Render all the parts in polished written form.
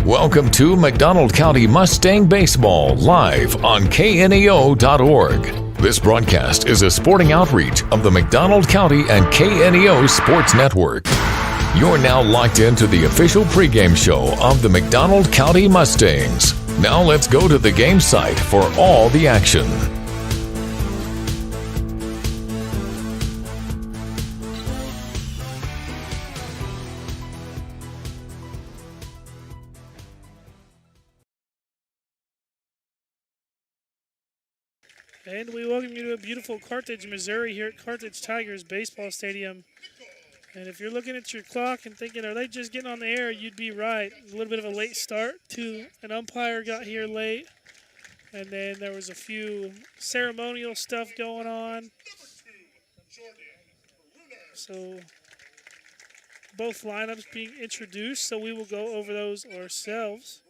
Welcome to McDonald County Mustang Baseball live on kneo.org. This broadcast is a sporting outreach of the McDonald County and KNEO Sports Network. You're now locked into the official pregame show of the McDonald County Mustangs. Now let's go to the game site for all the action. And we welcome you to a beautiful Carthage, Missouri here at Carthage Tigers Baseball Stadium. And if you're looking at your clock and thinking, are they just getting on the air, you'd be right. It was a little bit of a late start. An umpire got here late. And then there was a few ceremonial stuff going on. So both lineups being introduced, so we will go over those ourselves.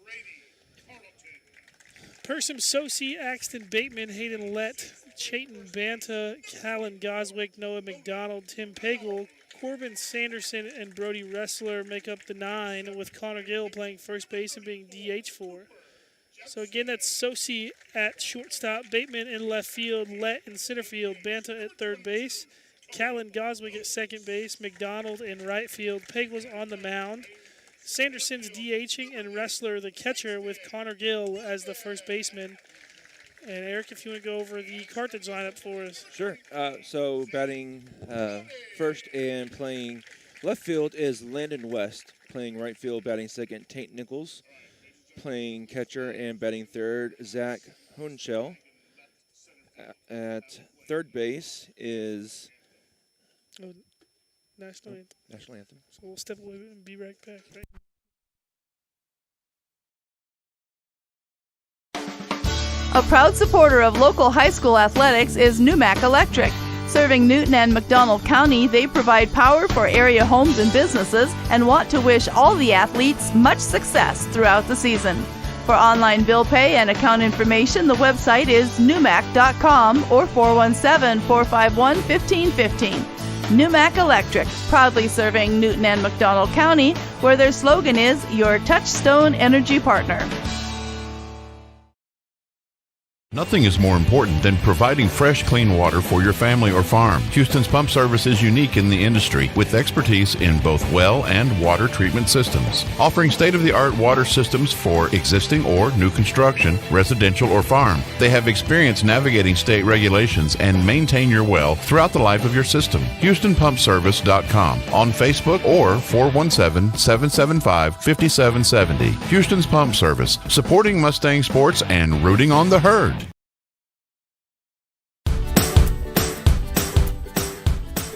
Persham, Sosi, Axton, Bateman, Hayden Lett, Chayton Banta, Callan Goswick, Noah McDonald, Tim Pagel, Corbin Sanderson, and Brody Ressler make up the 9, with Connor Gill playing first base and being DH for. So again, that's Sosi at shortstop, Bateman in left field, Lett in center field, Banta at third base, Callan Goswick at second base, McDonald in right field, Pagel's on the mound. Sanderson's DHing, and Ressler the catcher, with Connor Gill as the first baseman. And Eric, if you want to go over the Carthage lineup for us. Sure. So batting first and playing left field is Landon West. Playing right field, batting second, Tate Nichols. Playing catcher and batting third, Zach Honchell. At third base is National Anthem. National Anthem. So we'll step away and be right back. A proud supporter of local high school athletics is Numac Electric. Serving Newton and McDonald County, they provide power for area homes and businesses and want to wish all the athletes much success throughout the season. For online bill pay and account information, the website is numac.com or 417-451-1515. Numac Electric, proudly serving Newton and McDonald County, where their slogan is your touchstone energy partner. Nothing is more important than providing fresh, clean water for your family or farm. Houston's Pump Service is unique in the industry, with expertise in both well and water treatment systems, offering state-of-the-art water systems for existing or new construction, residential or farm. They have experience navigating state regulations and maintain your well throughout the life of your system. HoustonPumpService.com, on Facebook or 417-775-5770. Houston's Pump Service, supporting Mustang sports and rooting on the herd.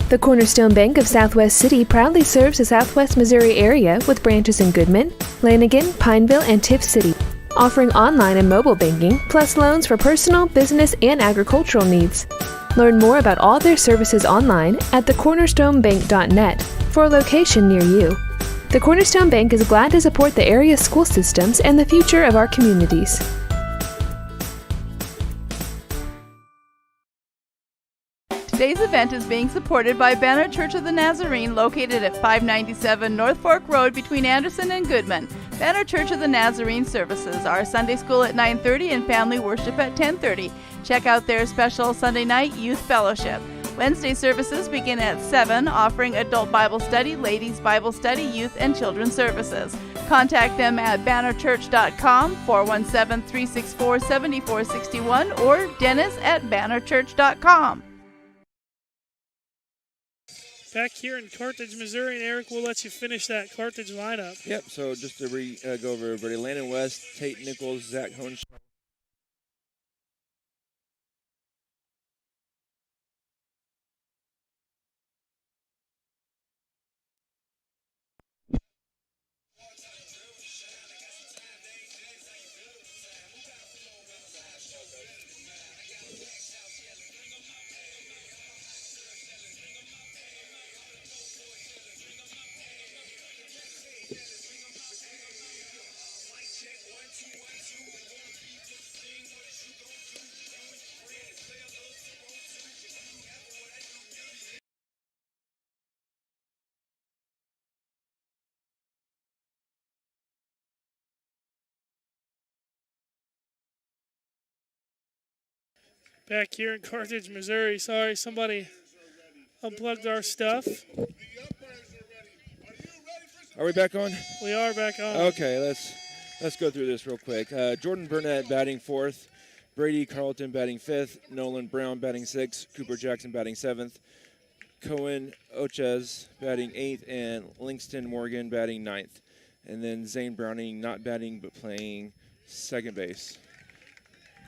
The Cornerstone Bank of Southwest City proudly serves the Southwest Missouri area with branches in Goodman, Lanigan, Pineville, and Tiff City, offering online and mobile banking, plus loans for personal, business, and agricultural needs. Learn more about all their services online at thecornerstonebank.net for a location near you. The Cornerstone Bank is glad to support the area's school systems and the future of our communities. Today's event is being supported by Banner Church of the Nazarene, located at 597 North Fork Road between Anderson and Goodman. Banner Church of the Nazarene services are Sunday school at 9:30 and family worship at 10:30. Check out their special Sunday night youth fellowship. Wednesday services begin at 7, offering adult Bible study, ladies Bible study, youth and children's services. Contact them at bannerchurch.com, 417-364-7461, or Dennis at bannerchurch.com. Back here in Carthage, Missouri, and Eric, we'll let you finish that Carthage lineup. Yep, so just to go over everybody, Landon West, Tate Nichols, Zach Honchell. Back here in Carthage, Missouri. Sorry, somebody unplugged our stuff. Are we back on? We are back on. Okay, let's go through this real quick. Jordan Burnett batting 4th. Brady Carlton batting 5th. Nolan Brown batting 6th. Cooper Jackson batting 7th. Cohen Ochez batting 8th. And Langston Morgan batting 9th. And then Zane Browning not batting but playing second base.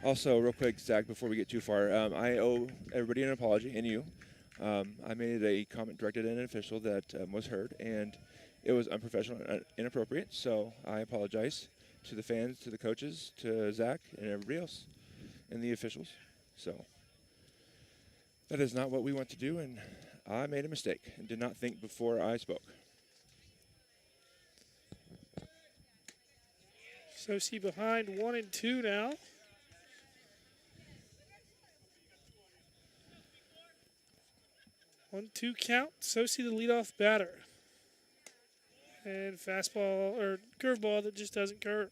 Also, real quick, Zach, before we get too far, I owe everybody an apology, and you. I made a comment directed at an official that was heard, and it was unprofessional and inappropriate, so I apologize to the fans, to the coaches, to Zach, and everybody else, and the officials. So that is not what we want to do, and I made a mistake and did not think before I spoke. Sosi behind 1-2 now. 1-2 count. Sosi the leadoff batter. And fastball or curveball that just doesn't curve.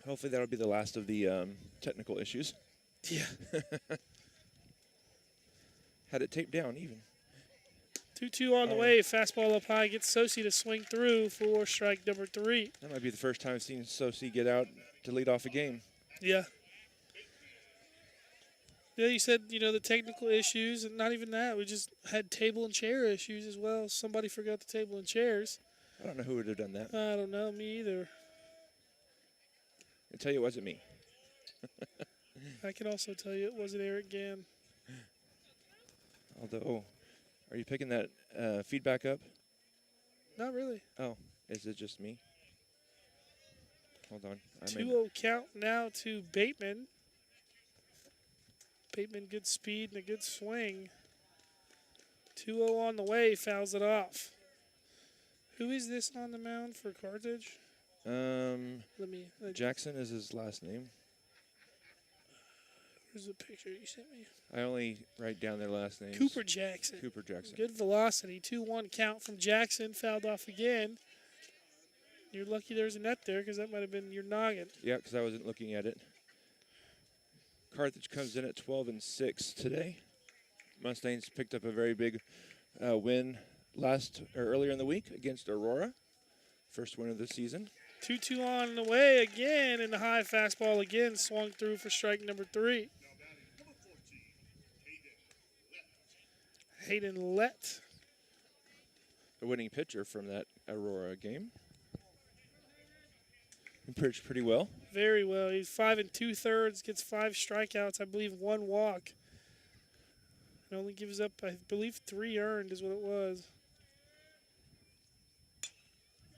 Hopefully that'll be the last of the technical issues. Yeah. Had it taped down even. 2-2 on the way. Fastball up high gets Sosi to swing through for strike number 3. That might be the first time I've seen Sosi get out to lead off a game. Yeah. Yeah, you said, the technical issues, and not even that. We just had table and chair issues as well. Somebody forgot the table and chairs. I don't know who would have done that. I don't know, me either. I tell you, it wasn't me. I can also tell you it wasn't Eric Gann. Although, are you picking that feedback up? Not really. Oh, is it just me? Hold on. 2-0 count now to Bateman. Bateman, good speed and a good swing. 2-0 on the way, fouls it off. Who is this on the mound for Carthage? Jackson is his last name. Where's the picture you sent me? I only write down their last names. Cooper Jackson. Cooper Jackson. Good velocity. 2-1 count from Jackson. Fouled off again. You're lucky there's a net there because that might have been your noggin. Yeah, because I wasn't looking at it. Carthage comes in at 12-6 today. Mustangs picked up a very big win earlier in the week against Aurora. First win of the season. 2-2 on the way again, and the high fastball again swung through for strike number 3. Hayden Lett. The winning pitcher from that Aurora game. He pitched pretty well. Very well. He's 5 2/3, gets 5 strikeouts, I believe 1 walk. And only gives up, I believe, 3 earned is what it was.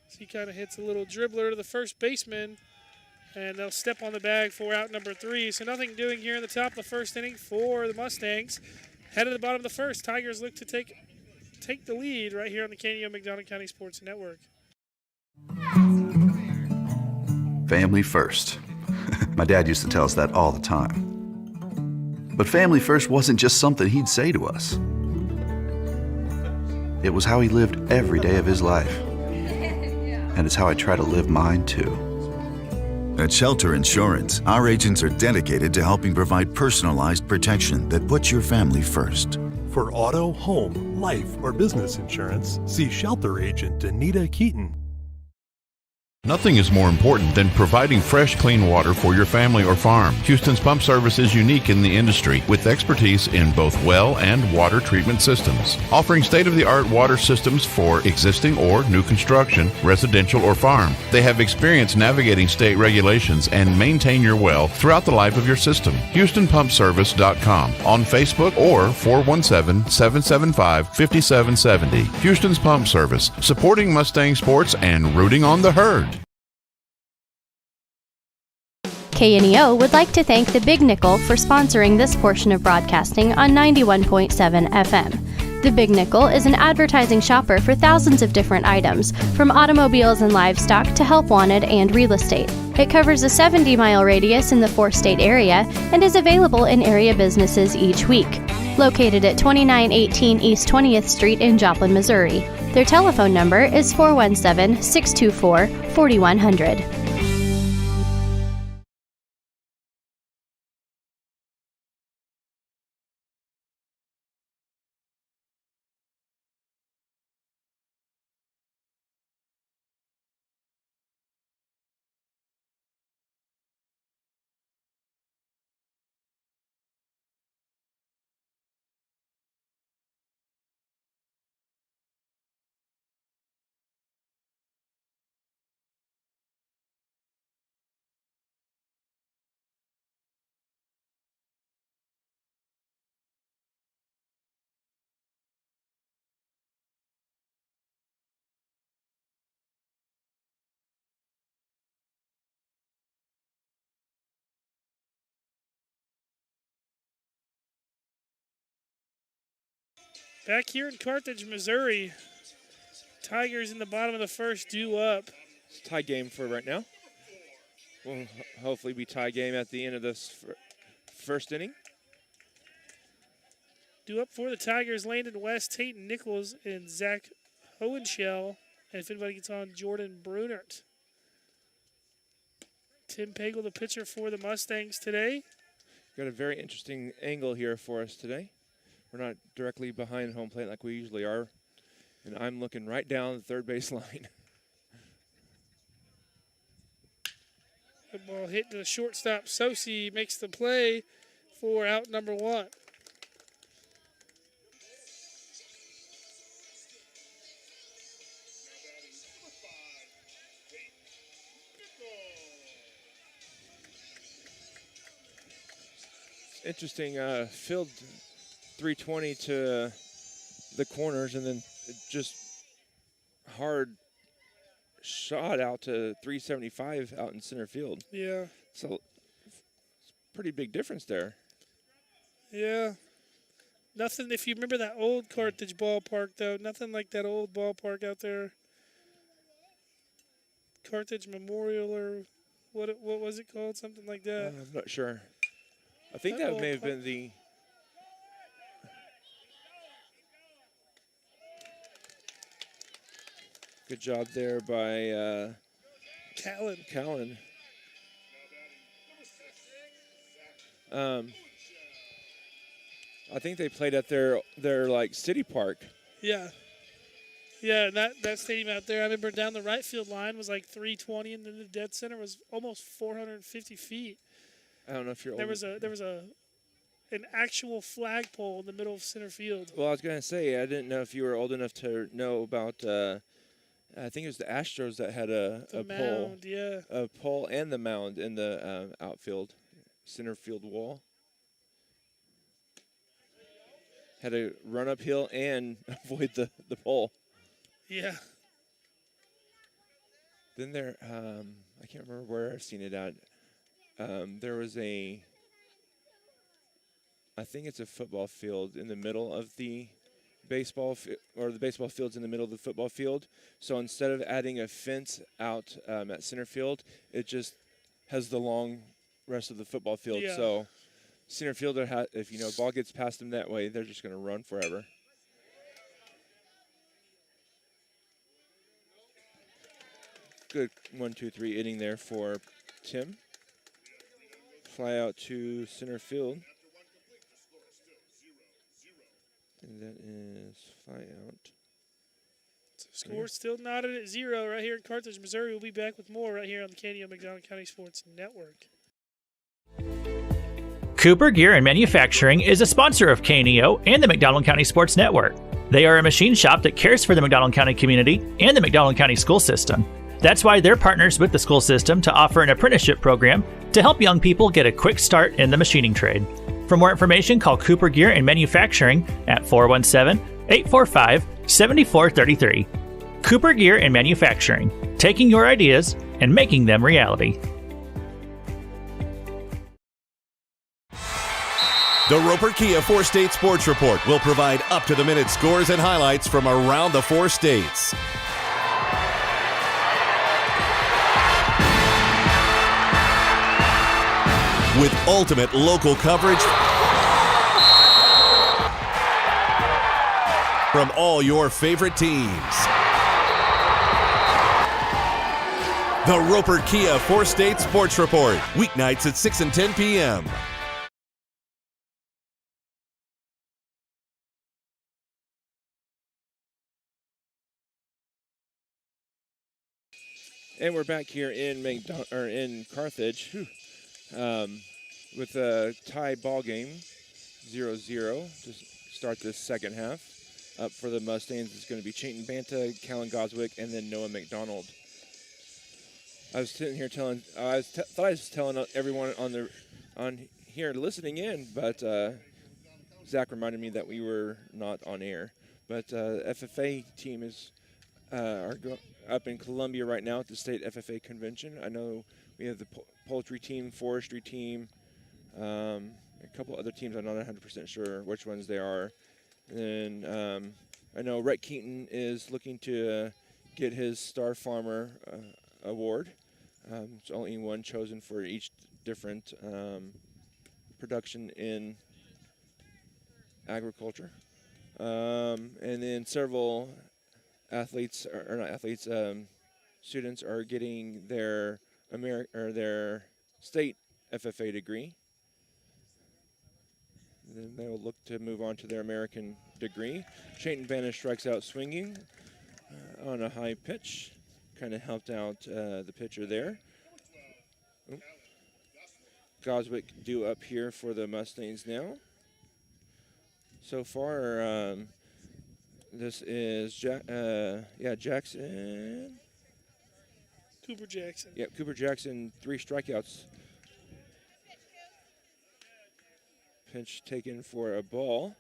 So he kind of hits a little dribbler to the first baseman, and they'll step on the bag for out number 3. So nothing doing here in the top of the first inning for the Mustangs. Head of the bottom of the first, Tigers look to take the lead right here on the KNEO McDonald County Sports Network. Family first. My dad used to tell us that all the time. But family first wasn't just something he'd say to us. It was how he lived every day of his life. And it's how I try to live mine too. At Shelter Insurance, our agents are dedicated to helping provide personalized protection that puts your family first. For auto, home, life, or business insurance, see Shelter Agent Anita Keaton. Nothing is more important than providing fresh, clean water for your family or farm. Houston's Pump Service is unique in the industry with expertise in both well and water treatment systems, offering state-of-the-art water systems for existing or new construction, residential or farm. They have experience navigating state regulations and maintain your well throughout the life of your system. HoustonPumpService.com on Facebook or 417-775-5770. Houston's Pump Service, supporting Mustang sports and rooting on the herd. KNEO would like to thank the Big Nickel for sponsoring this portion of broadcasting on 91.7 FM. The Big Nickel is an advertising shopper for thousands of different items, from automobiles and livestock to help wanted and real estate. It covers a 70-mile radius in the 4-state area and is available in area businesses each week. Located at 2918 East 20th Street in Joplin, Missouri. Their telephone number is 417-624-4100. Back here in Carthage, Missouri, Tigers in the bottom of the first due up. It's a tie game for right now. Will hopefully be tie game at the end of this first inning. Due up for the Tigers, Landon West, Tate Nichols, and Zach Hohenschel. And if anybody gets on, Jordan Brunert. Tim Pagel, the pitcher for the Mustangs today. Got a very interesting angle here for us today. We're not directly behind home plate like we usually are. And I'm looking right down the third base line. Good ball hit to the shortstop. Sosi makes the play for out number 1. Interesting field 320 to the corners and then just hard shot out to 375 out in center field. Yeah. So it's a pretty big difference there. Yeah. Nothing, if you remember that old Carthage ballpark, though, nothing like that old ballpark out there. Carthage Memorial or what was it called? Something like that. I'm not sure. I think that may have been the... Good job there by Callan. I think they played at their like city park. Yeah. Yeah, and that stadium out there, I remember down the right field line was like 320, and then the dead center was almost 450 feet. I don't know if you're there was an actual flagpole in the middle of center field. Well, I was going to say, I didn't know if you were old enough to know about, I think it was the Astros that had a pole. Mound, yeah. A pole and the mound in the outfield, center field wall. Had to run uphill and avoid the pole. Yeah. Then there, I can't remember where I've seen it at. There was I think it's a football field in the middle of the baseball, or the baseball field's in the middle of the football field. So instead of adding a fence out at center field, it just has the long rest of the football field. Yeah. So center fielder, if ball gets past them that way, they're just going to run forever. Good 1-2-3 inning there for Tim. Fly out to center field. And that is fly out. So score still knotted at 0 right here in Carthage, Missouri. We'll be back with more right here on the KNO McDonald County Sports Network. Cooper Gear and Manufacturing is a sponsor of KNEO and the McDonald County Sports Network. They are a machine shop that cares for the McDonald County community and the McDonald County school system. That's why they're partners with the school system to offer an apprenticeship program to help young people get a quick start in the machining trade. For more information, call Cooper Gear and Manufacturing at 417-845-7433. Cooper Gear and Manufacturing, taking your ideas and making them reality. The Roper Kia 4-State Sports Report will provide up-to-the-minute scores and highlights from around the 4 states. With ultimate local coverage from all your favorite teams. The Roper Kia 4-State Sports Report, weeknights at 6 and 10 p.m. And we're back here in Carthage with a tie ball game, 0-0 to start this second half. Up for the Mustangs is going to be Chayton Banta, Callan Goswick, and then Noah McDonald. I was sitting here thought I was telling everyone on here listening in, but Zach reminded me that we were not on air. But FFA team are up in Columbia right now at the state FFA convention. I know we have the poultry team, forestry team, a couple other teams. I'm not 100% sure which ones they are. And I know Rhett Keaton is looking to get his Star Farmer award. There's only one chosen for each different production in agriculture. And then several athletes, or not athletes, students are getting their their state FFA degree. And then they'll look to move on to their American degree. Chayton Banish strikes out swinging on a high pitch. Kind of helped out the pitcher there. Oop. Goswick due up here for the Mustangs now. So far, this is Jackson. Cooper Jackson. Yep, Cooper Jackson, 3 strikeouts. Pinch taken for a ball.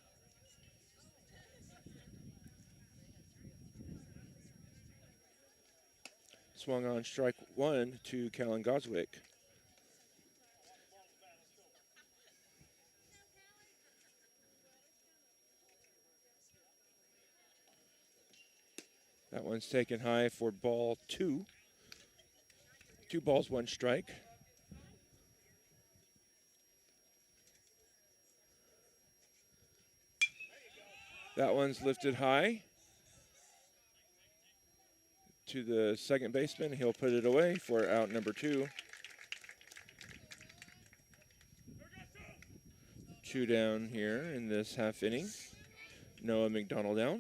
Swung on strike 1 to Callan Goswick. That one's taken high for ball 2. 2 balls, 1 strike. That one's lifted high to the second baseman. He'll put it away for out number 2. 2 down here in this half inning. Noah McDonald out.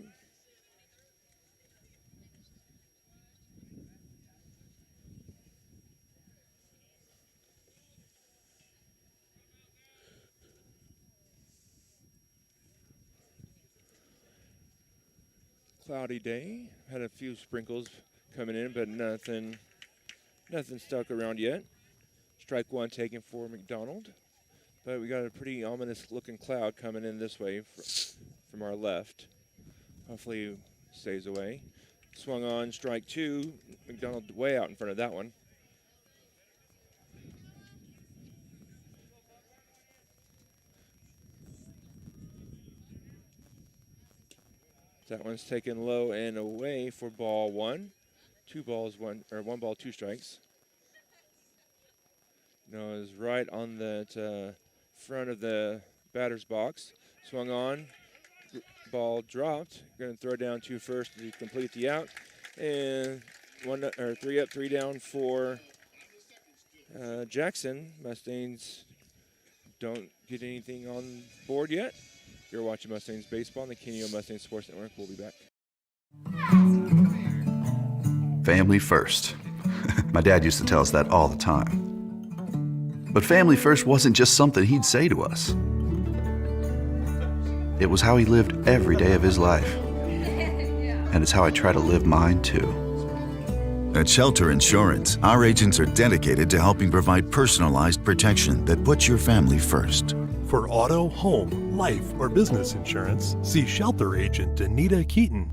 Cloudy day. Had a few sprinkles coming in, but nothing stuck around yet. Strike 1 taken for McDonald. But we got a pretty ominous looking cloud coming in this way from our left. Hopefully it stays away. Swung on strike 2. McDonald way out in front of that one. That one's taken low and away for ball 1. 2 balls, 1 ball, 2 strikes. Noah's right on that front of the batter's box. Swung on, ball dropped. Going to throw down 2 first to complete the out, and 3 up, 3 down for Jackson. Mustangs don't get anything on board yet. You're watching Mustangs Baseball on the Keneo Mustangs Sports Network. We'll be back. Family first. My dad used to tell us that all the time. But family first wasn't just something he'd say to us. It was how he lived every day of his life. And it's how I try to live mine too. At Shelter Insurance, our agents are dedicated to helping provide personalized protection that puts your family first. For auto, home, life, or business insurance, see Shelter Agent Anita Keaton.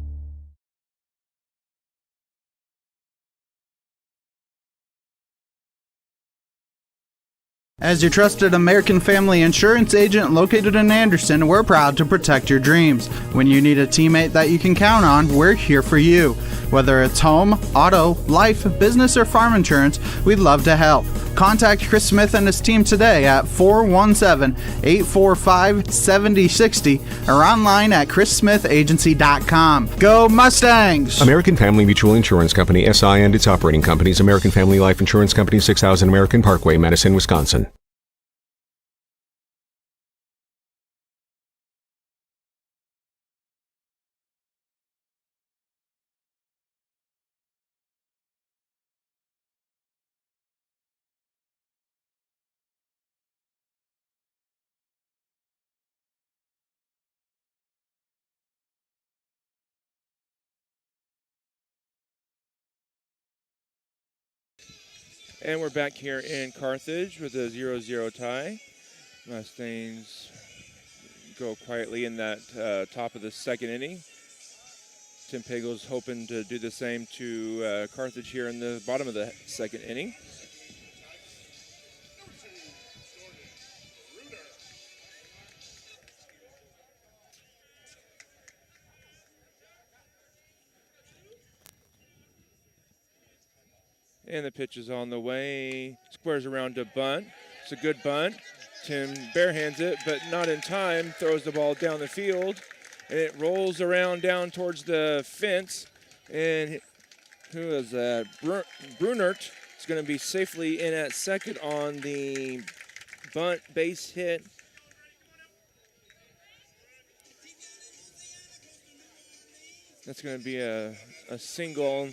As your trusted American Family Insurance agent located in Anderson, we're proud to protect your dreams. When you need a teammate that you can count on, we're here for you. Whether it's home, auto, life, business, or farm insurance, we'd love to help. Contact Chris Smith and his team today at 417-845-7060 or online at chrissmithagency.com. Go Mustangs! American Family Mutual Insurance Company, SI, and its operating companies, American Family Life Insurance Company, 6000 American Parkway, Madison, Wisconsin. And we're back here in Carthage with a 0-0 tie. Mustangs go quietly in that top of the second inning. Tim Pagel's hoping to do the same to Carthage here in the bottom of the second inning. And the pitch is on the way. Squares around to bunt. It's a good bunt. Tim barehands it, but not in time. Throws the ball down the field. And it rolls around down towards the fence. And who is that? Brunert is going to be safely in at second on the bunt base hit. That's going to be a single,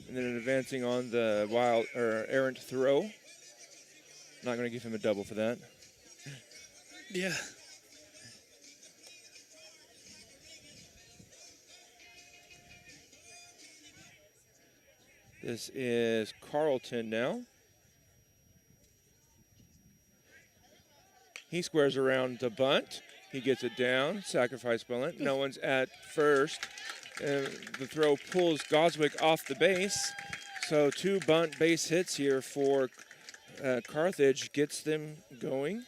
and then advancing on the wild or errant throw. Not going to give him a double for that. Yeah. This is Carlton now. He squares around the bunt. He gets it down. Sacrifice bunt. No one's at first. The throw pulls Goswick off the base. So 2 bunt base hits here for Carthage. Gets them going.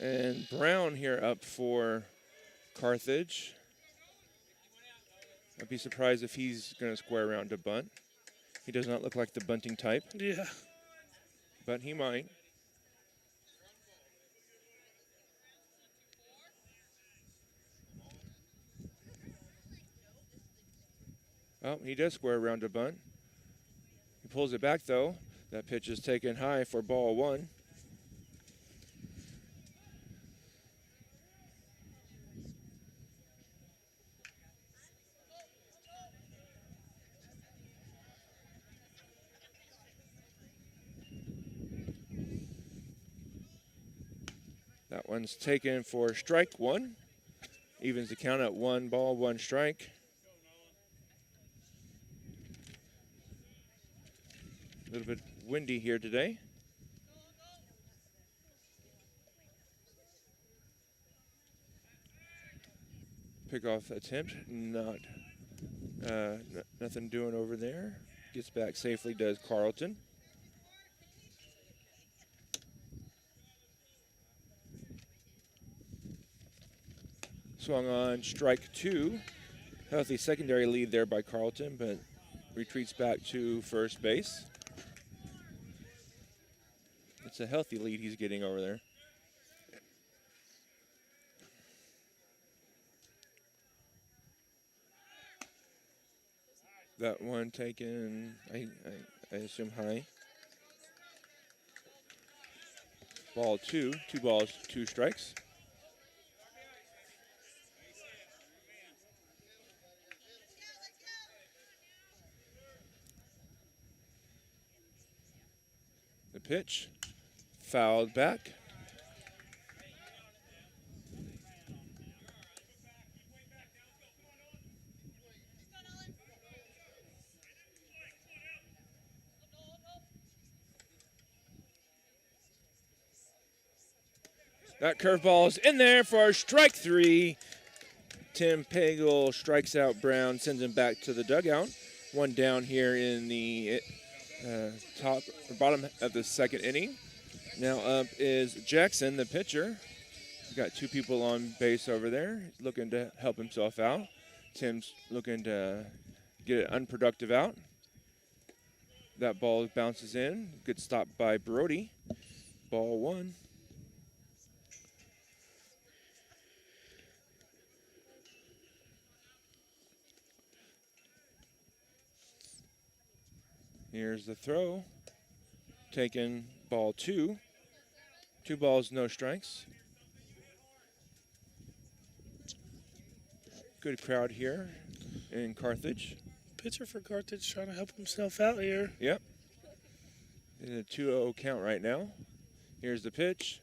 And Brown here up for Carthage. I'd be surprised if he's going to square around to bunt. He does not look like the bunting type. Yeah. But he might. Oh, he does square around to bunt. He pulls it back, though. That pitch is taken high for ball 1. That one's taken for strike 1. Evens the count at 1 ball, 1 strike. A little bit windy here today. Pickoff attempt, nothing doing over there. Gets back safely, does Carlton. Swung on strike 2. Healthy secondary lead there by Carlton, but retreats back to first base. It's a healthy lead he's getting over there. That one taken, I assume high. Ball 2, 2 balls, 2 strikes. The pitch, fouled back. That curveball is in there for strike 3. Tim Pagel strikes out Brown, sends him back to the dugout. One down here in the top or bottom of the second inning. Now up is Jackson, the pitcher. We've got 2 people on base over there, looking to help himself out. Tim's looking to get an unproductive out. That ball bounces in. Good stop by Brody. Ball 1. Here's the throw. Taken ball 2. 2 balls, no strikes. Good crowd here in Carthage. Pitcher for Carthage trying to help himself out here. Yep. In a 2-0 count right now. Here's the pitch.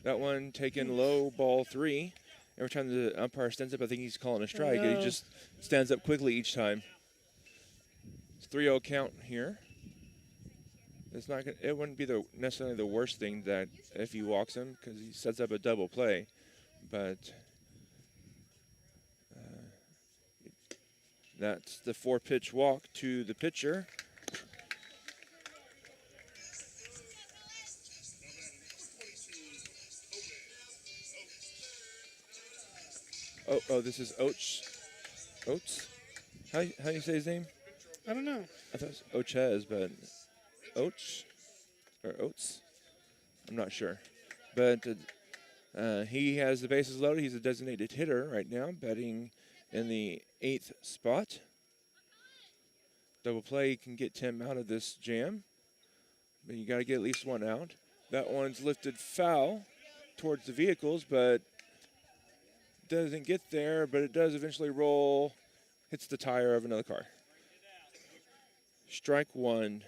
That one taken low, ball 3. Every time the umpire stands up, I think he's calling a strike. He just stands up quickly each time. 3-0 count here. It's not gonna, it wouldn't be necessarily the worst thing that if he walks him, because he sets up a double play, but that's the 4-pitch walk to the pitcher. Oh, this is Oates. How do you say his name? I don't know. I thought it was Ochez, but Oates or Oates? I'm not sure. But he has the bases loaded. He's a designated hitter right now, batting in the 8th spot. Double play can get Tim out of this jam, but you got to get at least one out. That one's lifted foul towards the vehicles, but doesn't get there, but it does eventually roll, hits the tire of another car. Strike one.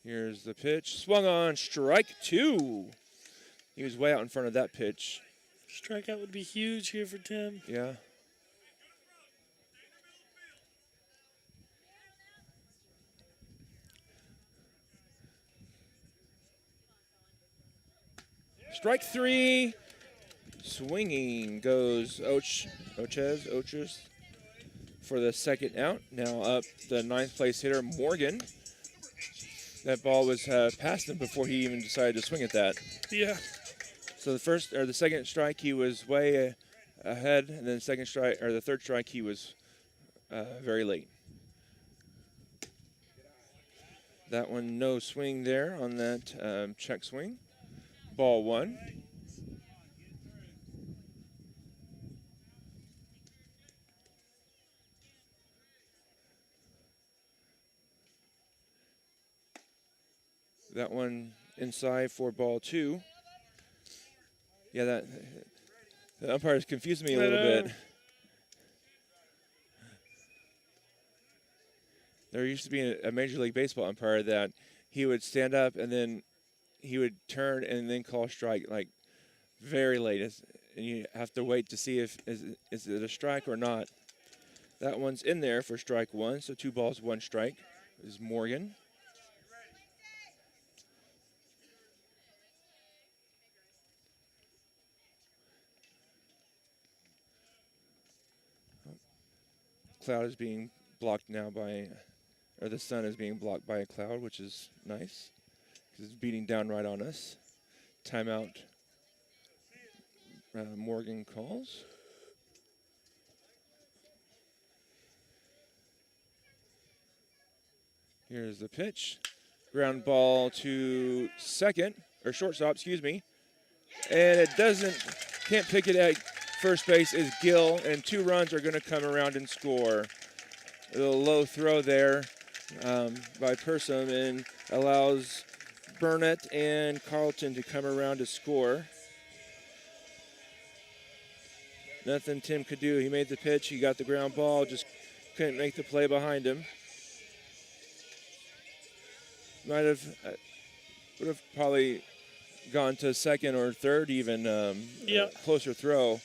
Here's the pitch. Swung on, strike two. He was way out in front of that pitch. Strikeout would be huge here for Tim. Yeah. Strike three. Swinging goes Ochez for the second out. Now up the 9th place hitter, Morgan. That ball was past him before he even decided to swing at that. Yeah. So the second strike he was way ahead, and then the third strike he was very late. That one no swing there on that check swing. Ball one. That one inside for ball two. Yeah, the umpires confused me a little bit. There used to be a Major League Baseball umpire that he would stand up and then he would turn and then call strike like very late. And you have to wait to see if is it a strike or not. That one's in there for strike one, so 2 balls, 1 strike is Morgan. Cloud is being blocked now or the sun is being blocked by a cloud, which is nice because it's beating down right on us. Timeout. Morgan calls. Here's the pitch. Ground ball to shortstop, excuse me. And it can't pick it at first base is Gill, and 2 runs are going to come around and score. A little low throw there by Persum and allows Burnett and Carlton to come around to score. Nothing Tim could do. He made the pitch. He got the ground ball. Just couldn't make the play behind him. Would have probably gone to second or third even. Yeah. Closer throw.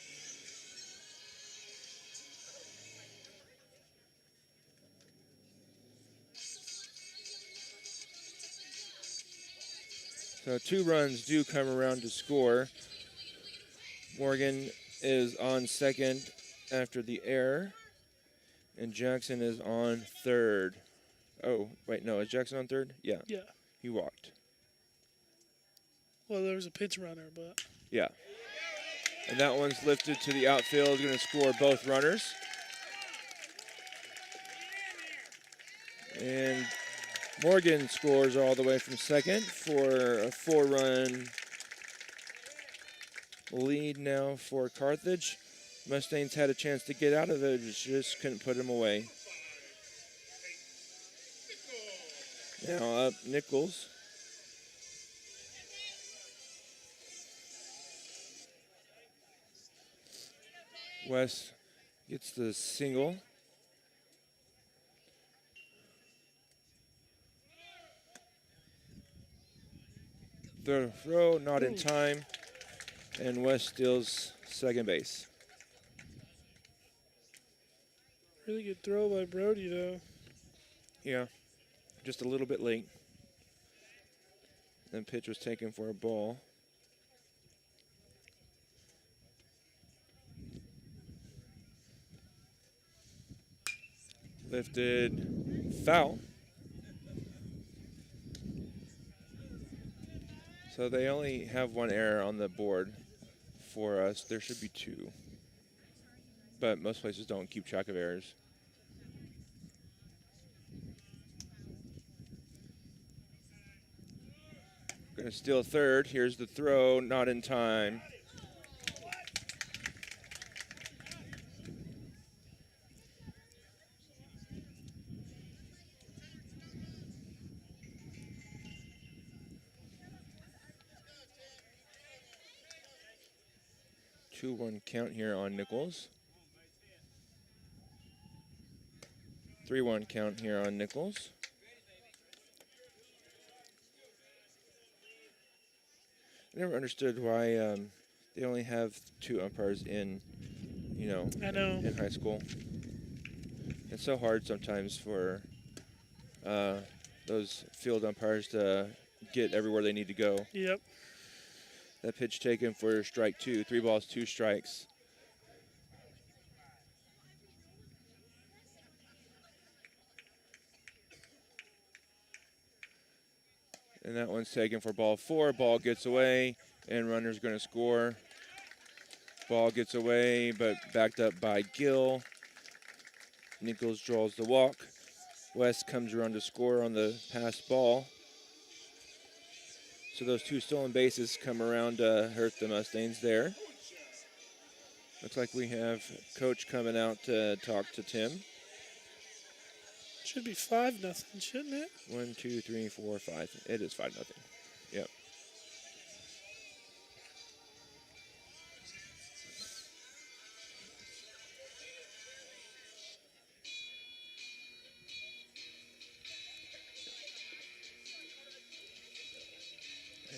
So 2 runs do come around to score. Morgan is on second after the error, and Jackson is on third. Oh, wait, no, is Jackson on third? Yeah. Yeah. He walked. Well, there was a pitch runner, but. Yeah. And that one's lifted to the outfield, going to score both runners. And Morgan scores all the way from second for a 4-run lead now for Carthage. Mustangs had a chance to get out of it, just couldn't put him away. Now up Nichols. West gets the single. The throw not in time, and West steals second base. Really good throw by Brody, though. Yeah, just a little bit late. Then pitch was taken for a ball. Lifted, foul. So they only have one error on the board for us. There should be 2. But most places don't keep track of errors. Going to steal third. Here's the throw, not in time. Two-one count here on Nichols. 3-1 count here on Nichols. I never understood why they only have 2 umpires in, I know. in high school. It's so hard sometimes for those field umpires to get everywhere they need to go. Yep. That pitch taken for strike 2. 3 balls, 2 strikes. And that one's taken for ball 4. Ball gets away, and runner's going to score. Ball gets away, but backed up by Gill. Nichols draws the walk. West comes around to score on the pass ball. So those 2 stolen bases come around to hurt the Mustangs there. Looks like we have Coach coming out to talk to Tim. Should be 5-0, shouldn't it? 1, 2, 3, 4, 5. It is 5-0. Yep.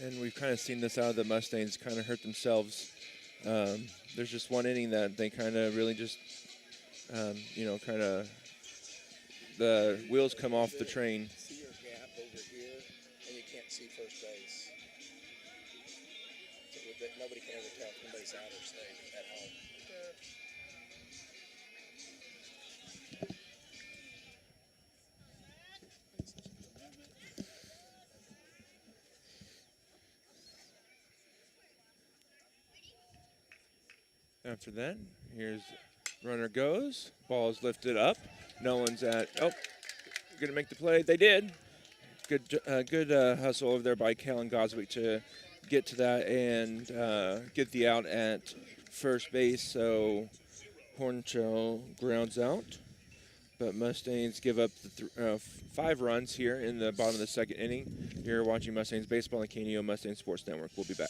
And we've kind of seen this out of the Mustangs kind of hurt themselves. There's just one inning that they kind of really just, kind of the wheels come off the train. See your gap over here, and you can't see first base. So nobody can ever tell if somebody's out or staying at home. After that, here's runner goes. Ball is lifted up. No one's at. Oh, going to make the play. They did. Good hustle over there by Kalen Goswick to get to that and get the out at first base. So Hornchill grounds out. But Mustangs give up the 5 runs here in the bottom of the second inning. You're watching Mustangs Baseball on KNEO Mustang Sports Network. We'll be back.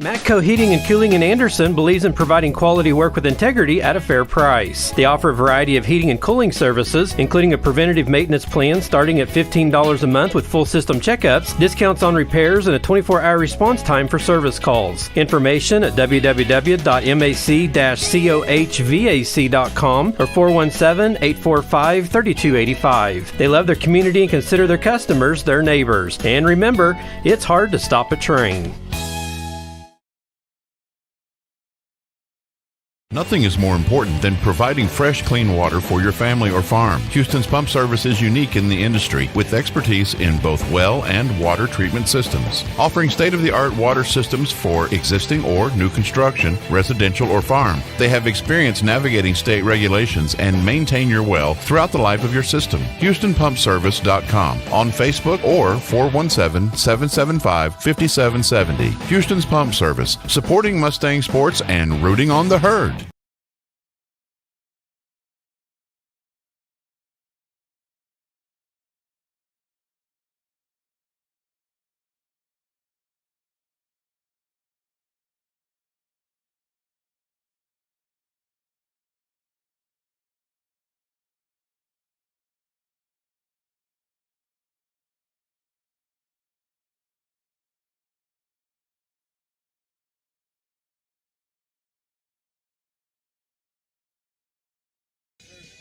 Matco Heating and Cooling in Anderson believes in providing quality work with integrity at a fair price. They offer a variety of heating and cooling services, including a preventative maintenance plan starting at $15 a month with full system checkups, discounts on repairs, and a 24-hour response time for service calls. Information at www.mac-cohvac.com or 417-845-3285. They love their community and consider their customers their neighbors. And remember, it's hard to stop a train. Nothing is more important than providing fresh, clean water for your family or farm. Houston's Pump Service is unique in the industry with expertise in both well and water treatment systems, offering state-of-the-art water systems for existing or new construction, residential or farm. They have experience navigating state regulations and maintain your well throughout the life of your system. HoustonPumpService.com on Facebook or 417-775-5770. Houston's Pump Service, supporting Mustang sports and rooting on the herd.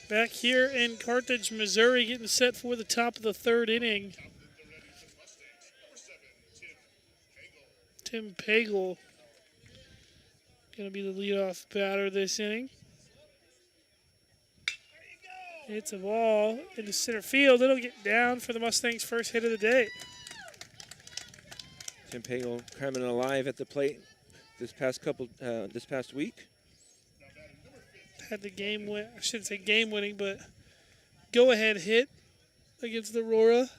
Back here in Carthage, Missouri, getting set for the top of the third inning. Tim Pagel going to be the leadoff batter this inning. It's a ball into center field. It'll get down for the Mustangs' first hit of the day. Tim Pagel coming alive at the plate this past week. Had the game win. I shouldn't say game winning, but go-ahead hit against the Aurora.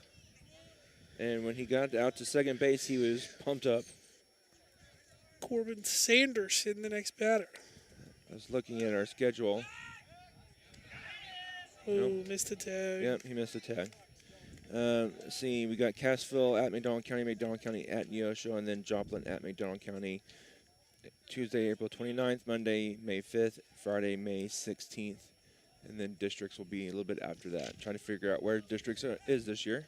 And when he got out to second base, he was pumped up. Corbin Sanderson, the next batter. I was looking at our schedule. Oh, missed the tag. Yep, he missed the tag. Let's see, we got Cassville at McDonald County at Neosho, and then Joplin at McDonald County. Tuesday, April 29th, Monday, May 5th, Friday, May 16th. And then districts will be a little bit after that. Trying to figure out where districts is this year.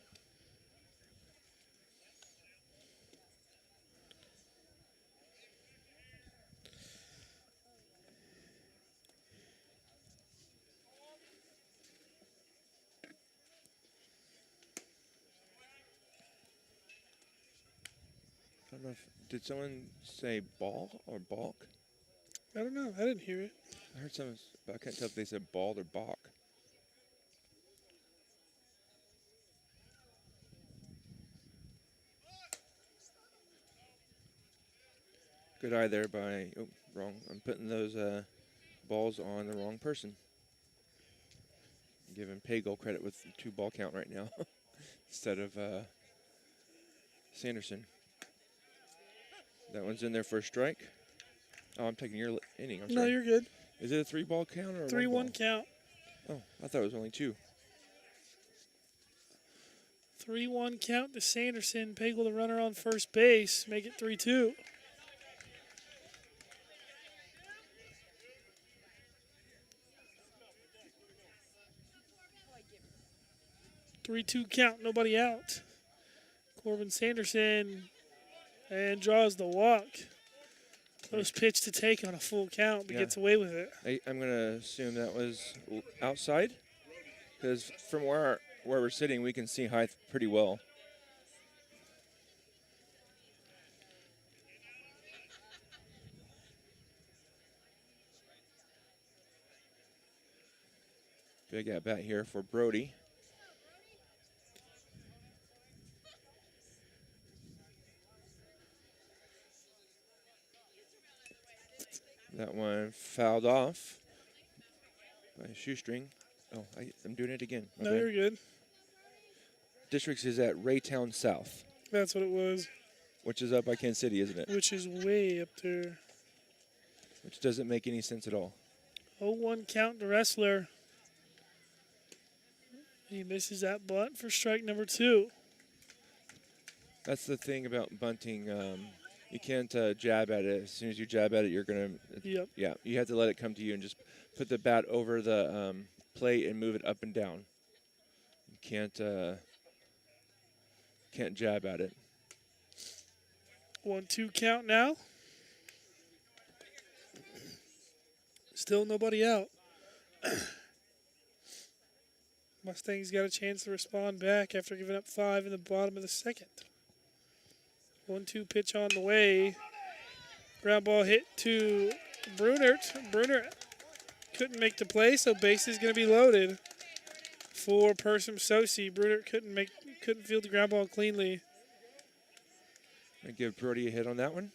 I don't know if, did someone say ball or balk? I don't know. I didn't hear it. I heard someone, but I can't tell if they said ball or balk. Good eye there by, oh, wrong. I'm putting those balls on the wrong person. I'm giving Pagel credit with the 2-ball count right now instead of Sanderson. That one's in there for a strike. Oh, I'm taking your inning. I'm sorry. No, you're good. Is it a 3-ball count or a 3-1 count. Oh, I thought it was only 2. 3-1 count to Sanderson. Pagel, the runner on first base. Make it 3-2. Three-two count, nobody out. Corbin Sanderson and draws the walk. Close pitch to take on a full count, but gets away with it. I'm going to assume that was outside, because from where we're sitting, we can see Hythe pretty well. Big at bat here for Brody. That one fouled off by a shoestring. Oh, I'm doing it again. No, you're good. Districts is at Raytown South. That's what it was. Which is up by Kansas City, isn't it? Which is way up there. Which doesn't make any sense at all. 0-1 count to Wrestler. He misses that bunt for strike number 2. That's the thing about bunting. You can't jab at it. As soon as you jab at it, you're going to... Yep. Yeah, you have to let it come to you and just put the bat over the plate and move it up and down. You can't jab at it. 1-2 count now. Still nobody out. Mustangs got a chance to respond back after giving up 5 in the bottom of the second. 1-2 pitch on the way. Ground ball hit to Brunert. Brunert couldn't make the play, so base is going to be loaded for Persham Sosi. Brunert couldn't field the ground ball cleanly. I give Brody a hit on that one.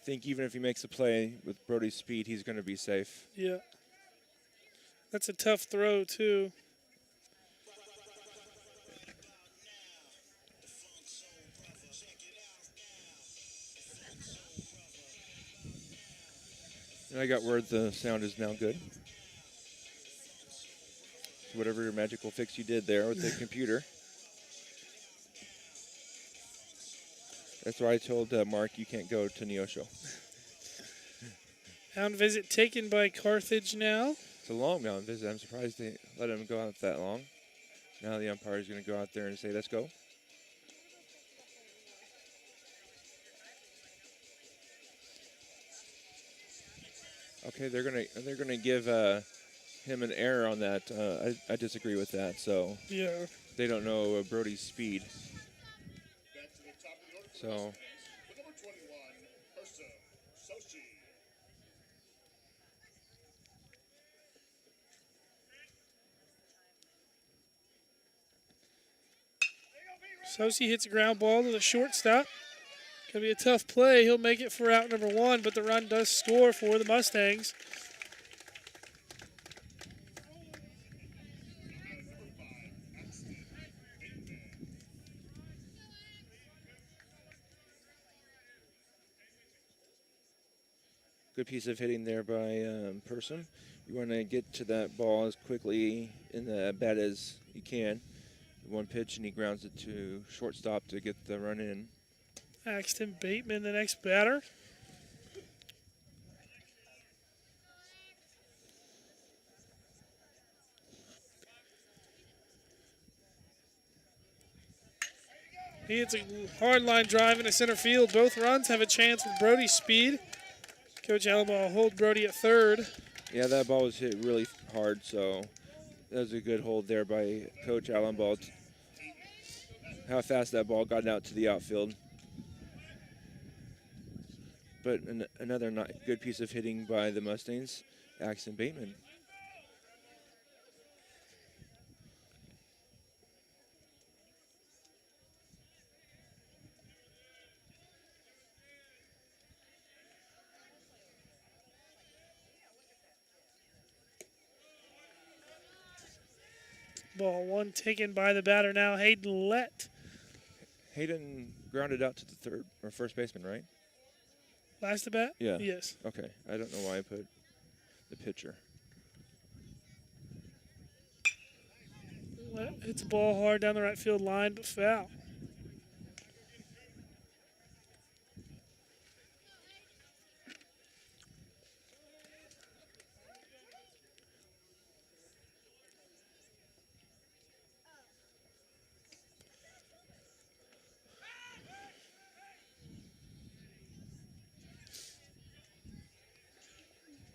I think even if he makes a play with Brody's speed, he's going to be safe. Yeah. That's a tough throw, too. And I got word the sound is now good. So whatever your magical fix you did there with the computer. That's why I told Mark you can't go to Neosho. Mound visit taken by Carthage now. It's a long mound visit. I'm surprised they let him go out that long. Now the umpire is going to go out there and say, let's go. Okay, they're gonna give him an error on that. I disagree with that. So yeah, they don't know Brody's speed. So Sosi hits a ground ball to the shortstop. Going to be a tough play. He'll make it for out number 1, but the run does score for the Mustangs. Good piece of hitting there by Person. You want to get to that ball as quickly in the bat as you can. One pitch, and he grounds it to shortstop to get the run in. Axton Bateman, the next batter. He hits a hard line drive into center field. Both runs have a chance with Brody's speed. Coach Allenball will hold Brody at third. Yeah, that ball was hit really hard, so that was a good hold there by Coach Allenball. How fast that ball got out to the outfield. But another good piece of hitting by the Mustangs, Axton Bateman. Ball 1 taken by the batter now, Hayden Lett. Hayden grounded out to the third or first baseman, right? Last at bat? Yeah. Yes. Okay. I don't know why I put the pitcher. Lett hits the ball hard down the right field line, but foul.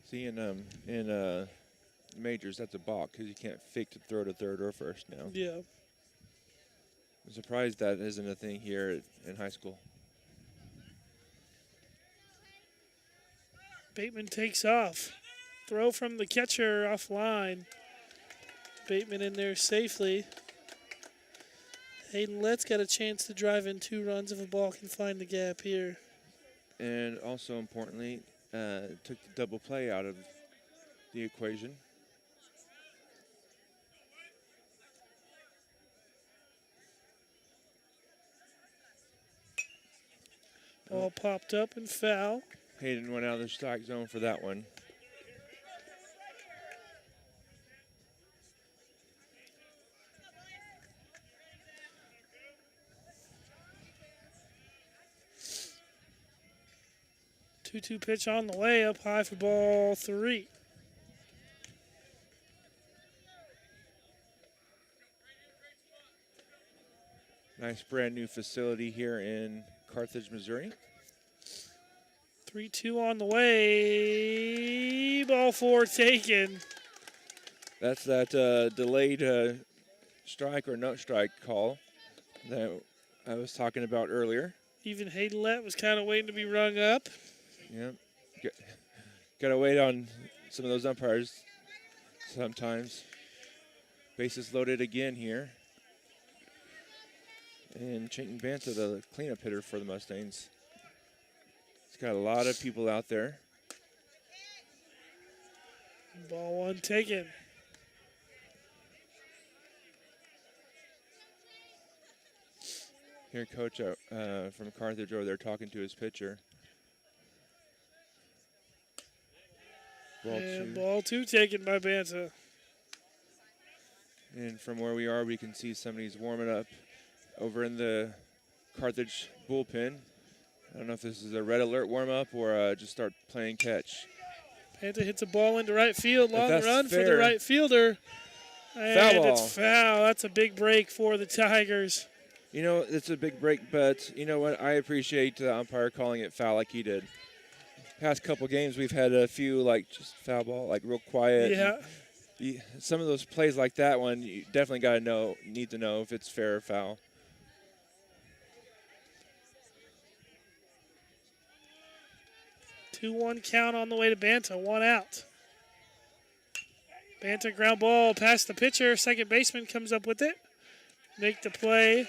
See, in majors, that's a balk because you can't fake to throw to third or first now. Yeah. I'm surprised that isn't a thing here in high school. Bateman takes off. Throw from the catcher offline. Bateman in there safely. Hayden Lett's got a chance to drive in 2 runs if a ball can find the gap here. And also importantly, took the double play out of the equation. Ball popped up and foul. Hayden went out of the strike zone for that one. Two pitch on the way, up high for ball 3. Nice brand new facility here in Carthage, Missouri. 3-2 on the way. Ball 4 taken. That's that delayed strike or no strike call that I was talking about earlier. Even Hayden Lett was kind of waiting to be rung up. Yep. Got to wait on some of those umpires sometimes. Bases loaded again here. And Chayton Banta, the cleanup hitter for the Mustangs. He's got a lot of people out there. Ball 1 taken. Here, coach from Carthage over there talking to his pitcher. Ball 2 taken by Banta. And from where we are, we can see somebody's warming up over in the Carthage bullpen. I don't know if this is a red alert warm-up or just start playing catch. Banta hits a ball into right field. Long run fair. for the right fielder. And Foul ball. It's foul. That's a big break for the Tigers. You know, it's a big break, but you know what? I appreciate the umpire calling it foul like he did. Past couple games, we've had a few, like, just foul ball, like, real quiet. Yeah. Some of those plays like that one, you definitely need to know if it's fair or foul. Two-one count on the way to Banta. 1 out. Banta ground ball past the pitcher. Second baseman comes up with it. Make the play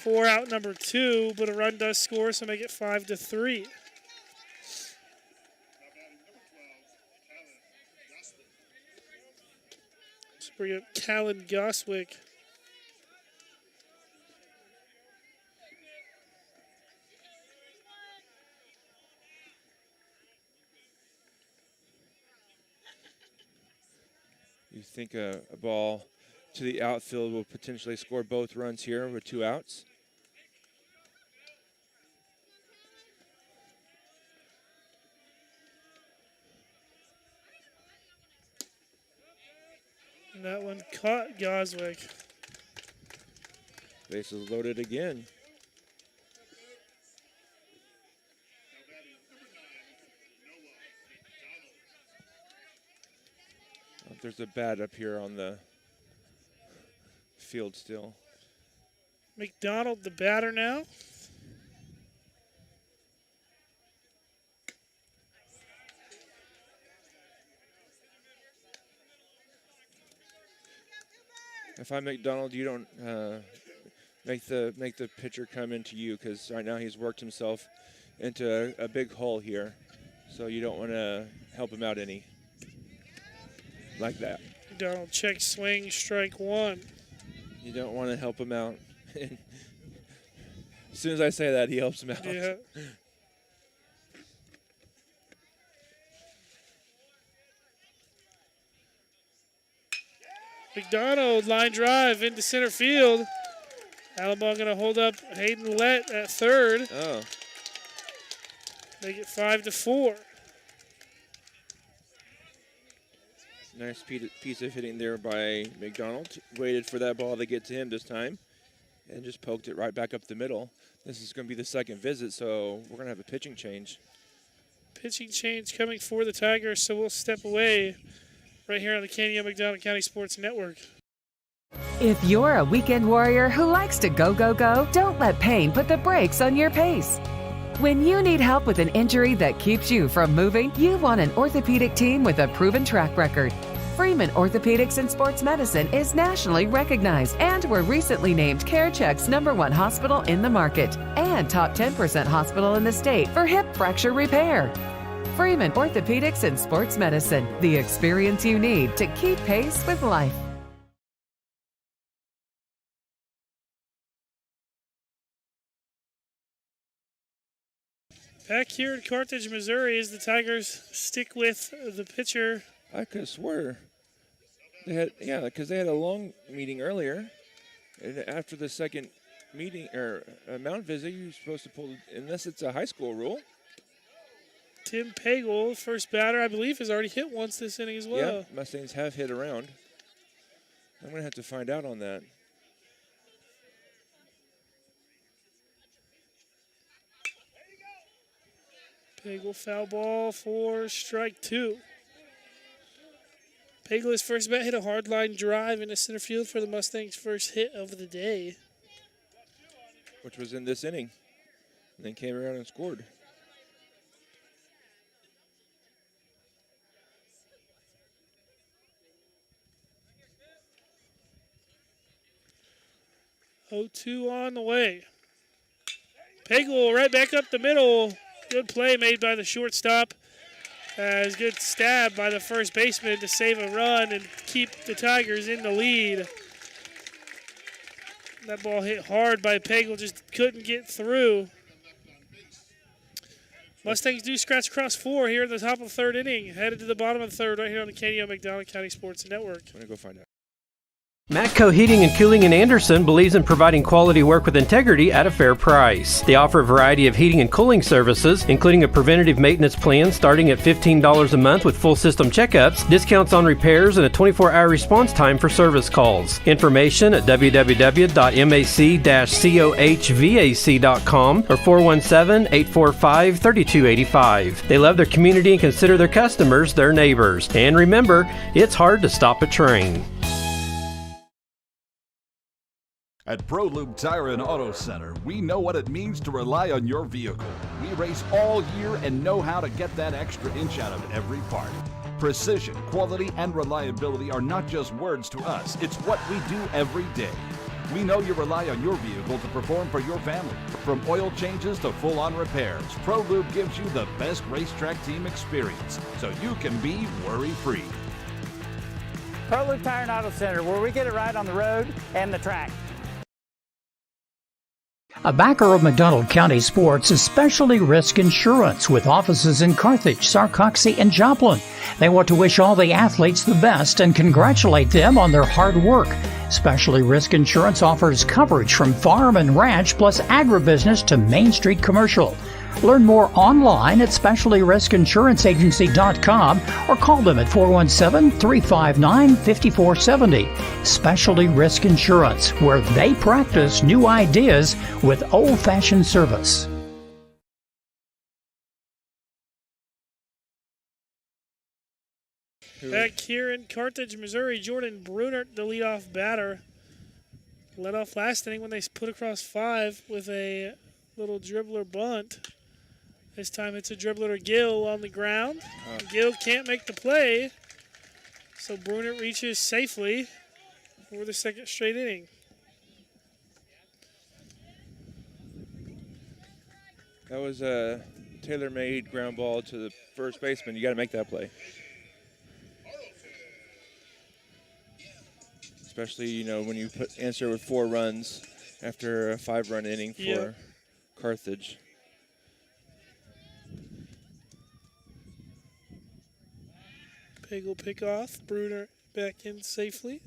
4 out number 2, but a run does score, so make it 5-3. Let's bring up Callan Goswick. You think a ball to the outfield will potentially score both runs here with 2 outs? And that one caught Goswick. Bases loaded again. There's a bat up here on the field still. McDonald, the batter now. If I'm McDonald, you don't make the pitcher come into you, because right now he's worked himself into a big hole here, so you don't want to help him out any. Like that. McDonald check swing, strike 1. You don't want to help him out. As soon as I say that, he helps him out. Yeah. McDonald, line drive into center field. Alabama going to hold up Hayden Lett at third. Oh. Make it 5-4. Nice piece of hitting there by McDonald. Waited for that ball to get to him this time and just poked it right back up the middle. This is going to be the second visit, so we're going to have a pitching change. Pitching change coming for the Tigers, so we'll step away right here on the KNEO McDonald County Sports Network. If you're a weekend warrior who likes to go, go, go, don't let pain put the brakes on your pace. When you need help with an injury that keeps you from moving, you want an orthopedic team with a proven track record. Freeman Orthopedics and Sports Medicine is nationally recognized and were recently named CareCheck's #1 hospital in the market and top 10% hospital in the state for hip fracture repair. Freeman Orthopedics and Sports Medicine, the experience you need to keep pace with life. Back here in Carthage, Missouri, as the Tigers stick with the pitcher. I could swear they had, because they had a long meeting earlier. And after the second meeting or mound visit, you're supposed to pull, unless it's a high school rule. Tim Pagel, first batter, I believe, has already hit once this inning as well. Yeah, Mustangs have hit around. I'm going to have to find out on that. Pagel foul ball for strike 2. Pagel, his first bat, hit a hard line drive into center field for the Mustangs' first hit of the day, which was in this inning, and then came around and scored. Oh-2 on the way. Pagel right back up the middle. Good play made by the shortstop. As good stab by the first baseman to save a run and keep the Tigers in the lead. That ball hit hard by Pagel, just couldn't get through. Mustangs do scratch across 4 here at the top of the third inning. Headed to the bottom of the third right here on the KNEO McDonald County Sports Network. I'm going to go find out. Matco Heating and Cooling in Anderson believes in providing quality work with integrity at a fair price. They offer a variety of heating and cooling services, including a preventative maintenance plan starting at $15 a month with full system checkups, discounts on repairs, and a 24-hour response time for service calls. Information at www.mac-cohvac.com or 417-845-3285. They love their community and consider their customers their neighbors. And remember, it's hard to stop a train. At ProLube Tire and Auto Center, we know what it means to rely on your vehicle. We race all year and know how to get that extra inch out of every part. Precision, quality, and reliability are not just words to us. It's what we do every day. We know you rely on your vehicle to perform for your family. From oil changes to full-on repairs, Pro Lube gives you the best racetrack team experience, so you can be worry-free. Pro Lube Tire and Auto Center, where we get it right on the road and the track. A backer of McDonald County Sports is Specialty Risk Insurance with offices in Carthage, Sarcoxie, and Joplin. They want to wish all the athletes the best and congratulate them on their hard work. Specialty Risk Insurance offers coverage from farm and ranch plus agribusiness to Main Street commercial. Learn more online at specialtyriskinsuranceagency.com or call them at 417-359-5470. Specialty Risk Insurance, where they practice new ideas with old-fashioned service. Back here in Carthage, Missouri, Jordan Brunert, the leadoff batter, led off last inning when they put across 5 with a little dribbler bunt. This time it's a dribbler to Gill on the ground. Gill can't make the play, so Brunert reaches safely for the second straight inning. That was a tailor-made ground ball to the first baseman. You got to make that play. Especially, you know, when you answer with 4 runs after a 5-run inning for Carthage. Pig will pick off. Brunert back in safely.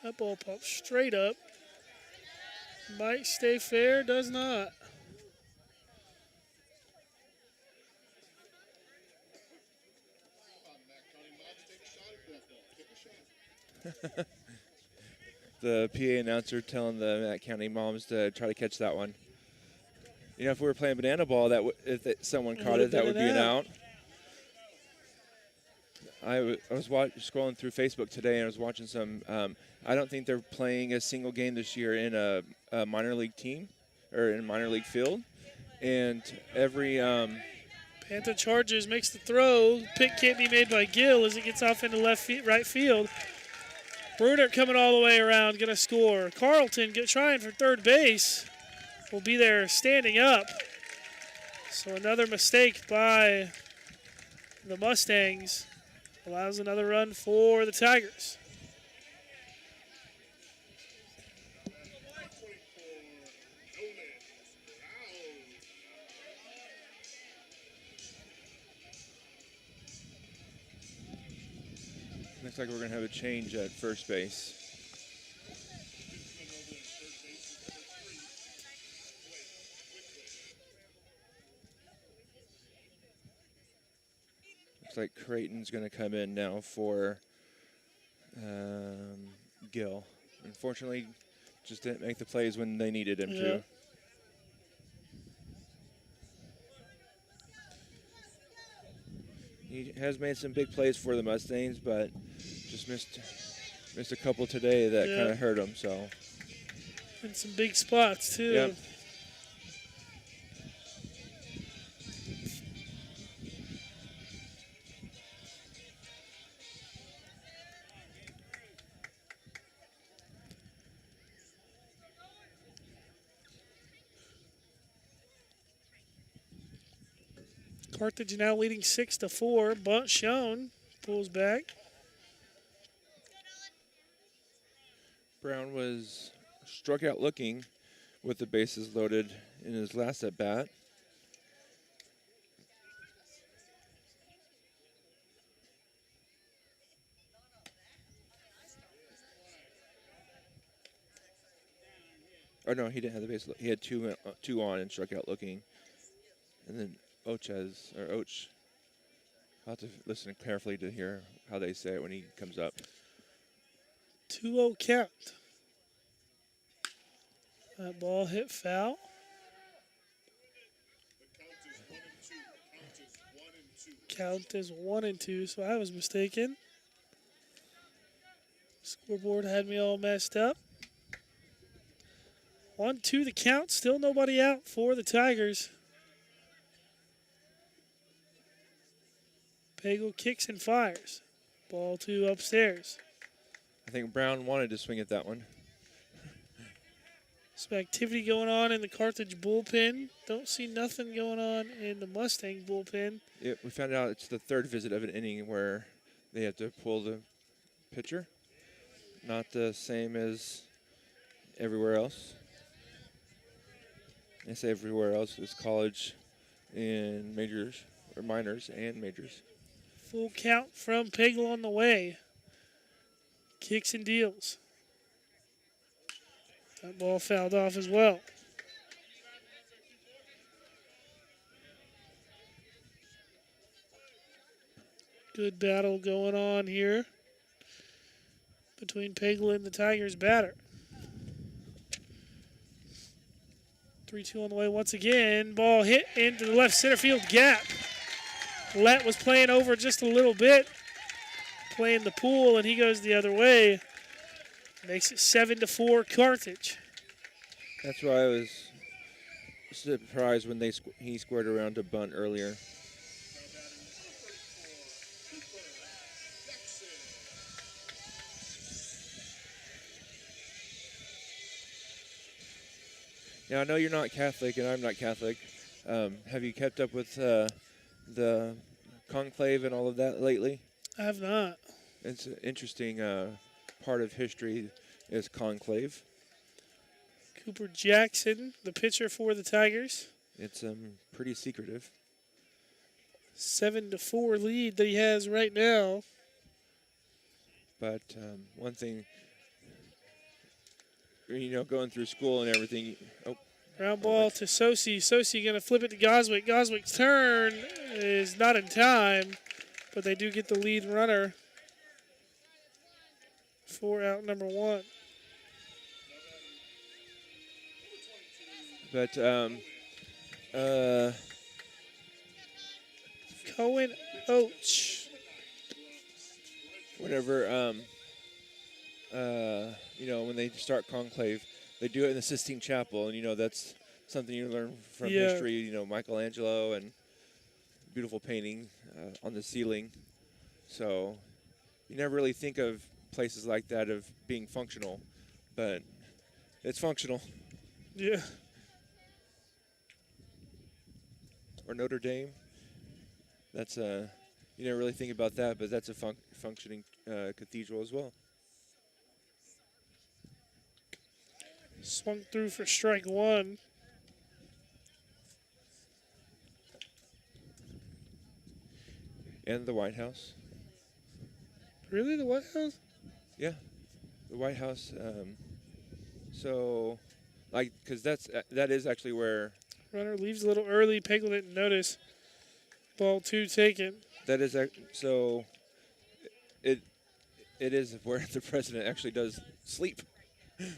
That ball pops straight up. Might stay fair, does not. The PA announcer telling the Matt County moms to try to catch that one. You know, if we were playing banana ball, if someone caught it, that would be an out. I was scrolling through Facebook today, and I was watching some. I don't think they're playing a single game this year in a minor league team or in a minor league field, and every. Panther charges, makes the throw. Pick can't be made by Gill as it gets off into right field. Brunert coming all the way around, going to score. Carlton trying for third base. Will be there standing up. So another mistake by the Mustangs allows another run for the Tigers. Looks like we're going to have a change at first base. Looks like Creighton's going to come in now for Gill. Unfortunately, just didn't make the plays when they needed him to. He has made some big plays for the Mustangs, but just missed a couple today that kind of hurt him. So, and some big spots too. Yep. Carthage now leading 6-4. Bunt shown. Pulls back. Brown was struck out looking with the bases loaded in his last at bat. Or no, he didn't have the base. He had two on and struck out looking. And then Och, I'll have to listen carefully to hear how they say it when he comes up. 2-0 count. That ball hit foul. Count is 1-2, so I was mistaken. Scoreboard had me all messed up. 1-2 the count. Still nobody out for the Tigers. Pagel kicks and fires. Ball 2 upstairs. I think Brown wanted to swing at that one. Some activity going on in the Carthage bullpen. Don't see nothing going on in the Mustang bullpen. Yeah, we found out it's the third visit of an inning where they have to pull the pitcher. Not the same as everywhere else. I say everywhere else is college and majors, or minors and majors. Full count from Pagel on the way. Kicks and deals. That ball fouled off as well. Good battle going on here between Pagel and the Tigers batter. 3-2 on the way once again. Ball hit into the left center field gap. Lett was playing over just a little bit, playing the pool, and he goes the other way. Makes it 7-4 Carthage. That's why I was surprised when he squared around to bunt earlier. Now, I know you're not Catholic and I'm not Catholic. Have you kept up with the conclave and all of that lately? I have not. It's an interesting part of history is conclave. Cooper Jackson, the pitcher for the Tigers. It's pretty secretive. 7-4 lead that he has right now. But one thing, going through school and everything. Ground ball to Sosi. Sosi going to flip it to Goswick. Goswick's turn is not in time, but they do get the lead runner for out number 1. But Cohen Oach. Whenever when they start conclave, they do it in the Sistine Chapel, and that's something you learn from history. Michelangelo and beautiful painting on the ceiling. So you never really think of places like that of being functional, but it's functional. Yeah. Or Notre Dame. That's you never really think about that, but that's a functioning cathedral as well. Swung through for strike 1. And the White House. Really, the White House? Yeah, the White House. Because that is actually where. Runner leaves a little early. Pagel didn't notice. Ball 2 taken. That is so. It is where the president actually does sleep,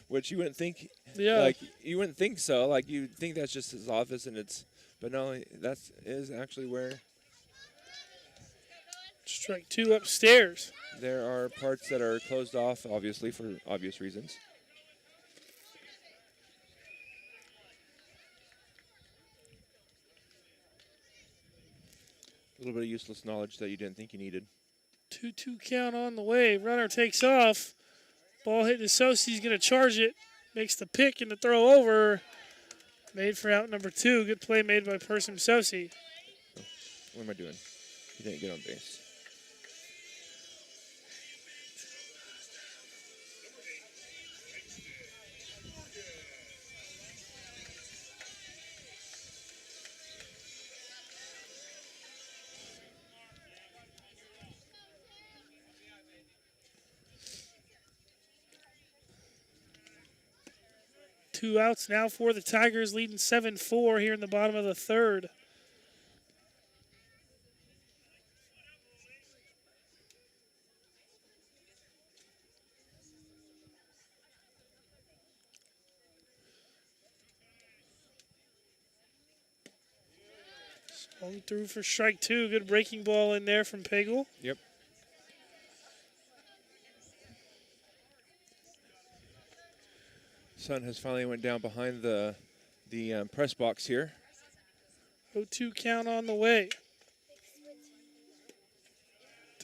which you wouldn't think. Yeah. You wouldn't think so. You'd think that's just his office, but no, that is actually where. Strike 2 upstairs. There are parts that are closed off, obviously, for obvious reasons. A little bit of useless knowledge that you didn't think you needed. 2-2 count on the way. Runner takes off. Ball hit to Sosi. He's going to charge it. Makes the pick and the throw over. Made for out number 2. Good play made by Persim Sosi. What am I doing? He didn't get on base. Two outs now for the Tigers, leading 7-4 here in the bottom of the third. Swung through for strike 2. Good breaking ball in there from Pagel. Yep. sun has finally went down behind the press box here. 0-2 count on the way.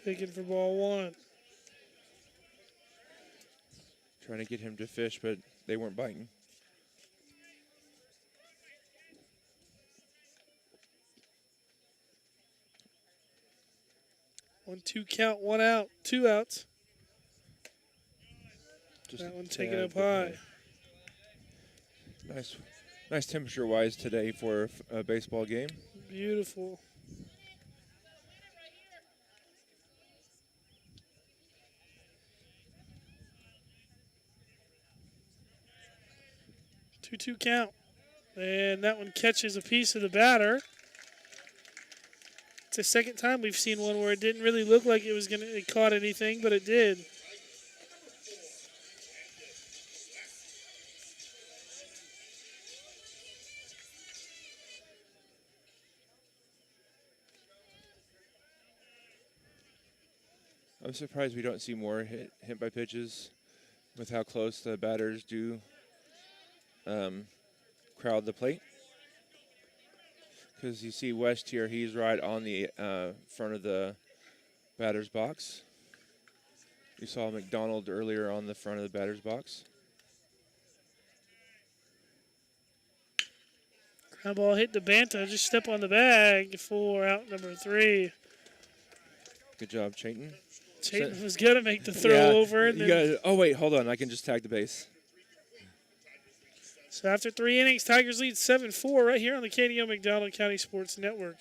Taken for ball one. Trying to get him to fish, but they weren't biting. One, 2 count, 1 out, 2 outs. That one taken up high. Nice temperature-wise today for a baseball game. Beautiful. Two count. And that one catches a piece of the batter. It's the second time we've seen one where it didn't really look like it caught anything, but it did. I'm surprised we don't see more hit by pitches with how close the batters do crowd the plate. Because you see West here, he's right on the front of the batter's box. You saw McDonald earlier on the front of the batter's box. Ground ball hit the Banta, just step on the bag for out number 3. Good job, Chayton. Chayton was going to make the throw over. And oh, wait, hold on. I can just tag the base. So after 3 innings, Tigers lead 7-4 right here on the KNEO McDonald County Sports Network.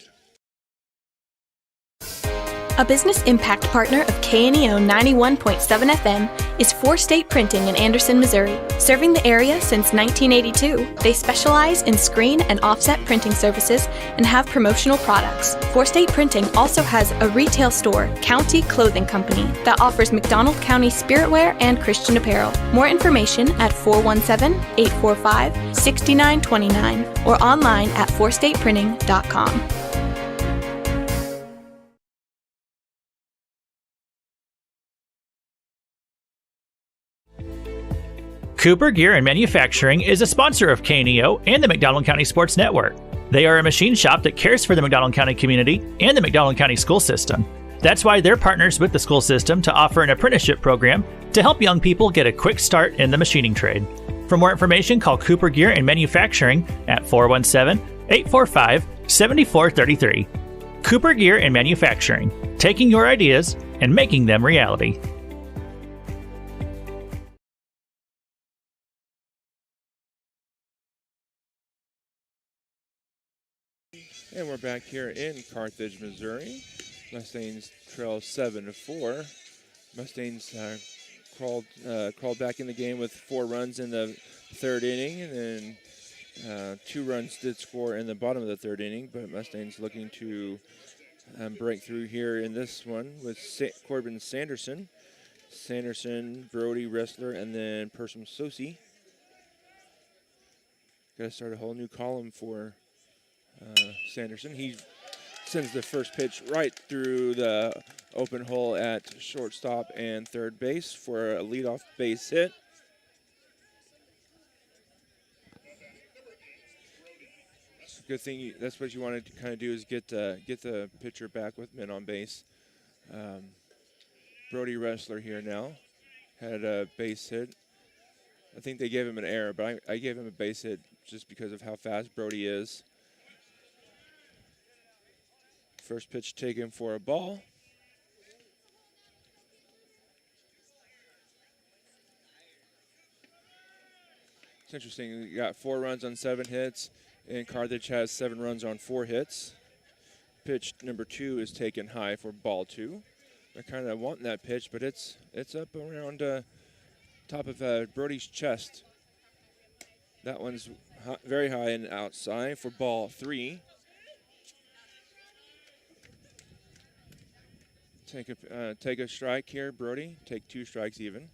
A business impact partner of KNEO 91.7 FM is 4State Printing in Anderson, Missouri. Serving the area since 1982, they specialize in screen and offset printing services and have promotional products. 4State Printing also has a retail store, County Clothing Company, that offers McDonald County spiritwear and Christian apparel. More information at 417-845-6929 or online at 4stateprinting.com. Cooper Gear and Manufacturing is a sponsor of KNEO and the McDonald County Sports Network. They are a machine shop that cares for the McDonald County community and the McDonald County school system. That's why they're partners with the school system to offer an apprenticeship program to help young people get a quick start in the machining trade. For more information, call Cooper Gear and Manufacturing at 417-845-7433. Cooper Gear and Manufacturing, taking your ideas and making them reality. And we're back here in Carthage, Missouri. Mustangs trail 7-4. Mustangs crawled back in the game with 4 runs in the 3rd inning, and then 2 runs did score in the bottom of the 3rd inning. But Mustangs looking to break through here in this one with Corbin Sanderson, Brody Wrestler, and then Persham Sosi. Got to start a whole new column for Sanderson. He sends the first pitch right through the open hole at shortstop and third base for a leadoff base hit. Good thing that's what you wanted to kind of do is get the pitcher back with men on base. Brody Wrestler here now had a base hit. I think they gave him an error, but I gave him a base hit just because of how fast Brody is. First pitch taken for a ball. It's interesting. We got 4 runs on 7 hits, and Carthage has 7 runs on 4 hits. Pitch number 2 is taken high for ball 2. I kind of want that pitch, but it's up around top of Brody's chest. That one's very high and outside for ball 3. Take a strike here, Brody. Take 2 strikes even.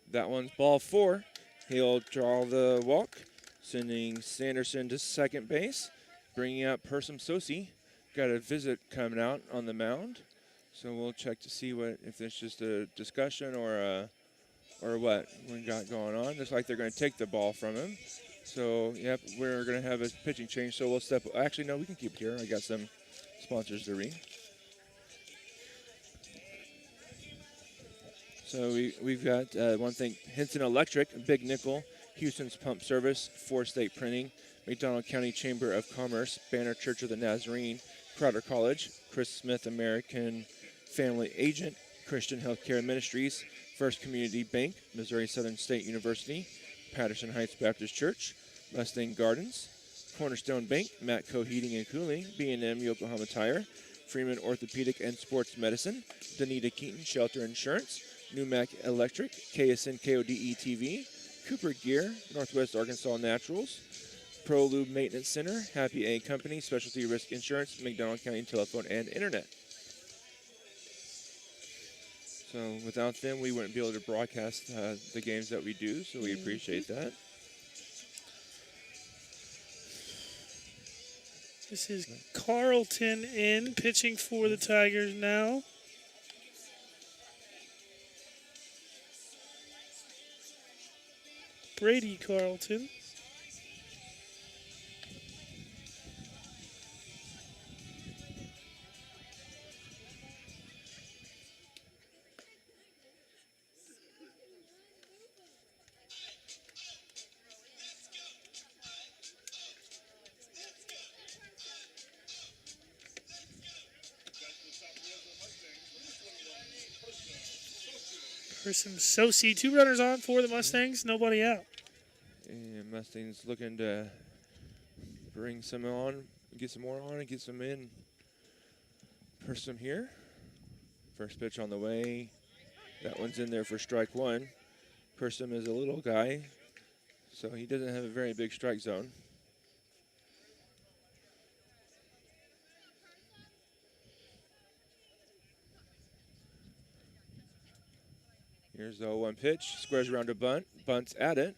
That one's ball 4. He'll draw the walk, sending Sanderson to second base, bringing out Persham Sosi. Got a visit coming out on the mound, so we'll check to see if there's just a discussion or or what we got going on. Looks like they're going to take the ball from him. So, yep, we're going to have a pitching change. So we'll step. Actually, no, we can keep it here. I got some sponsors to read. So we've got one thing: Hinton Electric, Big Nickel, Houston's Pump Service, 4 State Printing, McDonald County Chamber of Commerce, Banner Church of the Nazarene, Crowder College, Chris Smith American Family Agent, Christian Healthcare Ministries, First Community Bank, Missouri Southern State University, Patterson Heights Baptist Church, Mustang Gardens, Cornerstone Bank, Matco Heating and Cooling, B&M Yokohama Tire, Freeman Orthopedic and Sports Medicine, Danita Keaton Shelter Insurance, Numac Electric, KSN KODE TV, Cooper Gear, Northwest Arkansas Naturals, Pro Lube Maintenance Center, Happy A Company, Specialty Risk Insurance, McDonald County Telephone and Internet. So without them, we wouldn't be able to broadcast the games that we do, so we appreciate that. This is Carlton in, pitching for the Tigers now. Brady Carlton. Carson Sosi, 2 runners on for the Mustangs, nobody out. And Mustangs looking to bring some on, get some more on, and get some in. Person here. First pitch on the way. That one's in there for strike 1. Person is a little guy, so he doesn't have a very big strike zone. Here's the 0-1 pitch. Squares around a bunt. Bunts at it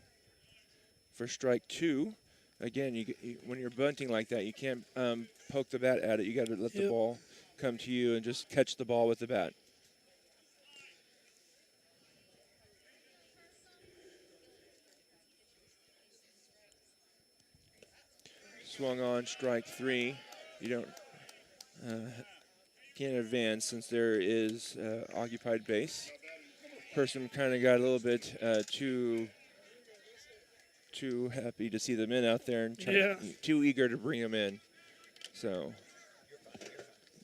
for strike 2. Again, when you're bunting like that, you can't poke the bat at it. You got to let the ball come to you and just catch the ball with the bat. Swung on strike 3. You don't can't advance since there is occupied base. Person kind of got a little bit too happy to see them in out there and too eager to bring them in. So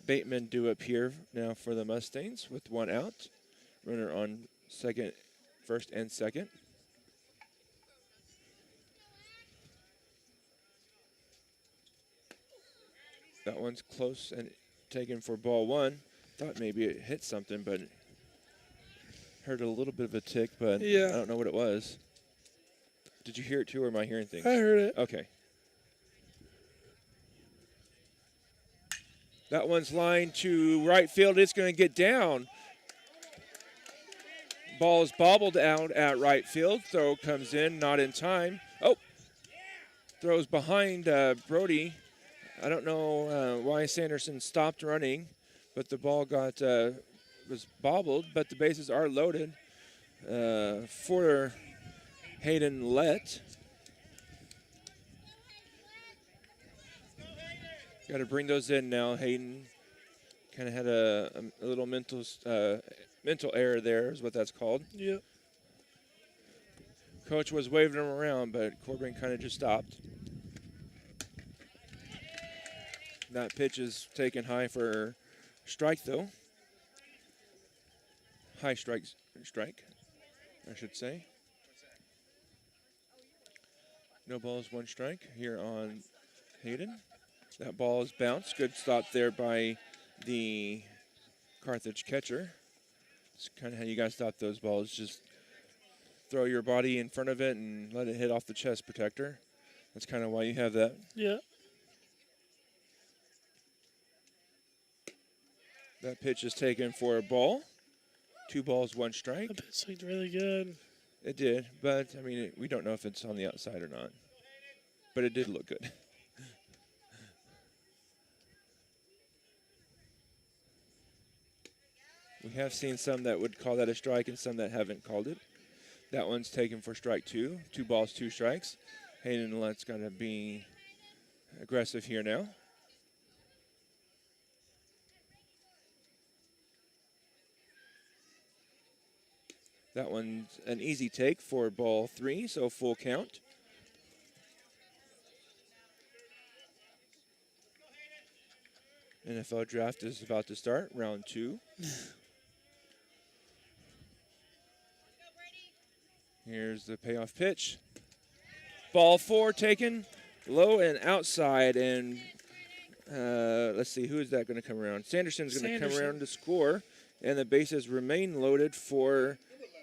Bateman due up here now for the Mustangs with 1 out. Runner on first and second. That one's close and taken for ball 1. Thought maybe it hit something, but heard a little bit of a tick, but I don't know what it was. Did you hear it too, or am I hearing things? I heard it. Okay. That one's lined to right field. It's going to get down. Ball is bobbled out at right field. Throw comes in, not in time. Oh, throws behind Brody. I don't know why Sanderson stopped running, but the ball was bobbled, but the bases are loaded for Hayden Lett. Got to bring those in now. Hayden kind of had a little mental error there is what that's called. Yep. Coach was waving him around, but Corbin kind of just stopped. That pitch is taken high for strike, though. High strike, I should say. No balls, 1 strike here on Hayden. That ball is bounced. Good stop there by the Carthage catcher. It's kind of how you got to stop those balls. Just throw your body in front of it and let it hit off the chest protector. That's kind of why you have that. Yeah. That pitch is taken for a ball. 2 balls, 1 strike. That pitch looked really good. It did, but, I mean, we don't know if it's on the outside or not. But it did look good. We have seen some that would call that a strike and some that haven't called it. That one's taken for strike 2. 2 balls, 2 strikes. Hayden Lett's going to be aggressive here now. That one's an easy take for ball 3, so full count. NFL draft is about to start, round 2. Here's the payoff pitch. Ball 4 taken, low and outside, and let's see, who is that going to come around? Sanderson's going to come around to score, and the bases remain loaded for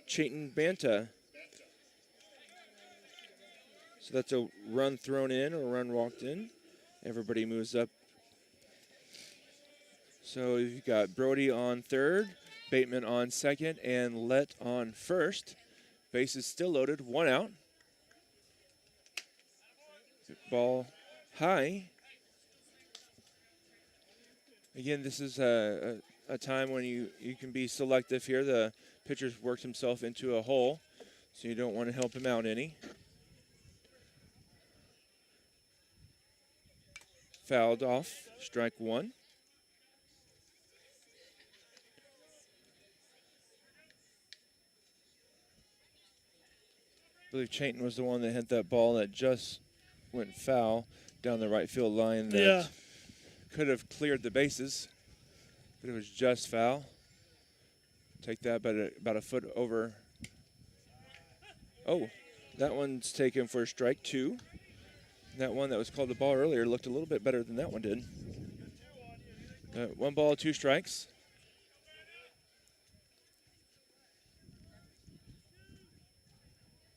Chayton Banta. So that's a run thrown in or a run walked in. Everybody moves up. So you've got Brody on third, Bateman on second, and Lett on first. Bases still loaded, 1 out. Ball high. Again, this is a time when you can be selective here. The pitcher's worked himself into a hole, so you don't want to help him out any. Fouled off, strike 1. I believe Chayton was the one that hit that ball that just went foul down the right field line that could have cleared the bases, but it was just foul. Take that about a foot over. Oh, that one's taken for strike 2. That one that was called the ball earlier looked a little bit better than that one did. 1 ball, 2 strikes.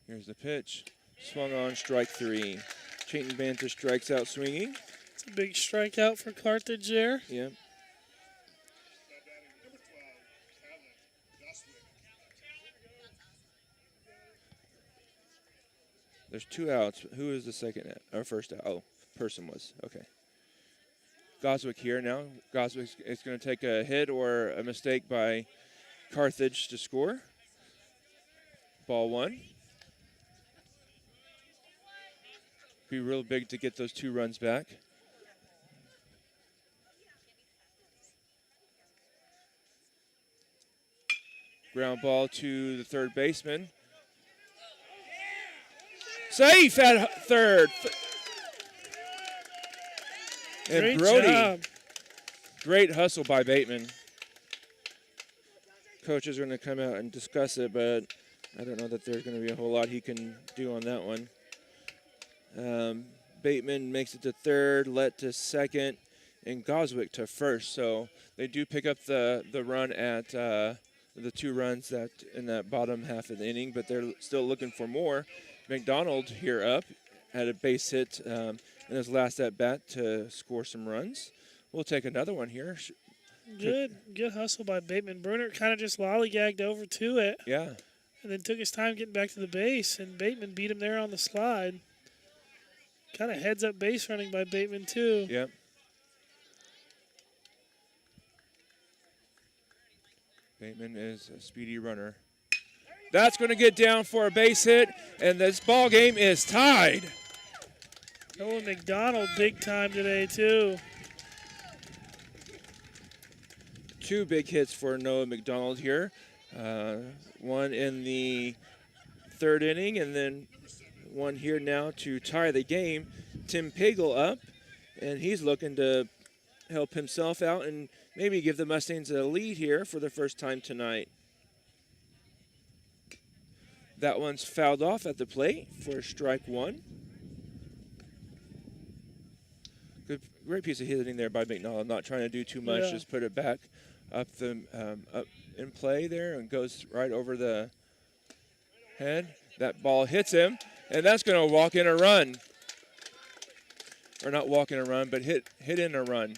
Here's the pitch. Swung on, strike 3. Chayton Banta strikes out swinging. It's a big strikeout for Carthage there. Yeah. There's 2 outs. Who is the second or first out? Oh, Person was. Okay. Goswick here now. Goswick is going to take a hit or a mistake by Carthage to score. Ball 1. Be real big to get those 2 runs back. Ground ball to the third baseman. Safe at third. And Great Brody, job. Great hustle by Bateman. Coach is going to come out and discuss it, but I don't know that there's going to be a whole lot he can do on that one. Bateman makes it to third, Lett to second, and Goswick to first. So they do pick up the run at the 2 runs that in that bottom half of the inning, but they're still looking for more. McDonald here up had a base hit in his last at bat to score some runs. We'll take another one here. Good hustle by Bateman. Bruner kind of just lollygagged over to it. Yeah. And then took his time getting back to the base, and Bateman beat him there on the slide. Kind of heads up base running by Bateman too. Yep. Bateman is a speedy runner. That's going to get down for a base hit, and this ball game is tied. Noah McDonald big time today too. 2 big hits for Noah McDonald here. One in the 3rd inning, and then one here now to tie the game. Tim Pagel up, and he's looking to help himself out and maybe give the Mustangs a lead here for the first time tonight. That one's fouled off at the plate for strike 1. Great piece of hitting there by McDonald, not trying to do too much, just put it back up in play there and goes right over the head. That ball hits him, and that's going to walk in a run. Or not walk in a run, but hit in a run.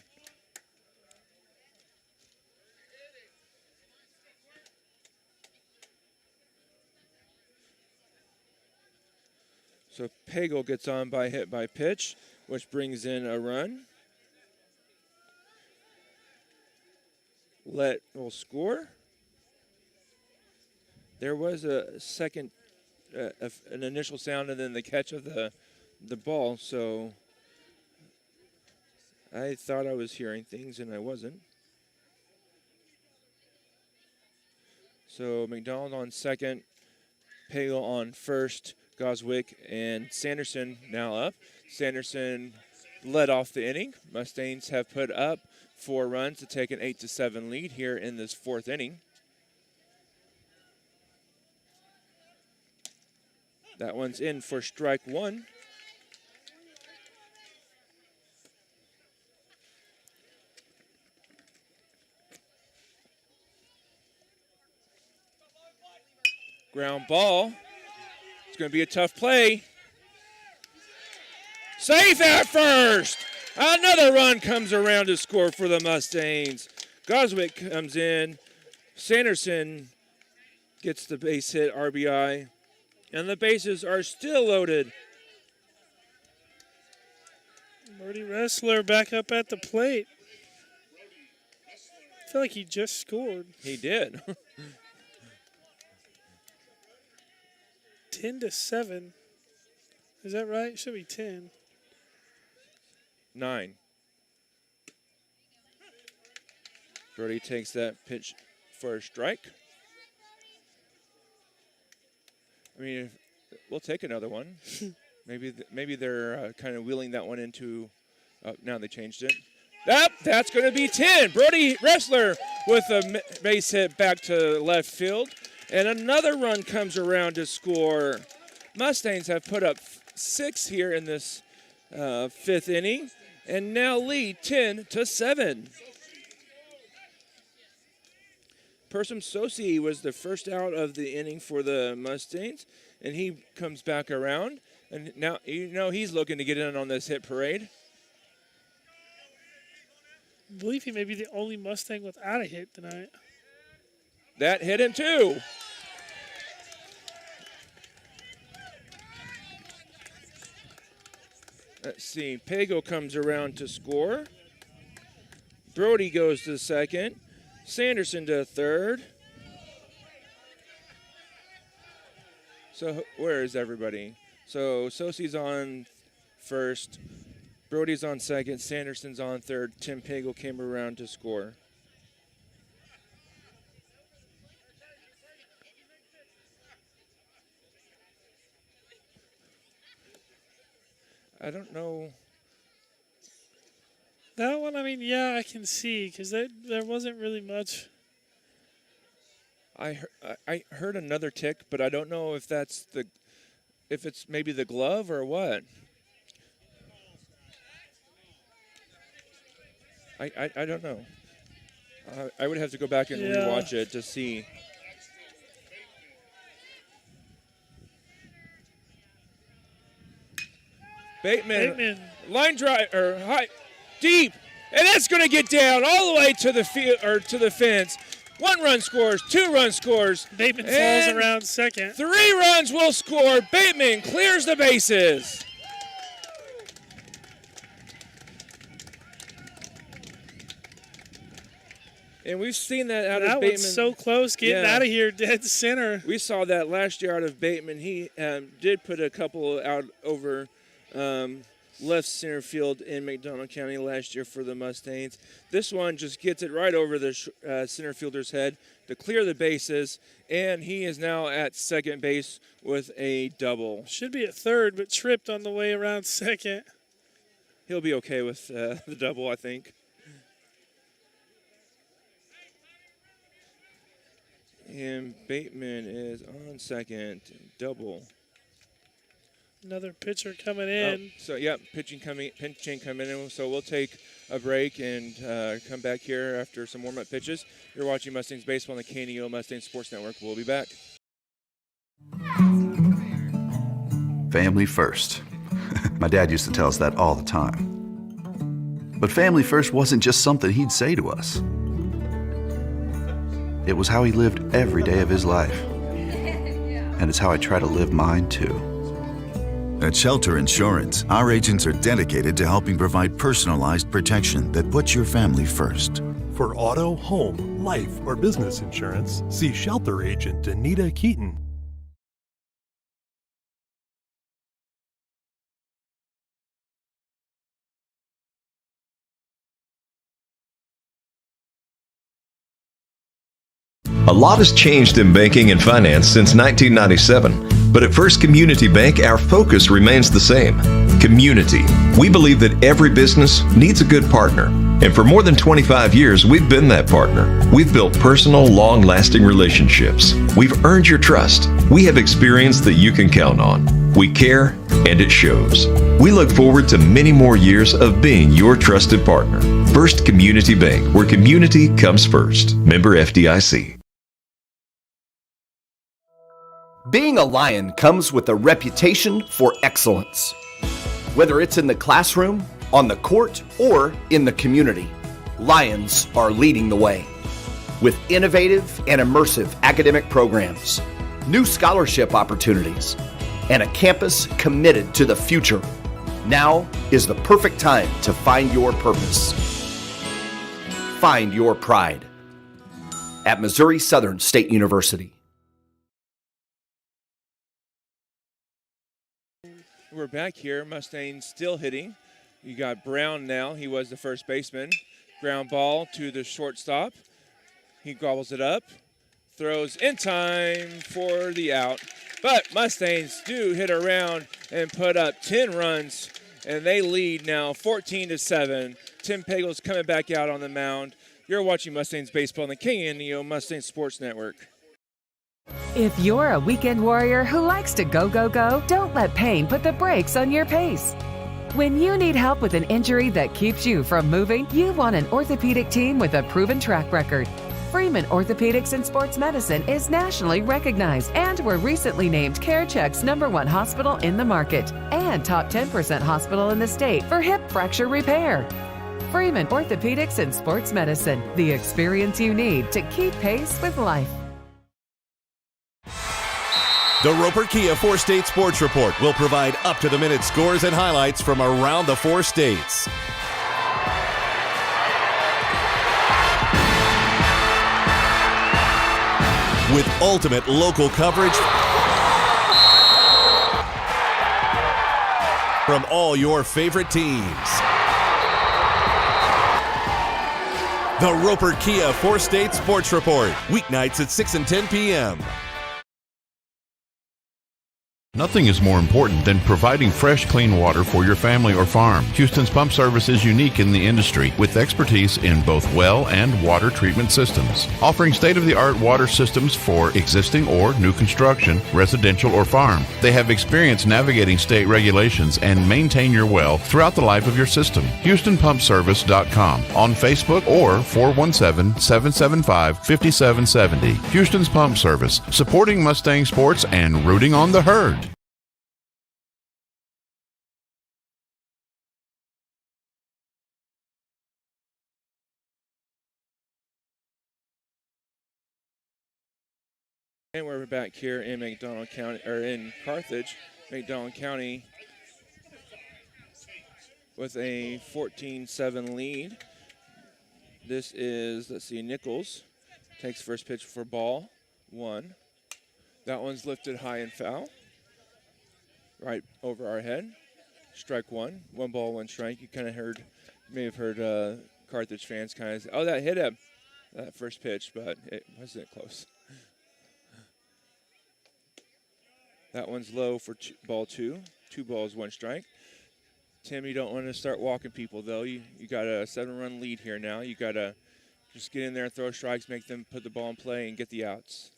So Pagel gets on by hit by pitch, which brings in a run. Lett will score. There was a second an initial sound and then the catch of the ball. So I thought I was hearing things and I wasn't. So McDonald on second, Pagel on first, Goswick and Sanderson now up. Sanderson led off the inning. Mustangs have put up 4 runs to take an 8-7 lead here in this 4th inning. That one's in for strike 1. Ground ball. It's going to be a tough play. Safe at first. Another run comes around to score for the Mustangs. Goswick comes in. Sanderson gets the base hit, RBI. And the bases are still loaded. Brody Wrestler back up at the plate. I feel like he just scored. He did. 10-7. Is that right? It should be 10. 9. Brody takes that pitch for a strike. I mean, we'll take another one. maybe they're kind of wheeling that one into. Now they changed it. That's going to be 10. Brody Wrestler with a base hit back to left field. And another run comes around to score. Mustangs have put up 6 here in this 5th inning and now lead 10-7. Persim Sosi was the first out of the inning for the Mustangs, and he comes back around. And now, he's looking to get in on this hit parade. I believe he may be the only Mustang without a hit tonight. That hit him too. Let's see. Pago comes around to score. Brody goes to second. Sanderson to third. So where is everybody? So Sosi's on first. Brody's on second. Sanderson's on third. Tim Pago came around to score. I don't know. That one, I mean, yeah, I can see because there wasn't really much. I heard another tick, but I don't know if it's maybe the glove or what. I don't know. I would have to go back and rewatch it to see. Bateman. Line drive or high, deep, and that's going to get down all the way to the field or to the fence. 1 run scores, 2 run scores. Bateman falls around second. 3 runs will score. Bateman clears the bases. And we've seen that out of Bateman. That one's so close, getting out of here, dead center. We saw that last year out of Bateman. He did put a couple out over left center field in McDonald County last year for the Mustangs. This one just gets it right over the center fielder's head to clear the bases, and he is now at second base with a double. Should be at third, but tripped on the way around second. He'll be okay with the double, I think. And Bateman is on second, double. Another pitcher coming in. Pitching coming in. So we'll take a break and come back here after some warm-up pitches. You're watching Mustangs Baseball on the KNEO Mustangs Sports Network. We'll be back. Family first. My dad used to tell us that all the time. But family first wasn't just something he'd say to us. It was how he lived every day of his life. And it's how I try to live mine, too. At Shelter Insurance, our agents are dedicated to helping provide personalized protection that puts your family first. For auto, home, life, or business insurance, see Shelter Agent Anita Keaton. A lot has changed in banking and finance since 1997, but at First Community Bank, our focus remains the same: community. We believe that every business needs a good partner, and for more than 25 years, we've been that partner. We've built personal, long-lasting relationships. We've earned your trust. We have experience that you can count on. We care, and it shows. We look forward to many more years of being your trusted partner. First Community Bank, where community comes first. Member FDIC. Being a Lion comes with a reputation for excellence. Whether it's in the classroom, on the court, or in the community, Lions are leading the way. With innovative and immersive academic programs, new scholarship opportunities, and a campus committed to the future, now is the perfect time to find your purpose. Find your pride at Missouri Southern State University. We're back here. Mustangs still hitting. You got Brown now. He was the first baseman. Ground ball to the shortstop. He gobbles it up. Throws in time for the out. But Mustangs do hit around and put up 10 runs, and they lead now 14-7. Tim Pagel's coming back out on the mound. You're watching Mustangs baseball on the KNEO Mustangs Sports Network. If you're a weekend warrior who likes to go, go, go, don't let pain put the brakes on your pace. When you need help with an injury that keeps you from moving, you want an orthopedic team with a proven track record. Freeman Orthopedics and Sports Medicine is nationally recognized and were recently named CareCheck's #1 hospital in the market and top 10% hospital in the state for hip fracture repair. Freeman Orthopedics and Sports Medicine, the experience you need to keep pace with life. The Roper Kia 4-State Sports Report will provide up-to-the-minute scores and highlights from around the 4 states. With ultimate local coverage from all your favorite teams. The Roper Kia 4-State Sports Report, weeknights at 6 and 10 p.m. Nothing is more important than providing fresh, clean water for your family or farm. Houston's Pump Service is unique in the industry with expertise in both well and water treatment systems, offering state-of-the-art water systems for existing or new construction, residential or farm. They have experience navigating state regulations and maintain your well throughout the life of your system. HoustonPumpService.com on Facebook or 417-775-5770. Houston's Pump Service, supporting Mustang sports and rooting on the herd. And we're back here in McDonald County, or in Carthage, McDonald County, with a 14-7 lead. This is, let's see, Nichols takes first pitch for ball 1. That one's lifted high and foul, right over our head. Strike 1, 1 ball, 1 strike. You kind of heard, may have heard Carthage fans kind of say, oh, that hit him, that first pitch, but it wasn't close. That one's low for ball 2. 2 balls, 1 strike. Tim, you don't want to start walking people, though. You got a 7-run lead here now. You got to just get in there, throw strikes, make them put the ball in play, and get the outs.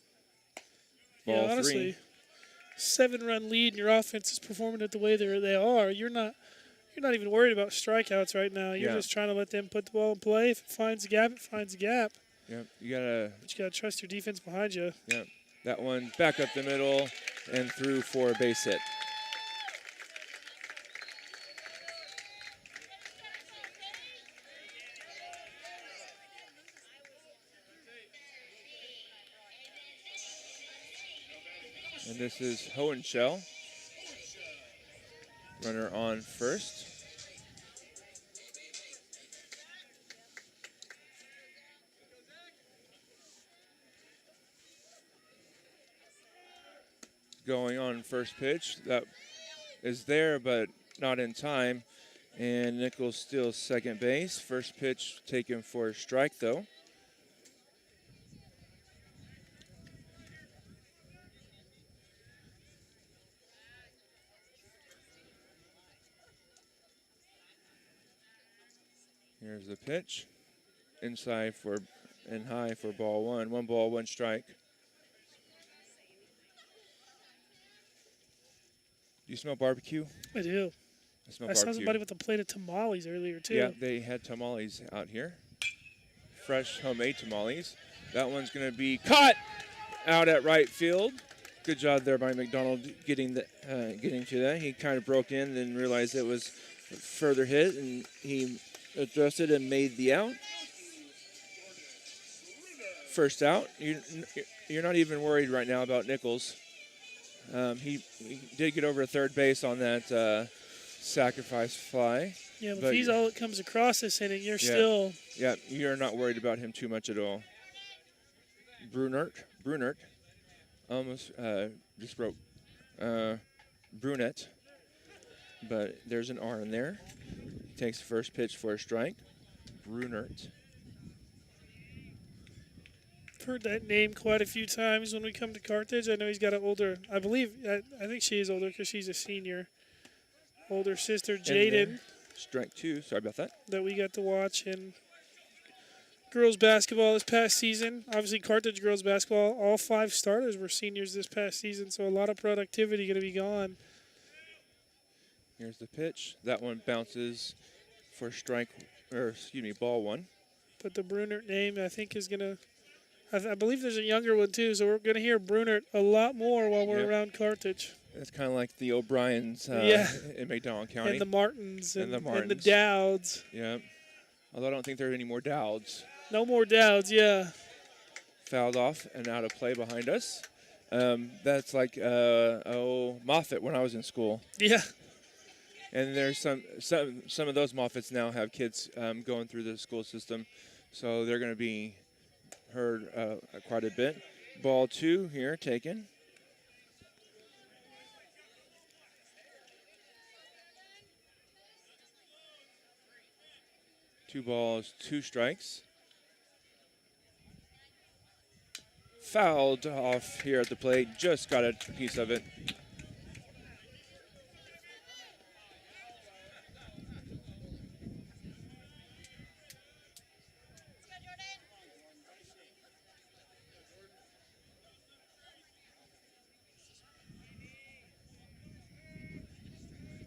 Ball yeah, honestly, 3. 7-run lead, and your offense is performing it the way they are. You're not even worried about strikeouts right now. You're just trying to let them put the ball in play. If it finds a gap, it finds a gap. Yeah, but you gotta trust your defense behind you. Yeah, that one back up the middle and through for a base hit. And this is Hohenschel. Runner on first. Going on first pitch. That is there, but not in time. And Nichols steals second base. First pitch taken for a strike, though. Here's the pitch. Inside for and high for ball one. 1 ball, 1 strike. Do you smell barbecue? I do. I smell I saw barbecue. somebody with a plate of tamales earlier, too. Yeah, they had tamales out here. Fresh homemade tamales. That one's going to be caught out at right field. Good job there by McDonald getting to that. He kind of broke in, then realized it was a further hit, and he addressed it and made the out. First out. You're not even worried right now about Nichols. He did get over third base on that sacrifice fly. Yeah, but if he's all that comes across this inning, you're still... Yeah, you're not worried about him too much at all. Brunert, almost just broke Brunette, but there's an R in there. He takes the first pitch for a strike. Brunert. I've heard that name quite a few times when we come to Carthage. I know he's got an older, I think she is older because she's a senior. Older sister, Jaden. Strike 2, sorry about that. That we got to watch in girls basketball this past season. Obviously, Carthage girls basketball, all 5 starters were seniors this past season, so a lot of productivity going to be gone. Here's the pitch. That one bounces for ball 1. But the Brunert name, I think, is going to... I believe there's a younger one, too, so we're going to hear Brunert a lot more while we're around Carthage. It's kind of like the O'Briens in McDonald County. And the Martins and the the Dowds. Yeah. Although I don't think there are any more Dowds. No more Dowds, yeah. Fouled off and out of play behind us. That's like Moffett when I was in school. Yeah. And there's some of those Moffats now have kids going through the school system, so they're going to be heard quite a bit. Ball 2 here taken. Two balls, 2 strikes. Fouled off here at the plate. Just got a piece of it.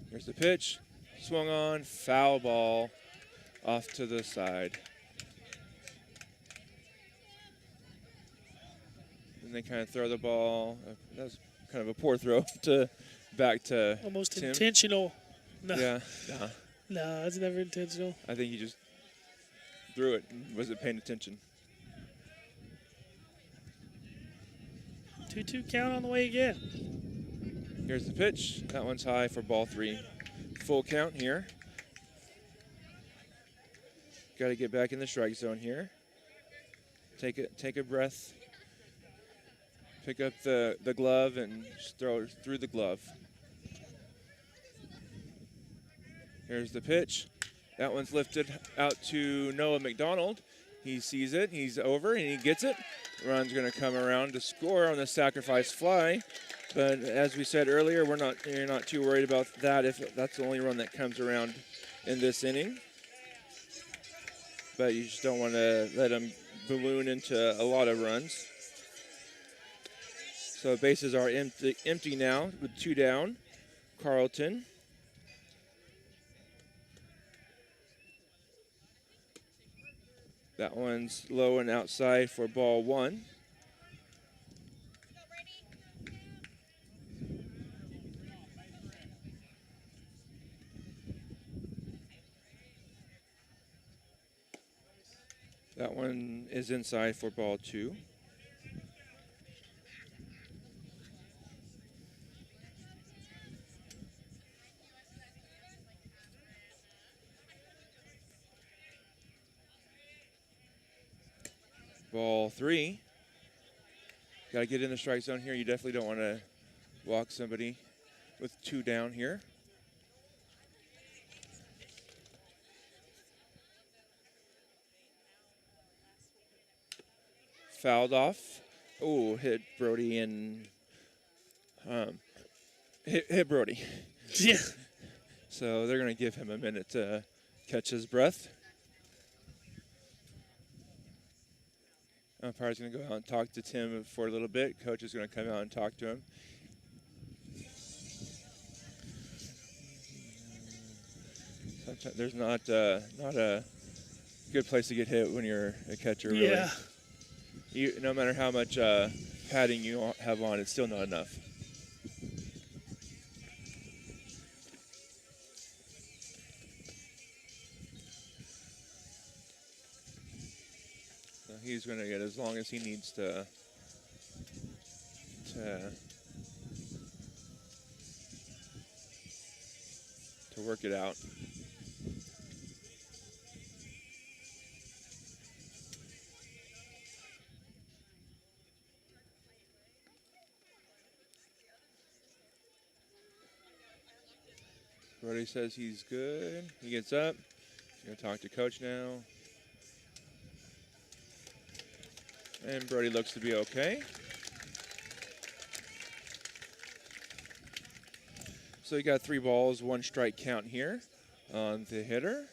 Here's the pitch. Swung on. Foul ball. Off to the side. And they kind of throw the ball. That was kind of a poor throw back to almost Tim. Intentional. No. Yeah. No, it's never intentional. I think he just threw it and wasn't paying attention. 2-2 count on the way again. Here's the pitch. That one's high for ball 3. Full count here. Got to get back in the strike zone here. Take a breath. Pick up the glove and just throw it through the glove. Here's the pitch. That one's lifted out to Noah McDonald. He sees it. He's over and he gets it. Run's going to come around to score on the sacrifice fly. But as we said earlier, you're not too worried about that if that's the only run that comes around in this inning. But you just don't want to let them balloon into a lot of runs. So bases are empty now with 2 down. Carlton. That one's low and outside for ball 1. That one is inside for ball 2. Ball 3. Got to get in the strike zone here. You definitely don't want to walk somebody with 2 down here. Fouled off. Oh, hit Brody and hit Brody. Yeah. So they're going to give him a minute to catch his breath. Umpire's going to go out and talk to Tim for a little bit. Coach is going to come out and talk to him. Sometimes there's not a good place to get hit when you're a catcher. Really. Yeah. No matter how much padding you have on, it's still not enough. So he's going to get as long as he needs to work it out. Brody says he's good. He gets up. He's going to talk to Coach now. And Brody looks to be okay. So you got 3 balls, 1 strike count here on the hitter.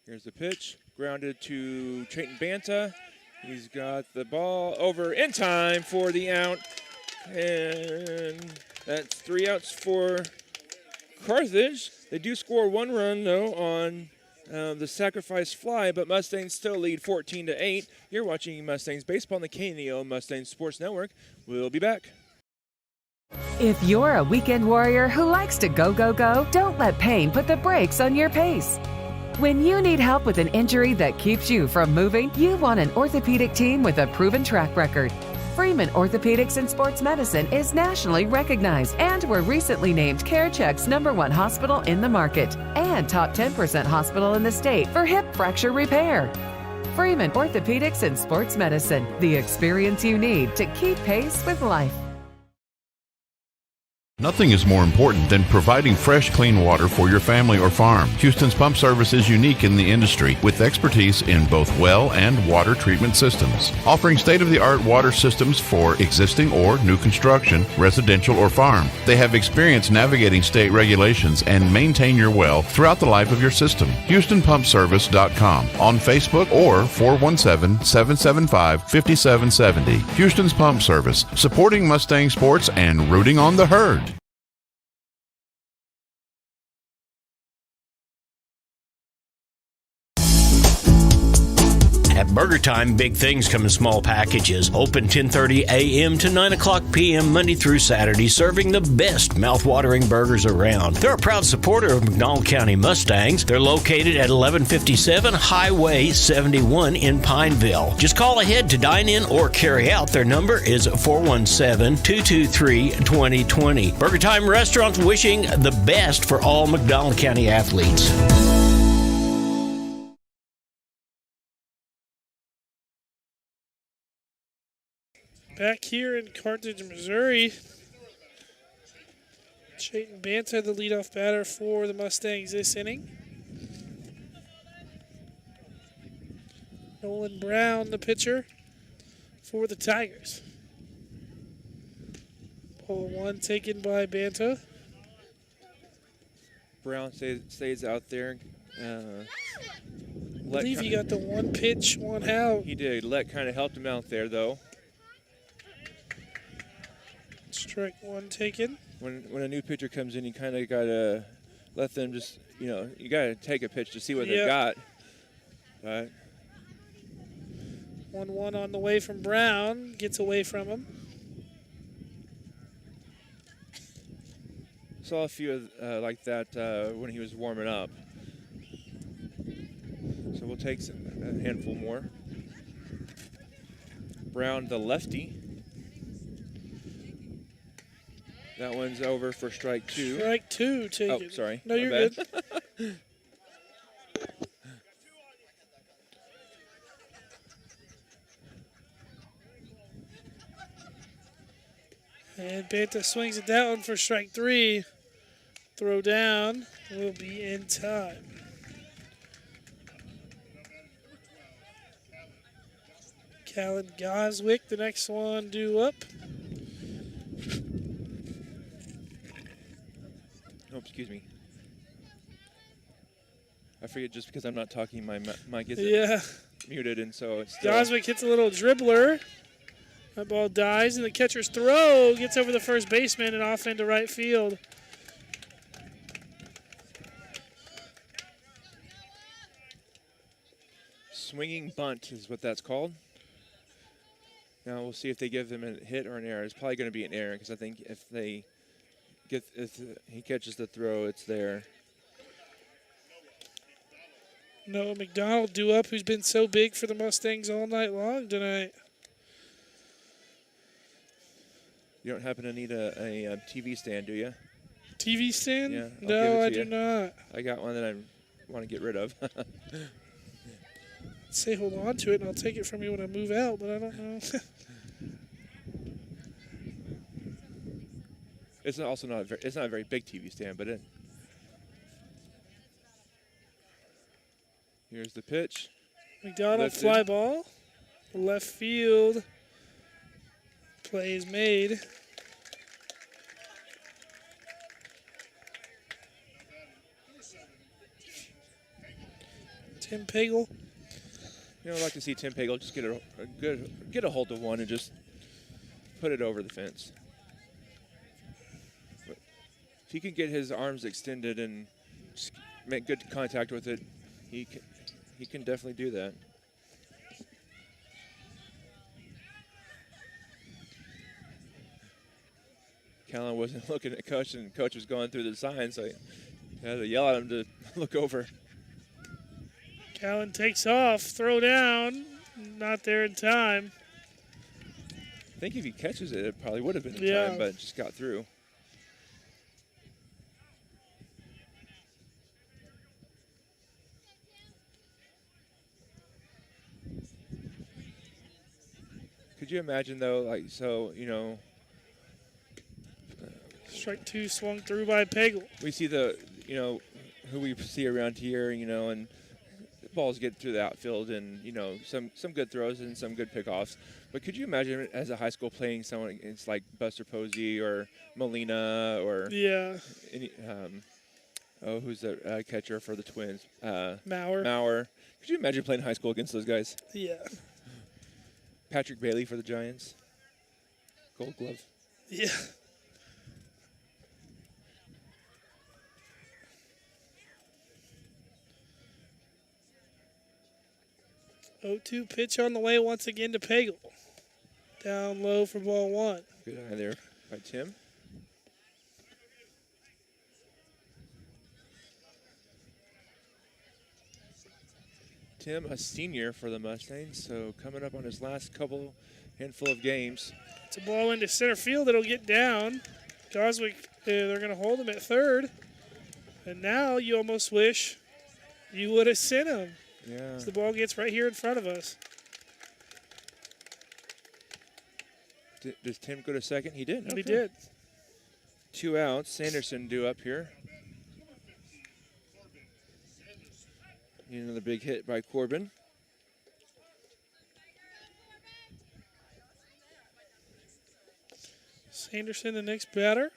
Here's the pitch, grounded to Chayton Banta. He's got the ball over in time for the out. And that's 3 outs for Carthage. They do score 1 run, though, on the sacrifice fly, but Mustangs still lead 14-8. You're watching Mustangs Baseball on the KNEO Mustangs Sports Network. We'll be back. If you're a weekend warrior who likes to go, go, go, don't let pain put the brakes on your pace. When you need help with an injury that keeps you from moving, you want an orthopedic team with a proven track record. Freeman Orthopedics and Sports Medicine is nationally recognized and were recently named CareCheck's #1 hospital in the market and top 10% hospital in the state for hip fracture repair. Freeman Orthopedics and Sports Medicine, the experience you need to keep pace with life. Nothing is more important than providing fresh, clean water for your family or farm. Houston's Pump Service is unique in the industry with expertise in both well and water treatment systems, offering state-of-the-art water systems for existing or new construction, residential or farm. They have experience navigating state regulations and maintain your well throughout the life of your system. HoustonPumpService.com on Facebook or 417-775-5770. Houston's Pump Service, supporting Mustang sports and rooting on the herd. At Burger Time, big things come in small packages. Open 10:30 a.m. to 9 o'clock p.m. Monday through Saturday, serving the best mouth-watering burgers around. They're a proud supporter of McDonald County Mustangs. They're located at 1157 Highway 71 in Pineville. Just call ahead to dine in or carry out. Their number is 417-223-2020. Burger Time Restaurant, wishing the best for all McDonald County athletes. Back here in Carthage, Missouri, Chayton Banta, the leadoff batter for the Mustangs this inning. Nolan Brown, the pitcher for the Tigers. Ball 1 taken by Banta. Brown stays out there. I believe he got the 1 pitch, 1 out. He did. Let kind of helped him out there, though. Strike 1 taken. When a new pitcher comes in, you kind of got to let them just, you got to take a pitch to see what they've got. But 1-1 on the way from Brown. Gets away from him. Saw a few like that when he was warming up. So we'll take a handful more. Brown, the lefty. That one's over for strike 2. Strike 2 taken. Oh, sorry. No, you're good. And Banta swings at that one for strike 3. Throw down will be in time. Callan Goswick, the next one due up. excuse me. I forget just because I'm not talking, my mic is muted, and so it's still. Goswick hits a little dribbler. That ball dies, and the catcher's throw gets over the first baseman and off into right field. Swinging bunt is what that's called. Now we'll see if they give them a hit or an error. It's probably going to be an error because I think if he catches the throw, it's there. Noah McDonald due up, who's been so big for the Mustangs all night long tonight. You don't happen to need a TV stand, do you? TV stand? Yeah. No, I do not. I got one that I want to get rid of. Say hold on to it, and I'll take it from you when I move out, but I don't know. It's also not a very big TV stand, but here's the pitch. McDonald Lifted. fly ball, left field. Play is made. Tim Pagel. You know, I'd like to see Tim Pagel just get a hold of one and just put it over the fence. But if he can get his arms extended and just make good contact with it, he can definitely do that. Callan wasn't looking at Coach, and Coach was going through the signs, so he had to yell at him to look over. Callan takes off, throw down, not there in time. I think if he catches it, it probably would have been in time, but it just got through. Could you imagine, though, like, so, you know. Strike two swung through by Pagel. We see who we see around here, and balls get through the outfield and, some good throws and some good pickoffs. But could you imagine as a high school playing someone against like Buster Posey or Molina or who's the catcher for the Twins? Maurer. Could you imagine playing high school against those guys? Yeah. Patrick Bailey for the Giants. Gold Glove. Yeah. Oh-2 pitch on the way once again to Pagel. Down low for ball one. Good eye there by Tim. Tim, a senior for the Mustangs, so coming up on his last handful of games. It's a ball into center field. It'll get down. Goswick, they're going to hold him at third. And now you almost wish you would have sent him. Yeah. The ball gets right here in front of us. Does Tim go to second? He did. He did. 2 outs. Sanderson due up here. Another big hit by Corbin. Sanderson, the next batter.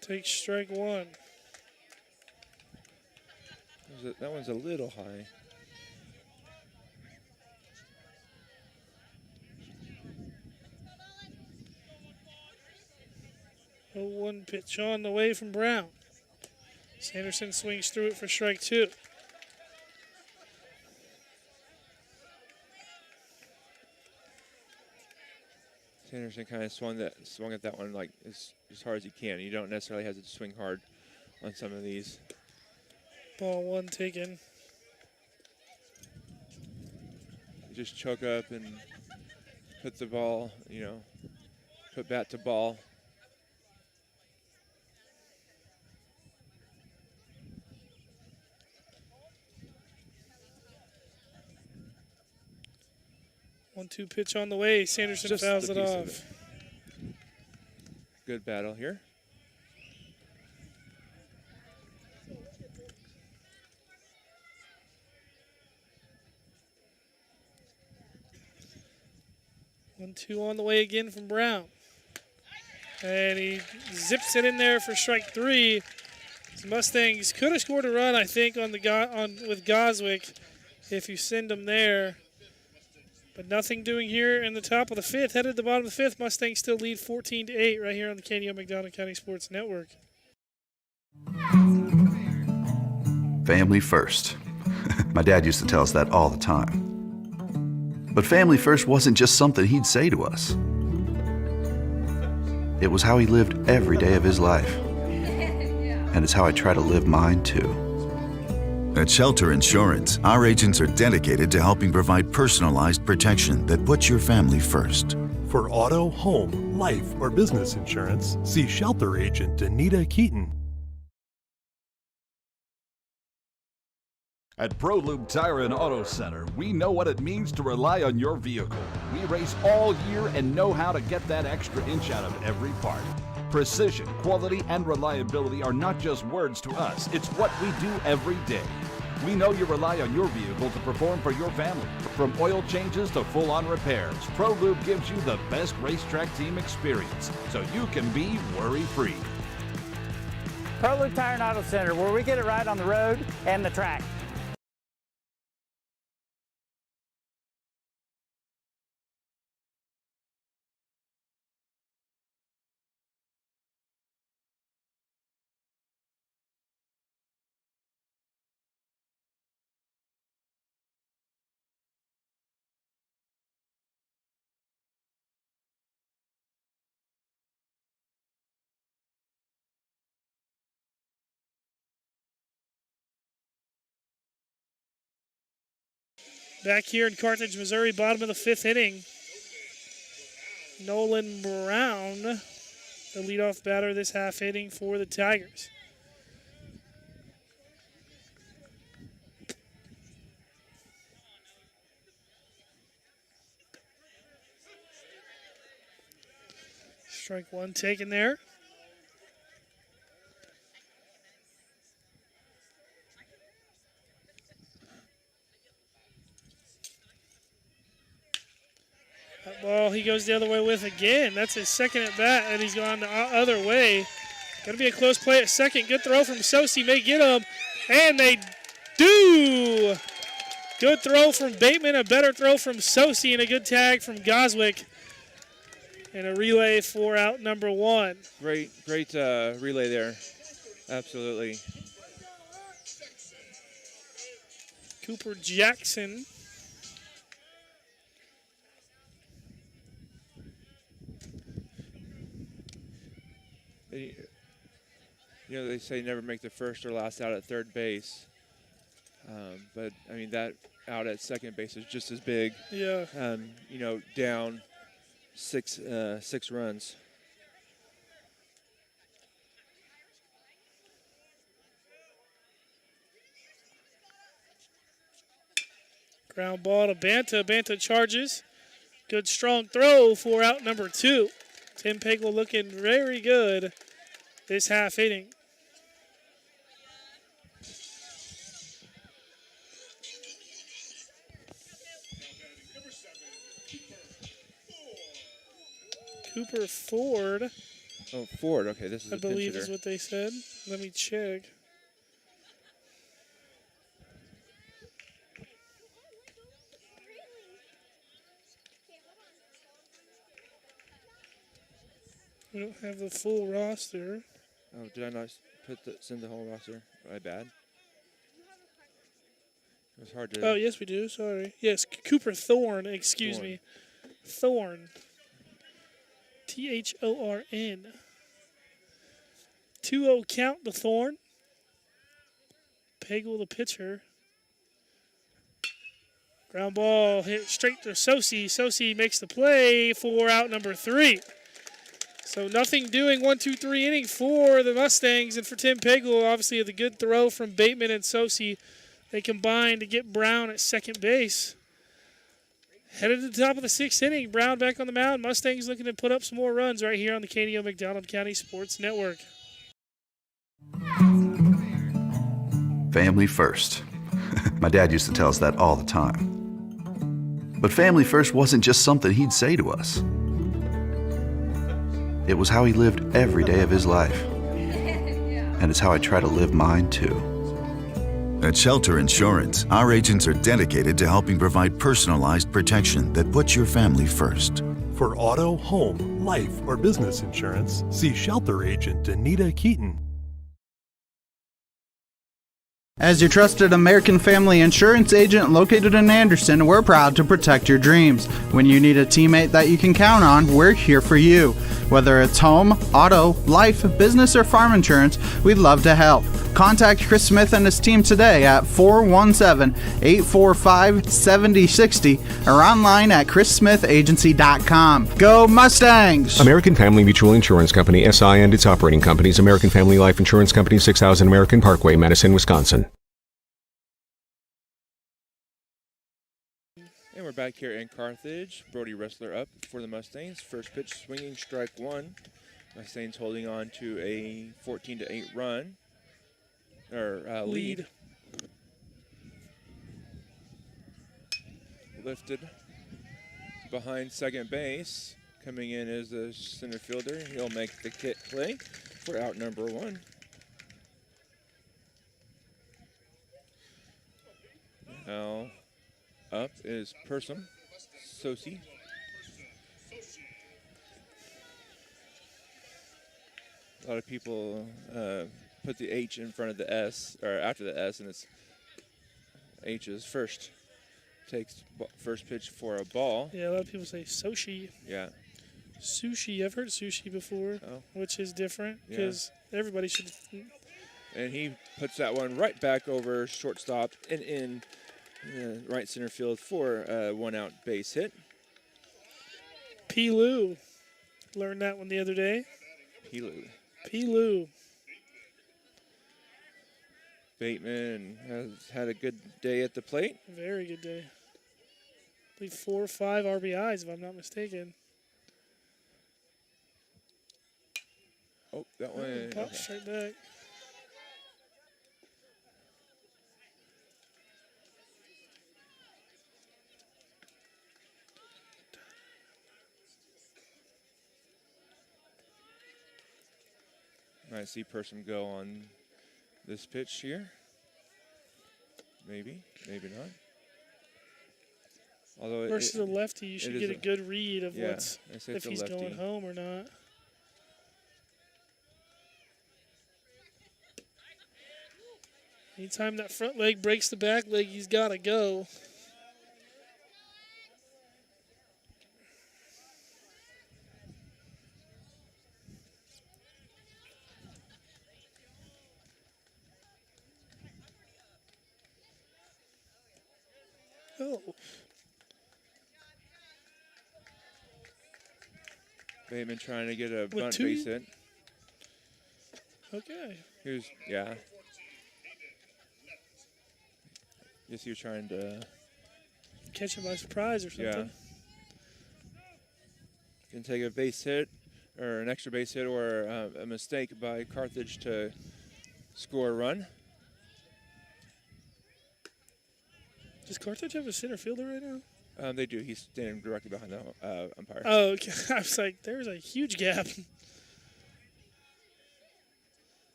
Takes strike one. That one's a little high. Oh, 1 pitch on the way from Brown. Sanderson swings through it for strike two. Sanderson kind of swung at that one like as hard as he can. You don't necessarily have to swing hard on some of these. Ball one taken. You just choke up and put the ball, put bat to ball. 1-2 pitch on the way. Sanderson Just fouls the it piece of off. Good battle here. 1-2 on the way again from Brown. And he zips it in there for strike 3. The Mustangs could have scored a run, I think, with Goswick if you send them there. But nothing doing here in the top of the 5th. Headed to the bottom of the 5th, Mustangs still lead 14-8 right here on the KNO McDonald County Sports Network. Family first. My dad used to tell us that all the time. But family first wasn't just something he'd say to us. It was how he lived every day of his life. And it's how I try to live mine too. At Shelter Insurance, our agents are dedicated to helping provide personalized protection that puts your family first. For auto, home, life, or business insurance, see Shelter Agent Anita Keaton. At ProLube Tire and Auto Center, we know what it means to rely on your vehicle. We race all year and know how to get that extra inch out of every part. Precision, quality, and reliability are not just words to us. It's what we do every day. We know you rely on your vehicle to perform for your family. From oil changes to full-on repairs, ProLube gives you the best racetrack team experience, so you can be worry-free. ProLube Tire and Auto Center, where we get it right on the road and the track. Back here in Carthage, Missouri, bottom of the 5th inning. Nolan Brown, the leadoff batter this half inning for the Tigers. Strike 1 taken there. That ball he goes the other way with again. That's his second at bat, and he's gone the other way. Going to be a close play at second. Good throw from Sosi. May get him, and they do. Good throw from Bateman, a better throw from Sosi, and a good tag from Goswick. And a relay for out number 1. Great relay there. Absolutely. Cooper Jackson. You know, they say never make the first or last out at third base. But, I mean, that out at second base is just as big. Yeah. You know, down six runs. Ground ball to Banta. Banta charges. Good strong throw for out number 2. Tim Pagel looking very good this half inning. Cooper Ford. Oh, Ford. Okay, this is I believe is what they said. Let me check. We don't have the full roster. Oh, did I not send the whole roster? My bad. It was hard to. Oh, yes, we do. Sorry. Yes, Cooper Thorne. Excuse me. Thorne. Thorn. 2-0 count to Thorne. Pagel, the pitcher. Ground ball hit straight to Sosi. Sosi makes the play for out number 3. So nothing doing 1-2-3 inning for the Mustangs and for Tim Pagel. Obviously, the good throw from Bateman and Sosi. They combined to get Brown at second base. Headed to the top of the 6th inning. Brown back on the mound. Mustangs looking to put up some more runs right here on the KNO McDonald County Sports Network. Family first. My dad used to tell us that all the time. But family first wasn't just something he'd say to us. It was how he lived every day of his life. And it's how I try to live mine too. At Shelter Insurance, our agents are dedicated to helping provide personalized protection that puts your family first. For auto, home, life, or business insurance, see Shelter Agent Anita Keaton. As your trusted American Family Insurance agent located in Anderson, we're proud to protect your dreams. When you need a teammate that you can count on, we're here for you. Whether it's home, auto, life, business, or farm insurance, we'd love to help. Contact Chris Smith and his team today at 417-845-7060 or online at chrissmithagency.com. Go Mustangs! American Family Mutual Insurance Company, SI, and its operating companies, American Family Life Insurance Company, 6000 American Parkway, Madison, Wisconsin. And we're back here in Carthage. Brody Wrestler up for the Mustangs. First pitch, swinging, strike one. Mustangs holding on to a 14-8 run. Lead. Lifted behind second base. Coming in as the center fielder. He'll make the hit play for out number one. Now up is Persum. Sosi. A lot of people put the H in front of the S, or after the S, and it's H is first. Takes first pitch for a ball. Yeah, a lot of people say Soshi. Yeah. Sushi. I've heard sushi before, which is different because everybody should. And he puts that one right back over shortstop and in right center field for a one-out base hit. P. Learned that one the other day. P. Bateman has had a good day at the plate. Very good day. I believe 4 or 5 RBIs, if I'm not mistaken. Oh, that one. Popped straight back. Might see Persum go on this pitch here. Maybe, maybe not. Although versus a lefty, you should get a good read of what's if he's lefty. going home or not. Anytime that front leg breaks the back leg, he's got to go. Oh. Bateman trying to get a bunt base hit. Okay. Guess he was trying to catch him by surprise or something. Yeah. Can take a base hit or an extra base hit or a mistake by Carthage to score a run. Does Carthage have a center fielder right now? They do. He's standing directly behind the umpire. Oh, okay. I was like, there's a huge gap.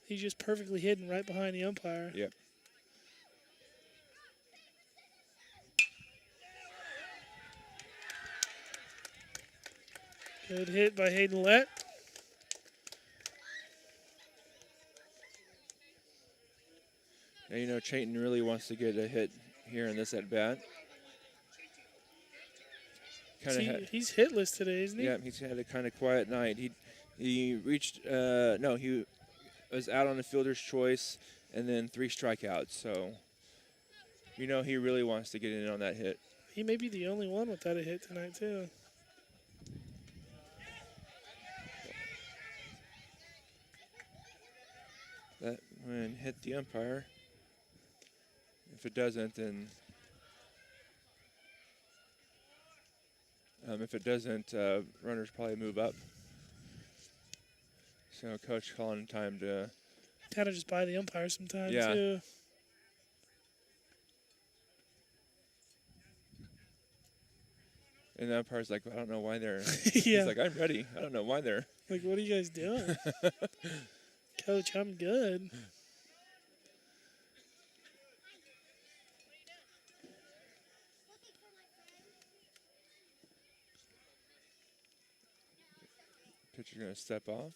He's just perfectly hidden right behind the umpire. Yep. Good hit by Hayden Lett. Now, you know, Chayton really wants to get a hit here in this at-bat. He's hitless today, isn't he? Yeah, he's had a kind of quiet night. He reached, he was out on the fielder's choice and then 3 strikeouts. So, you know, he really wants to get in on that hit. He may be the only one without a hit tonight, too. That one hit the umpire. If it doesn't, then runners probably move up. So coach calling time to kind of just buy the umpire sometimes yeah. too. And the umpire's like, I don't know why they're. Yeah. He's like, I'm ready. I don't know why they're. Like, what are you guys doing? Coach, I'm good. Pitcher's going to step off.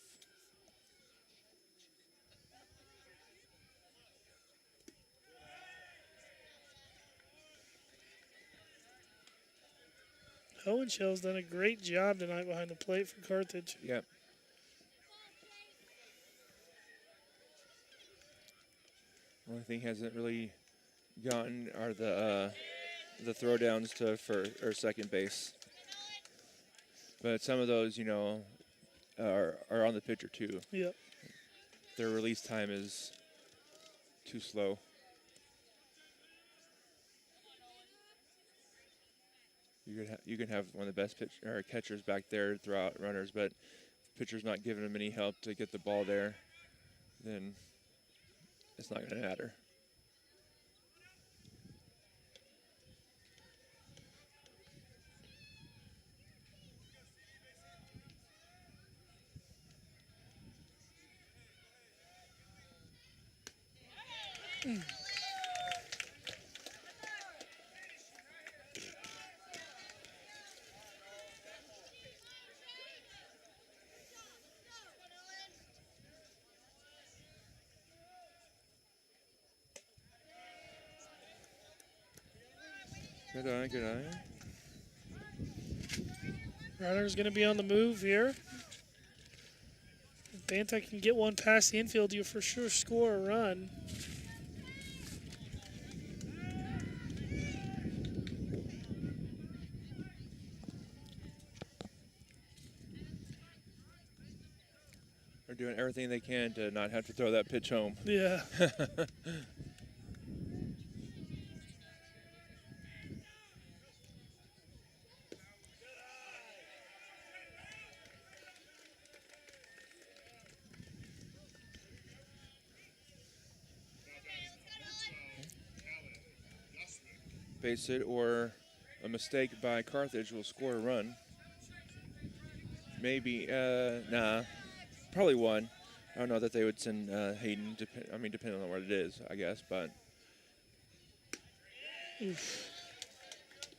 Hohenschell's done a great job tonight behind the plate for Carthage. Yep. Only thing he hasn't really gotten are the throwdowns to first or second base. But some of those, are on the pitcher too. Yep. Their release time is too slow. You can have one of the best catchers back there throw out runners, but if pitcher's not giving them any help to get the ball there, then it's not going to matter. Good eye, good eye. Runner's going to be on the move here. If Banta can get one past the infield, you'll for sure score a run. They're doing everything they can to not have to throw that pitch home. Yeah. Base hit or a mistake by Carthage will score a run. Maybe, nah, probably one. I don't know that they would send Hayden, depending on what it is, I guess, but. Oof.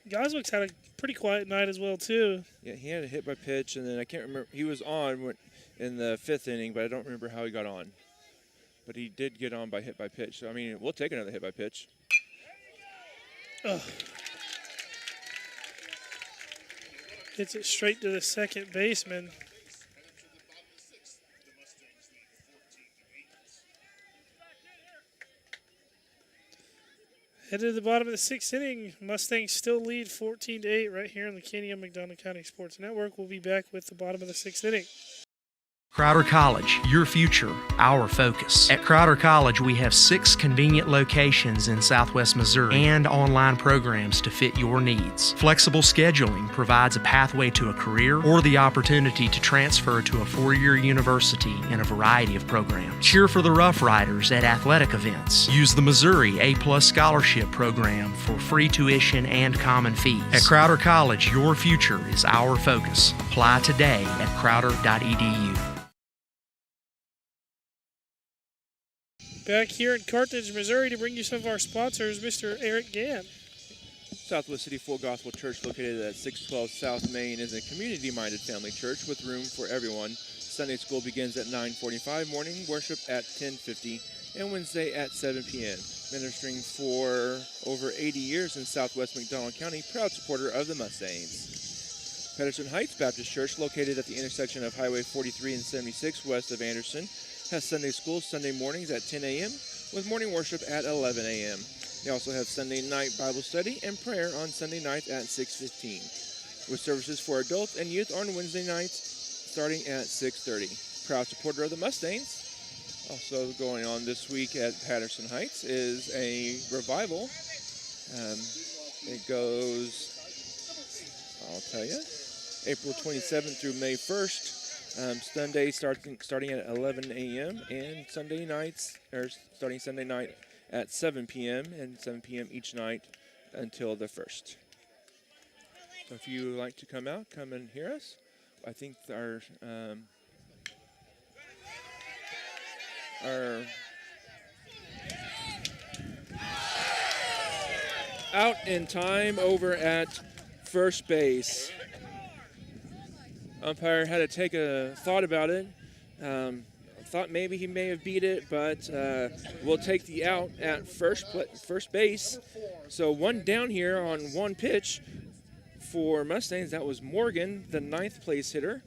Goswick's had a pretty quiet night as well, too. Yeah, he had a hit by pitch, and then I can't remember. He was on in the 5th inning, but I don't remember how he got on. But he did get on by hit by pitch. So, we'll take another hit by pitch. Ugh. Hits it straight to the second baseman. Headed to the bottom of the 6th inning. Mustangs still lead 14-8 right here on the KNEO McDonald County Sports Network. We'll be back with the bottom of the 6th inning. Crowder College, your future, our focus. At Crowder College, we have 6 convenient locations in Southwest Missouri and online programs to fit your needs. Flexible scheduling provides a pathway to a career or the opportunity to transfer to a 4-year university in a variety of programs. Cheer for the Rough Riders at athletic events. Use the Missouri A+ Scholarship Program for free tuition and common fees. At Crowder College, your future is our focus. Apply today at crowder.edu. Back here in Carthage, Missouri to bring you some of our sponsors, Mr. Eric Gann. Southwest City Full Gospel Church, located at 612 South Main, is a community-minded family church with room for everyone. Sunday school begins at 9:45, morning worship at 10:50, and Wednesday at 7 p.m. Ministering for over 80 years in Southwest McDonald County, proud supporter of the Mustangs. Patterson Heights Baptist Church, located at the intersection of Highway 43 and 76 west of Anderson, has Sunday school Sunday mornings at 10 a.m. with morning worship at 11 a.m. They also have Sunday night Bible study and prayer on Sunday nights at 6:15, with services for adults and youth on Wednesday nights starting at 6:30. Proud supporter of the Mustangs. Also going on this week at Patterson Heights is a revival. It goes, I'll tell you, April 27th through May 1st. Sunday starting at 11 a.m. and Sunday nights, starting Sunday night at 7 p.m. and 7 p.m. each night until the 1st. So if you would like to come out, come and hear us. I think our out in time over at first base. Umpire had to take a thought about it. Thought maybe he may have beat it, but we'll take the out at first base. So one down here on one pitch for Mustangs. That was Morgan, the 9th place hitter.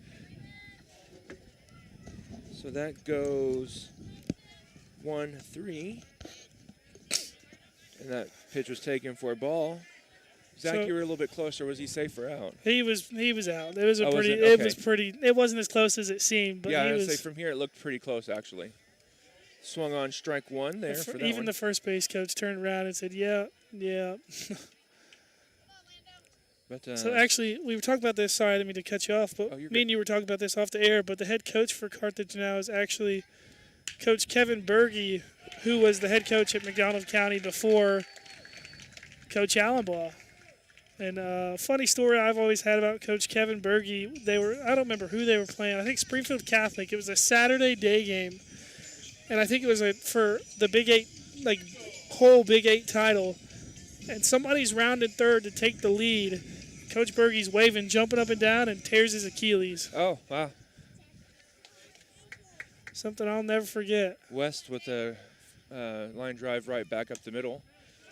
So that goes 1-3. And that pitch was taken for a ball. Zach, So- you were a little bit closer. Was he safe or out? He was out. It was a Oh, was pretty. it? It Okay. was pretty. It wasn't as close as it seemed, but yeah, he I would was. say from here it looked pretty close actually. Swung on strike one there for that Even one. the first base coach turned around and said, "Yeah, yeah." But, So actually, we were talking about this. Sorry, I didn't mean to cut you off, but me and you were talking about this off the air. But the head coach for Carthage now is actually Coach Kevin Berge, who was the head coach at McDonald County before Coach Allenbaugh. And funny story I've always had about Coach Kevin Berge, I don't remember who they were playing. I think Springfield Catholic. It was a Saturday day game. And I think it was for the Big 8, whole Big 8 title. And somebody's rounded third to take the lead. Coach Berge's waving, jumping up and down, and tears his Achilles. Oh, wow. Something I'll never forget. West with a line drive right back up the middle.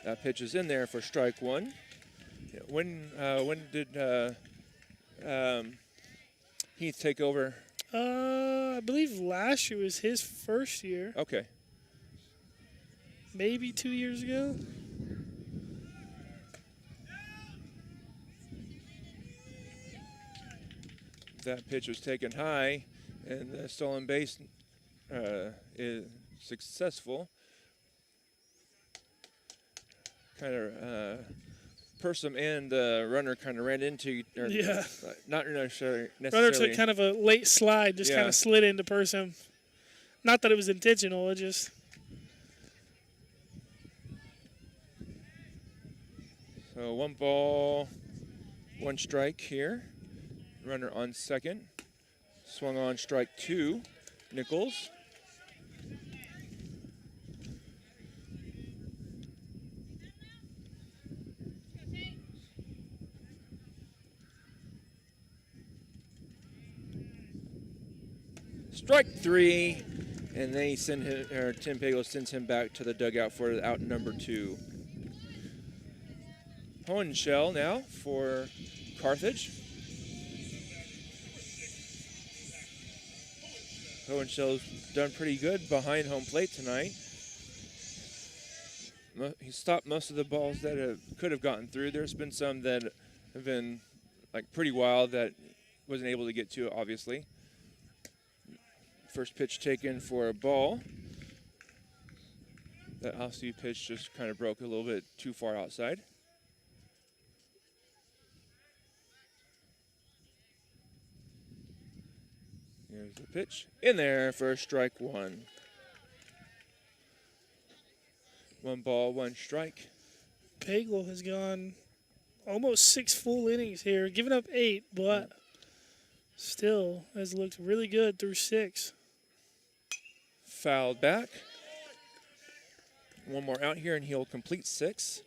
That pitch is in there for strike one. When did Heath take over? I believe last year was his first year. Okay. Maybe 2 years ago. That pitch was taken high, and the stolen base is successful. Kind of Person and the runner kind of ran into. Yeah. Not necessarily. Runner took kind of a late slide, just kind of slid into Person. Not that it was intentional, it just. So 1 ball, 1 strike here. Runner on second. Swung on strike 2. Nichols. Strike 3, and then Tim Pagel sends him back to the dugout for out number 2. Hohenschel now for Carthage. Hohenschel's done pretty good behind home plate tonight. He stopped most of the balls that could have gotten through. There's been some that have been pretty wild that wasn't able to get to, obviously. First pitch taken for a ball. That off-speed pitch just kind of broke a little bit too far outside. Here's the pitch. In there for strike 1. 1 ball, 1 strike. Pagel has gone almost 6 full innings here, giving up 8, but still has looked really good through 6. Fouled back. 1 more out here and he'll complete 6.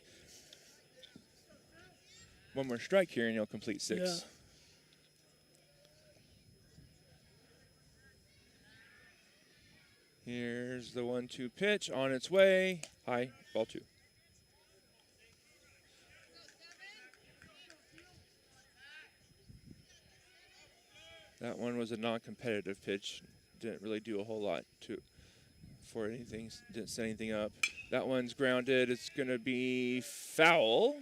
1 more strike here and he'll complete 6. Yeah. Here's the 1-2 pitch on its way. High, ball 2. That one was a non-competitive pitch. Didn't really do a whole lot for anything. Didn't set anything up. That one's grounded. It's going to be foul.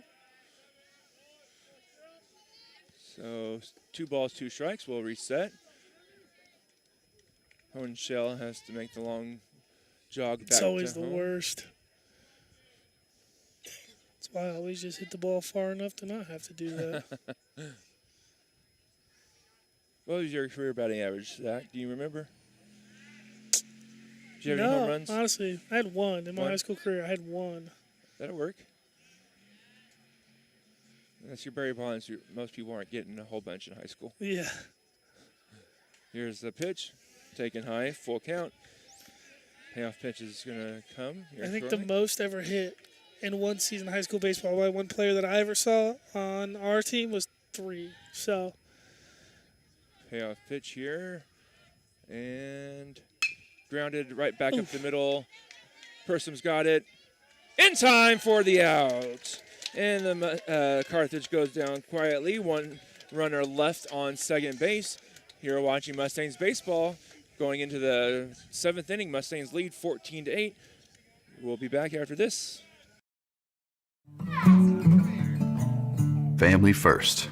So 2 balls, 2 strikes. We'll reset. Hohenschel has to make the long jog back to home. It's always the worst. That's why I always just hit the ball far enough to not have to do that. What was your career batting average, Zach? Do you remember? Did you have any No, home runs? honestly, I had 1 in my 1? high school career. I had 1. That'll work. That's your berry bonds. Most people aren't getting a whole bunch in high school. Yeah. Here's the pitch. Taken high, full count. Payoff pitch is going to come. I think the most ever hit in one season of high school baseball by one player that I ever saw on our team was 3. So payoff pitch here. And grounded right back up the middle. Person's got it. In time for the out. And the Carthage goes down quietly. One runner left on second base. Here we're watching Mustangs baseball. Going into the 7th inning, Mustangs lead 14-8. We'll be back after this. Family first.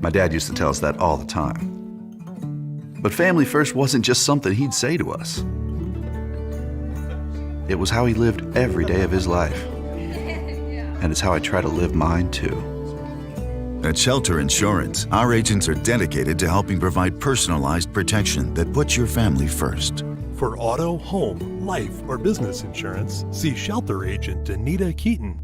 My dad used to tell us that all the time. But family first wasn't just something he'd say to us. It was how he lived every day of his life. And it's how I try to live mine too. At Shelter Insurance, our agents are dedicated to helping provide personalized protection that puts your family first. For auto, home, life, or business insurance, see Shelter Agent Anita Keaton.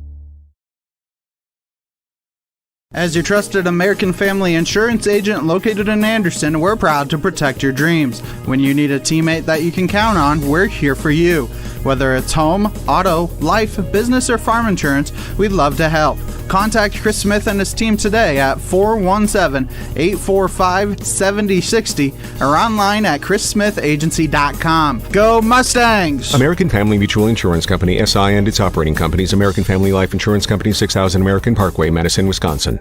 As your trusted American Family Insurance agent located in Anderson, we're proud to protect your dreams. When you need a teammate that you can count on, we're here for you. Whether it's home, auto, life, business, or farm insurance, we'd love to help. Contact Chris Smith and his team today at 417-845-7060 or online at chrissmithagency.com. Go Mustangs! American Family Mutual Insurance Company, SI, and its operating companies, American Family Life Insurance Company, 6000 American Parkway, Madison, Wisconsin.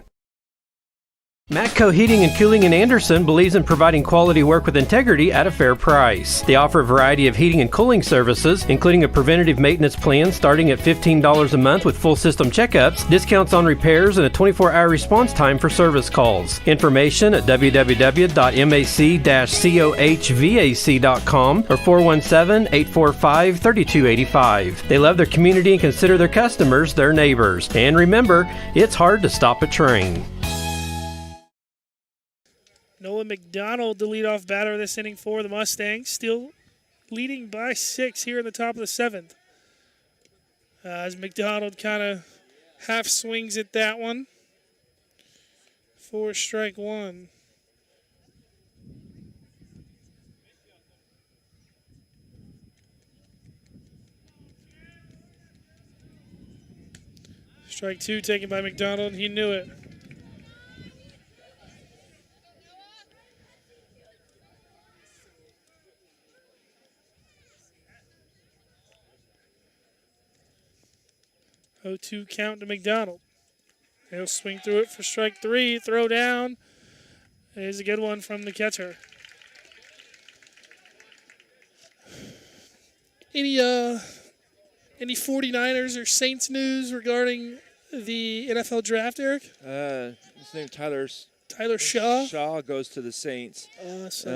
Matco Heating and Cooling in Anderson believes in providing quality work with integrity at a fair price. They offer a variety of heating and cooling services, including a preventative maintenance plan starting at $15 a month with full system checkups, discounts on repairs, and a 24-hour response time for service calls. Information at www.mac-cohvac.com or 417-845-3285. They love their community and consider their customers their neighbors. And remember, it's hard to stop a train. Noah McDonald, the leadoff batter this inning for the Mustangs, still leading by 6 here in the top of the 7th. As McDonald kind of half swings at that one for strike 1. Strike 2 taken by McDonald. He knew it. Oh, 2 count to McDonald. He'll swing through it for strike 3. Throw down is a good one from the catcher. Any 49ers or Saints news regarding the NFL draft, Eric? His name Tyler Shaw. Shaw goes to the Saints. Looks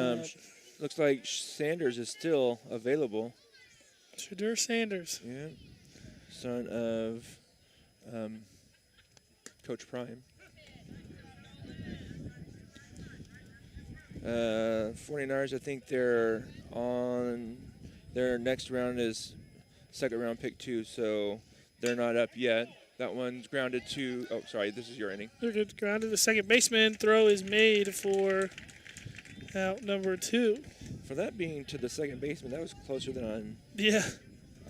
like Sanders is still available. Shadur Sanders. Yeah. Son of Coach Prime. 49ers, I think they're on their next round is second round pick 2, so they're not up yet. That one's grounded to, oh, sorry, this is your inning. They're good. Grounded to second baseman. Throw is made for out number 2. For that being to the second baseman, that was closer than I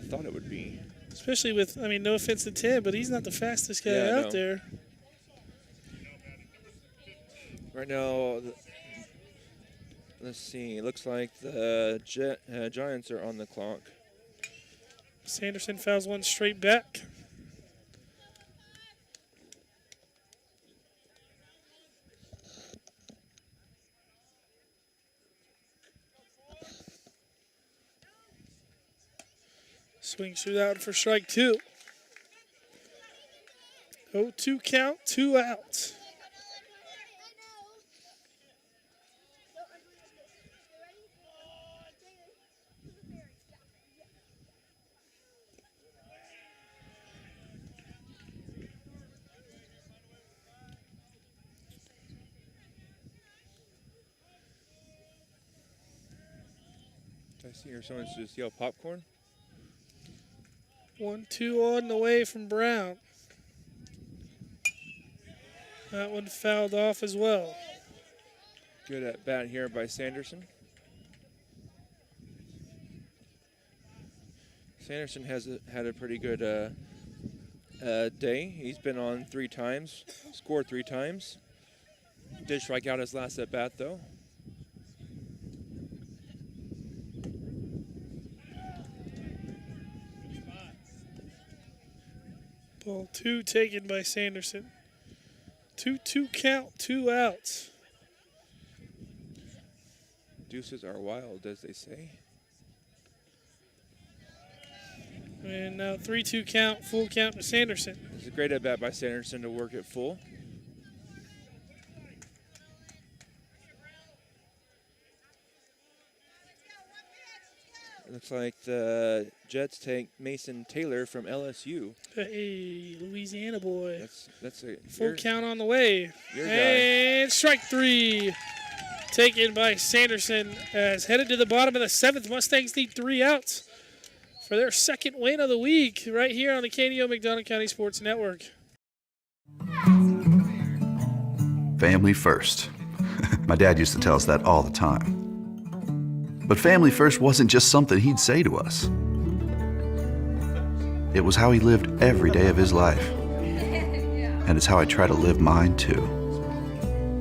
thought it would be. Especially with, I mean, no offense to Tim, but he's not the fastest guy out there. Right now, let's see. It looks like the Giants are on the clock. Sanderson fouls one straight back. Swings through that one for strike 2. 0-2 count, 2 outs. I see here someone's just yell popcorn. 1-2 on the way from Brown. That one fouled off as well. Good at bat here by Sanderson. Sanderson has had a pretty good day. He's been on 3 times, scored 3 times. Did strike out his last at bat though. Ball 2 taken by Sanderson. 2-2 count, 2 outs. Deuces are wild, as they say. And now 3-2 count, full count to Sanderson. It's a great at bat by Sanderson to work it full. Looks like the Jets take Mason Taylor from LSU. Hey, Louisiana boy. That's a full count on the way. Your And strike 3 taken by Sanderson as headed to the bottom of the 7th. Mustangs need 3 outs for their 2nd win of the week right here on the KNEO McDonald County Sports Network. Family first. My dad used to tell us that all the time. But family first wasn't just something he'd say to us. It was how he lived every day of his life. And it's how I try to live mine too.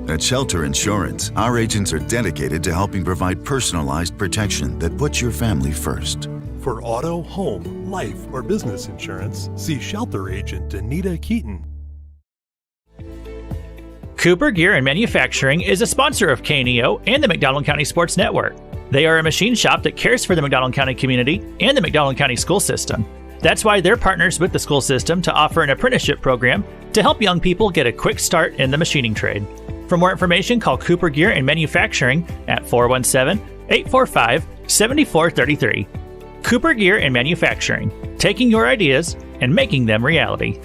At Shelter Insurance, our agents are dedicated to helping provide personalized protection that puts your family first. For auto, home, life, or business insurance, see Shelter Agent Anita Keaton. Cooper Gear and Manufacturing is a sponsor of KNEO and the McDonald County Sports Network. They are a machine shop that cares for the McDonald County community and the McDonald County school system. That's why they're partners with the school system to offer an apprenticeship program to help young people get a quick start in the machining trade. For more information, call Cooper Gear and Manufacturing at 417-845-7433. Cooper Gear and Manufacturing, taking your ideas and making them reality.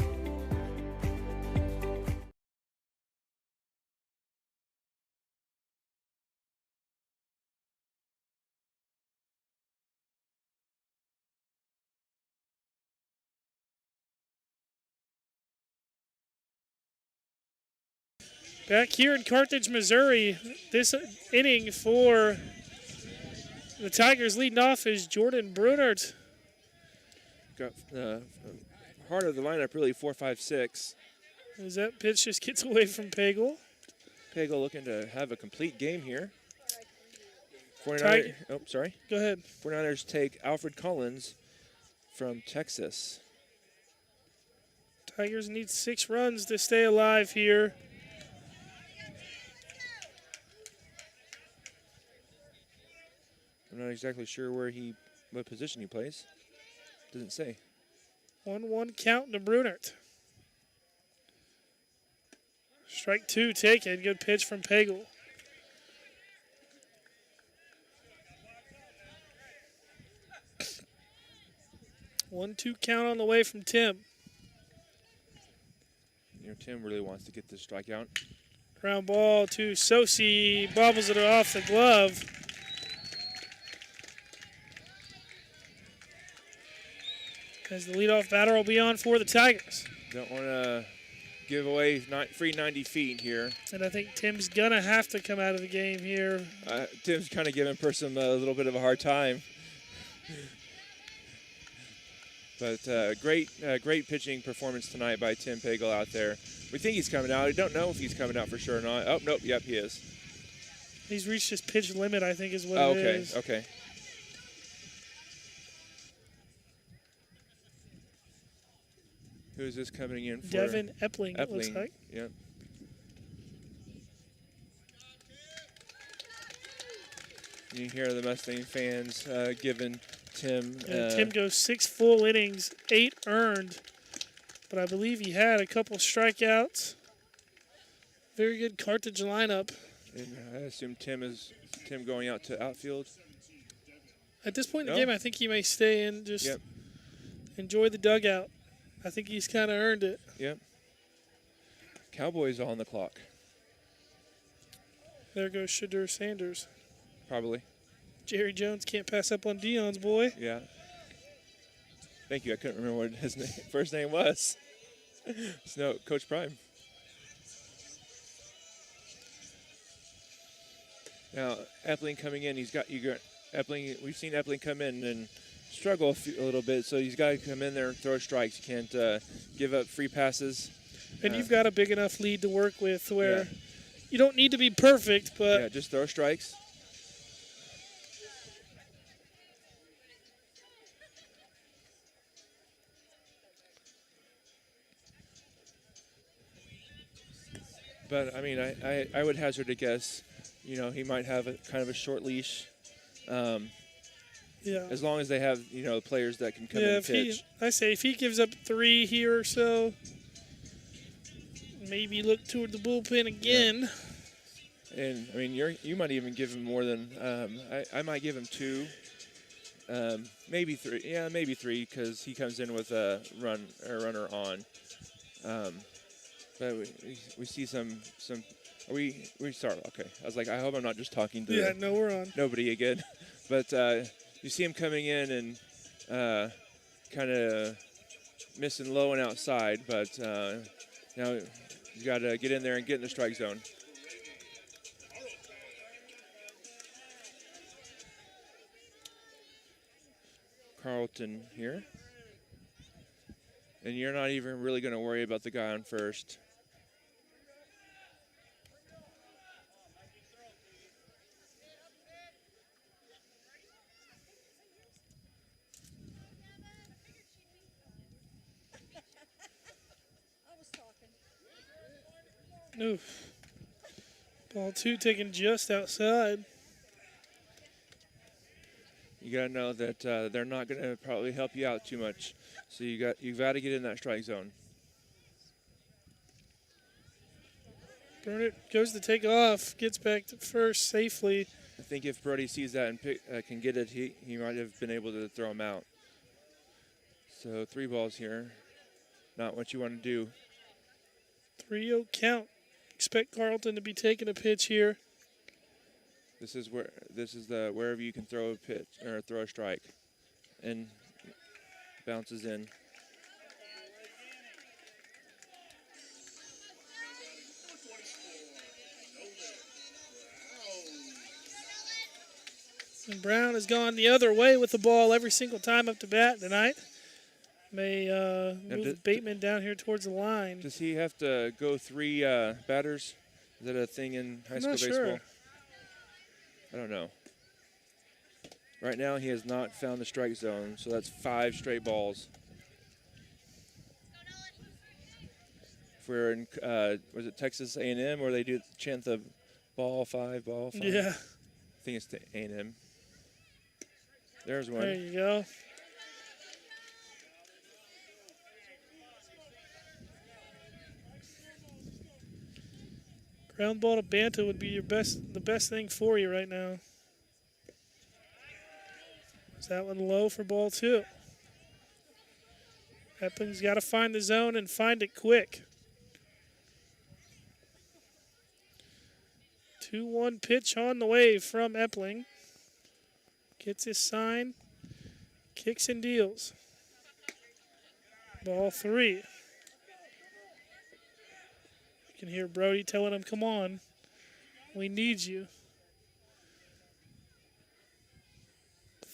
Back here in Carthage, Missouri, this inning for the Tigers leading off is Jordan Brunert. Got heart of the lineup, really, 4, 5, 6. As that pitch just gets away from Pagel. Pagel looking to have a complete game here. 49ers, sorry. Go ahead. 49ers take Alfred Collins from Texas. Tigers need 6 runs to stay alive here. I'm not exactly sure what position he plays. Doesn't say. 1-1 count to Brunert. Strike 2 taken. Good pitch from Pagel. One-two count on the way from Tim. Tim really wants to get this strikeout. Ground ball to Sosi. Bobbles it off the glove. As the leadoff batter will be on for the Tigers. Don't want to give away free 90 feet here. And I think Tim's going to have to come out of the game here. Tim's kind of giving Person a little bit of a hard time. But great pitching performance tonight by Tim Pagel out there. We think he's coming out. I don't know if he's coming out for sure or not. Oh, nope, yep, he is. He's reached his pitch limit, I think is what it is. Okay. Who's this coming in for? Devin Epling, it looks like. Yep. You hear the Mustang fans giving Tim. Tim goes 6 full innings, 8 earned. But I believe he had a couple strikeouts. Very good Carthage lineup. And I assume Tim going out to outfield. At this point in the game, I think he may stay in, just enjoy the dugout. I think he's kind of earned it. Yep. Cowboys on the clock. There goes Shadur Sanders. Probably. Jerry Jones can't pass up on Dion's boy. Yeah. Thank you. I couldn't remember what his first name was. No, Coach Prime. Now, Epling coming in, you got Epling. We've seen Epling come in and struggle a little bit, so he's got to come in there and throw strikes. You can't give up free passes. And you've got a big enough lead to work with where you don't need to be perfect, but yeah, just throw strikes. But I mean, I would hazard a guess. He might have kind of a short leash. Yeah. As long as they have, players that can come in and pitch. I say if he gives up 3 here or so, maybe look toward the bullpen again. Yeah. And I mean, you might even give him more than I might give him 2, maybe 3. Yeah, maybe 3 because he comes in with a runner on. But we see some. We start. Okay, I was like, I hope I'm not just talking to. Yeah, no, we're on. Nobody again, but. You see him coming in and kind of missing low and outside, but now you got to get in there and get in the strike zone. Carlton here. And you're not even really going to worry about the guy on first. Oof. Ball 2 taken just outside. You got to know that they're not going to probably help you out too much. So you've got to get in that strike zone. Burnett goes to take off, gets back to first safely. I think if Brody sees that and can get it, he might have been able to throw him out. So 3 balls here. Not what you want to do. 3-0 count. Expect Carlton to be taking a pitch here. This is wherever you can throw a pitch or throw a strike, and bounces in. And Brown has gone the other way with the ball every single time up to bat tonight. May move Bateman down here towards the line. Does he have to go 3 batters? Is that a thing in high school baseball? Sure. I don't know. Right now he has not found the strike zone, so that's 5 straight balls. If we're in, was it Texas A&M where they do chant the ball 5, ball 5? Yeah. I think it's the A&M. There's one. There you go. Ground ball to Banta would be the best thing for you right now. Is that one low for ball 2? Epling's got to find the zone and find it quick. 2-1 pitch on the way from Epling. Gets his sign, kicks and deals. Ball 3. You can hear Brody telling him, come on, we need you.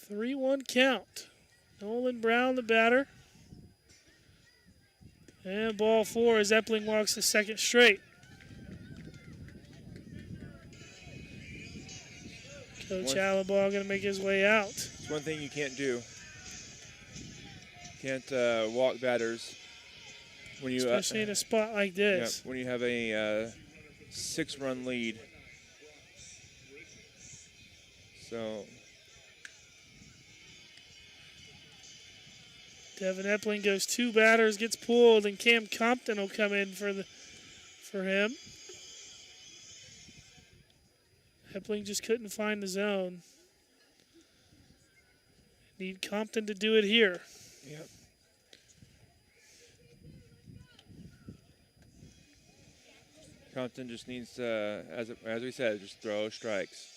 3-1 count. Nolan Brown, the batter. And ball 4 as Epling walks the second straight. Coach Allenball going to make his way out. It's one thing you can't do. Can't walk batters. When you, especially in a spot like this. Yeah, when you have a 6-run lead. So Devin Epling goes 2 batters, gets pulled, and Cam Compton will come in for him. Epling just couldn't find the zone. Need Compton to do it here. Yep. Compton just needs to, as we said, just throw strikes.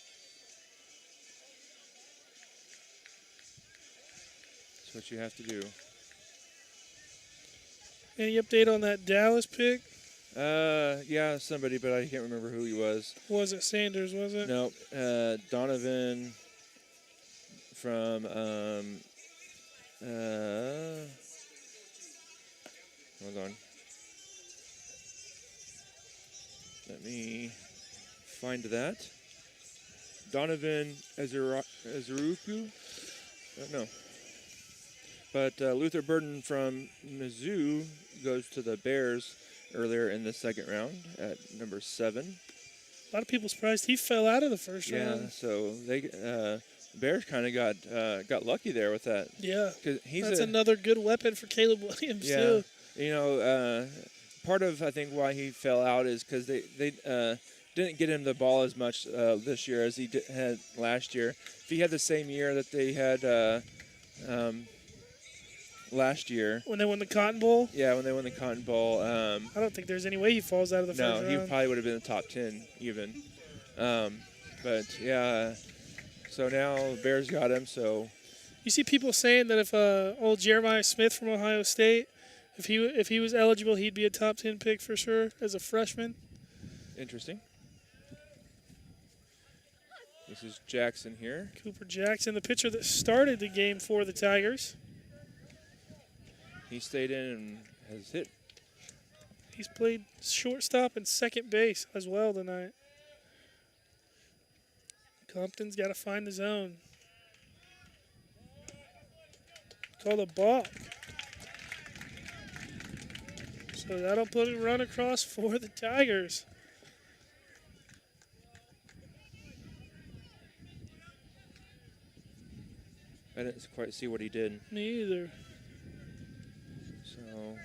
That's what you have to do. Any update on that Dallas pick? Yeah, somebody, but I can't remember who he was. Was it Sanders, was it? No, Donovan from, hold on. Let me find that. Donovan Azuruku? No. But Luther Burden from Mizzou goes to the Bears earlier in the second round at number 7. A lot of people surprised he fell out of the first round. Yeah, so they Bears kind of got lucky there with that. Yeah, 'Cause that's another good weapon for Caleb Williams, too. You know, part of, I think, why he fell out is because they didn't get him the ball as much this year as he had last year. If he had the same year that they had last year. When they won the Cotton Bowl? Yeah, when they won the Cotton Bowl. I don't think there's any way he falls out of the first round. No, he probably would have been in the top 10 even. But, yeah, so now the Bears got him, so. You see people saying that if old Jeremiah Smith from Ohio State, if he was eligible, he'd be a top 10 pick for sure as a freshman. Interesting. This is Jackson here. Cooper Jackson, the pitcher that started the game for the Tigers. He stayed in and has hit. He's played shortstop and second base as well tonight. Compton's got to find the zone. Called a balk. So that'll put a run across for the Tigers. I didn't quite see what he did. Me either. So.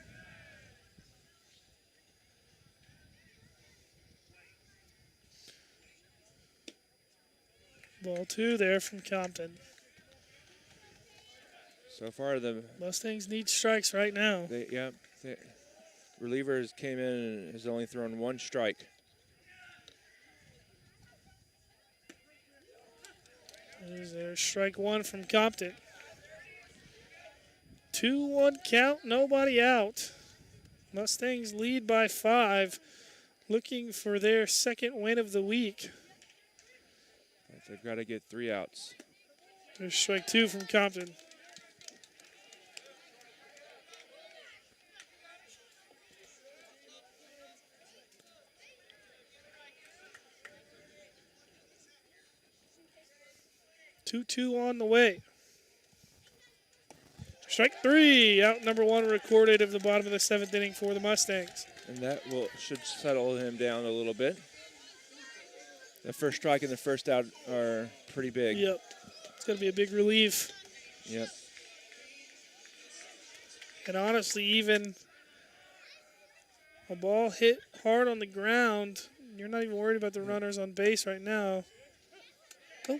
Ball 2 there from Compton. So far, the Mustangs need strikes right now. The relievers came in and has only thrown 1 strike. There's strike 1 from Compton. 2-1 count, nobody out. Mustangs lead by 5, looking for their second win of the week. They've got to get 3 outs. There's strike 2 from Compton. Two on the way. Strike 3, out number 1 recorded of the bottom of the 7th inning for the Mustangs. And that should settle him down a little bit. The first strike and the first out are pretty big. Yep, it's going to be a big relief. Yep. And honestly, even a ball hit hard on the ground, you're not even worried about the runners on base right now. Oh.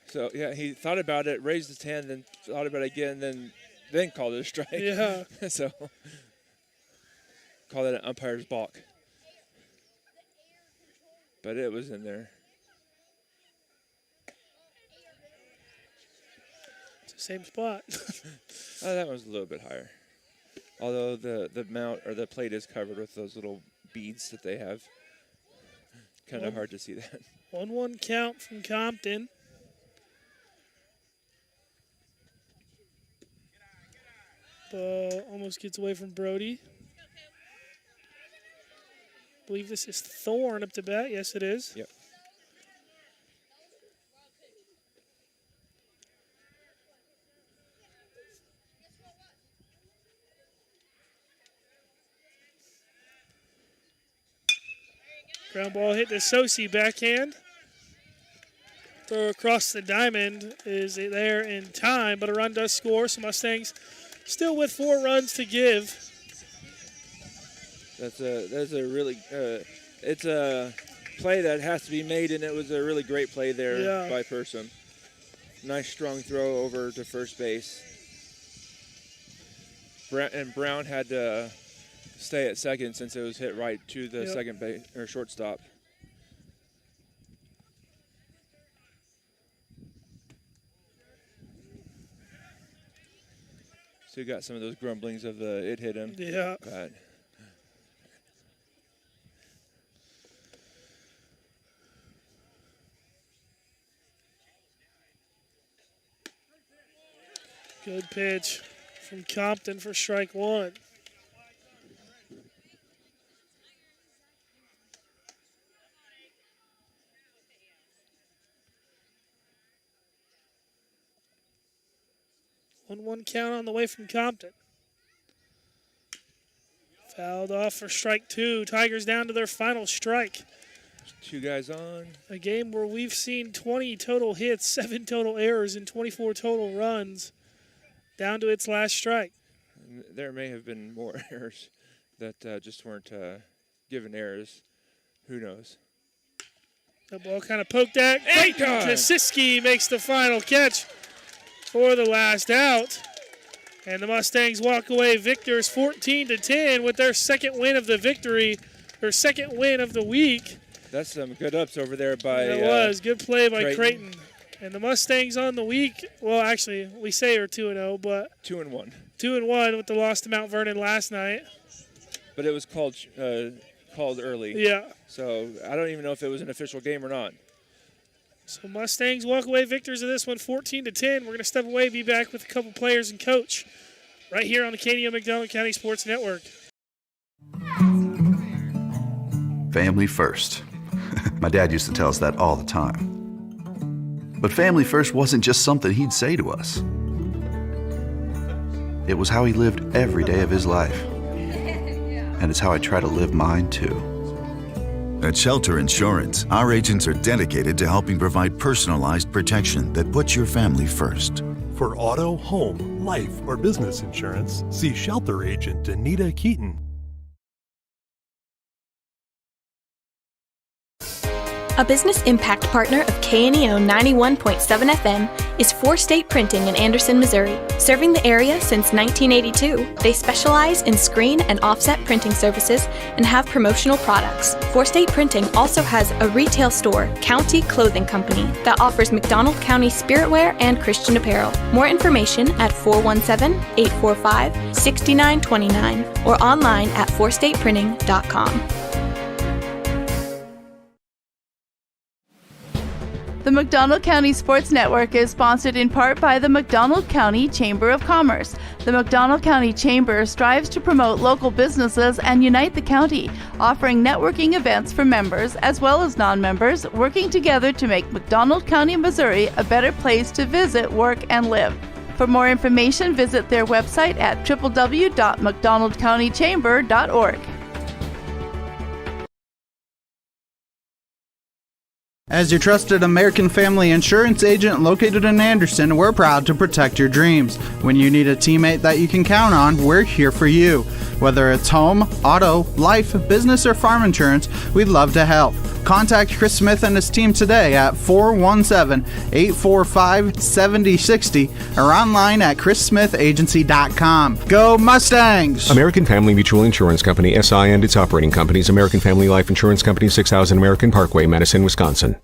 So, yeah, he thought about it, raised his hand, then thought about it again, then called it a strike. Yeah. So, call that an umpire's balk. But it was in there. It's the same spot. That one's a little bit higher. Although the mount or the plate is covered with those little beads that they have. Kind of hard to see that. 1-1 count from Compton. Almost gets away from Brody. I believe this is Thorne up to bat. Yes, it is. Yep. Ground ball hit to Sosi, backhand. Throw across the diamond is there in time, but a run does score. So Mustangs still with 4 runs to give. That's a really it's a play that has to be made, and it was a really great play there by Person. Nice strong throw over to first base. Brown had to stay at second since it was hit right to the second base or shortstop. So you got some of those grumblings of it hit him. Yeah. But Good pitch from Compton for strike one. One count on the way from Compton. Fouled off for strike two. Tigers down to their final strike. Two guys on. A game where we've seen 20 total hits, 7 total errors, and 24 total runs down to its last strike. There may have been more errors that just weren't given errors. Who knows? The ball kind of poked at. Kasiski makes the final catch for the last out. And the Mustangs walk away victors 14-10 with their second win of the victory, their second win of the week. That's some good ups over there by It was. Good play by Creighton. And the Mustangs on the week, well, actually, we say are 2-0, but 2-1. 2-1 with the loss to Mount Vernon last night. But it was called early. Yeah. So I don't even know if it was an official game or not. So Mustangs walk away victors of this one, 14-10. We're going to step away, be back with a couple players and coach right here on the KNO McDonald County Sports Network. Family first. My dad used to tell us that all the time. But family first wasn't just something he'd say to us. It was how he lived every day of his life. And it's how I try to live mine too. At Shelter Insurance, our agents are dedicated to helping provide personalized protection that puts your family first. For auto, home, life, or business insurance, see Shelter Agent Anita Keaton. A business impact partner of KNO 91.7 FM is 4State Printing in Anderson, Missouri. Serving the area since 1982, they specialize in screen and offset printing services and have promotional products. 4State Printing also has a retail store, County Clothing Company, that offers McDonald County spiritwear and Christian apparel. More information at 417-845-6929 or online at 4stateprinting.com. The McDonald County Sports Network is sponsored in part by the McDonald County Chamber of Commerce. The McDonald County Chamber strives to promote local businesses and unite the county, offering networking events for members as well as non-members, working together to make McDonald County, Missouri a better place to visit, work, and live. For more information, visit their website at www.mcdonaldcountychamber.org. As your trusted American Family Insurance agent located in Anderson, we're proud to protect your dreams. When you need a teammate that you can count on, we're here for you. Whether it's home, auto, life, business, or farm insurance, we'd love to help. Contact Chris Smith and his team today at 417-845-7060 or online at chrissmithagency.com. Go Mustangs! American Family Mutual Insurance Company, SI, and its operating companies, American Family Life Insurance Company, 6000 American Parkway, Madison, Wisconsin.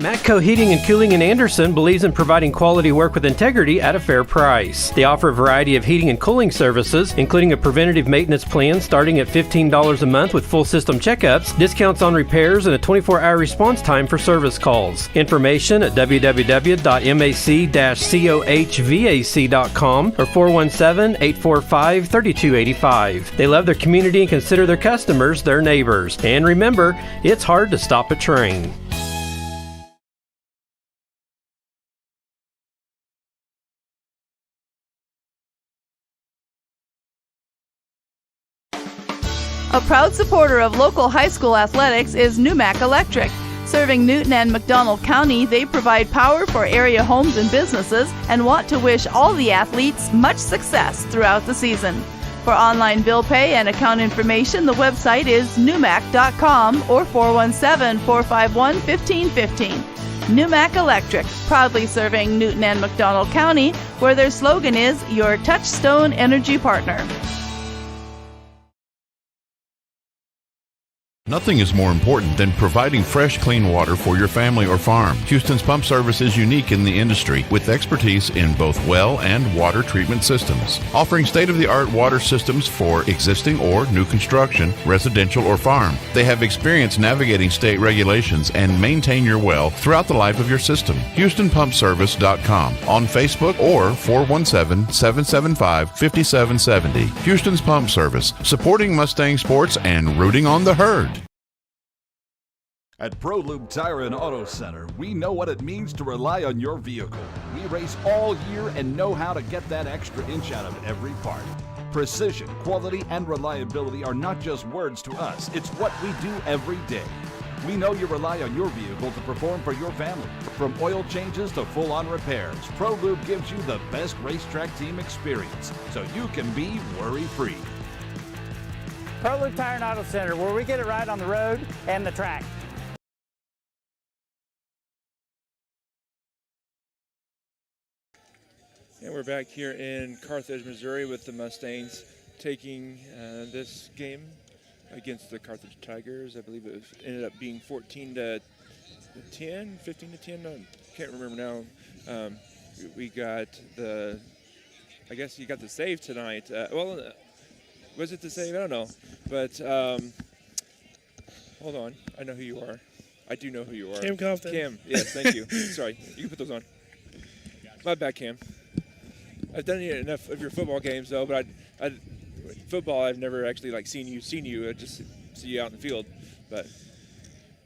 Matco Heating and Cooling in Anderson believes in providing quality work with integrity at a fair price. They offer a variety of heating and cooling services, including a preventative maintenance plan starting at $15 a month with full system checkups, discounts on repairs, and a 24-hour response time for service calls. Information at www.mac-cohvac.com or 417-845-3285. They love their community and consider their customers their neighbors. And remember, it's hard to stop a train. A proud supporter of local high school athletics is Numac Electric. Serving Newton and McDonald County, they provide power for area homes and businesses and want to wish all the athletes much success throughout the season. For online bill pay and account information, the website is numac.com or 417-451-1515. Numac Electric, proudly serving Newton and McDonald County, where their slogan is your touchstone energy partner. Nothing is more important than providing fresh, clean water for your family or farm. Houston's Pump Service is unique in the industry with expertise in both well and water treatment systems, offering state-of-the-art water systems for existing or new construction, residential or farm. They have experience navigating state regulations and maintain your well throughout the life of your system. HoustonPumpService.com on Facebook or 417-775-5770. Houston's Pump Service, supporting Mustang sports and rooting on the herd. At ProLube Tire and Auto Center, we know what it means to rely on your vehicle. We race all year and know how to get that extra inch out of every part. Precision, quality, and reliability are not just words to us. It's what we do every day. We know you rely on your vehicle to perform for your family. From oil changes to full-on repairs, ProLube gives you the best racetrack team experience, so you can be worry-free. ProLube Tire and Auto Center, where we get it right on the road and the track. And we're back here in Carthage, Missouri with the Mustangs taking this game against the Carthage Tigers. I believe it ended up being 14-10, 15-10, I can't remember now. We got the, I guess you got the save tonight. Was it the save? I don't know. But hold on, I know who you are. I do know who you are. Cam Compton. Cam, yes, thank you. Sorry, you can put those on. My bad, Cam. I've done enough of your football games though, but football I've never actually seen you. I just see you out in the field. But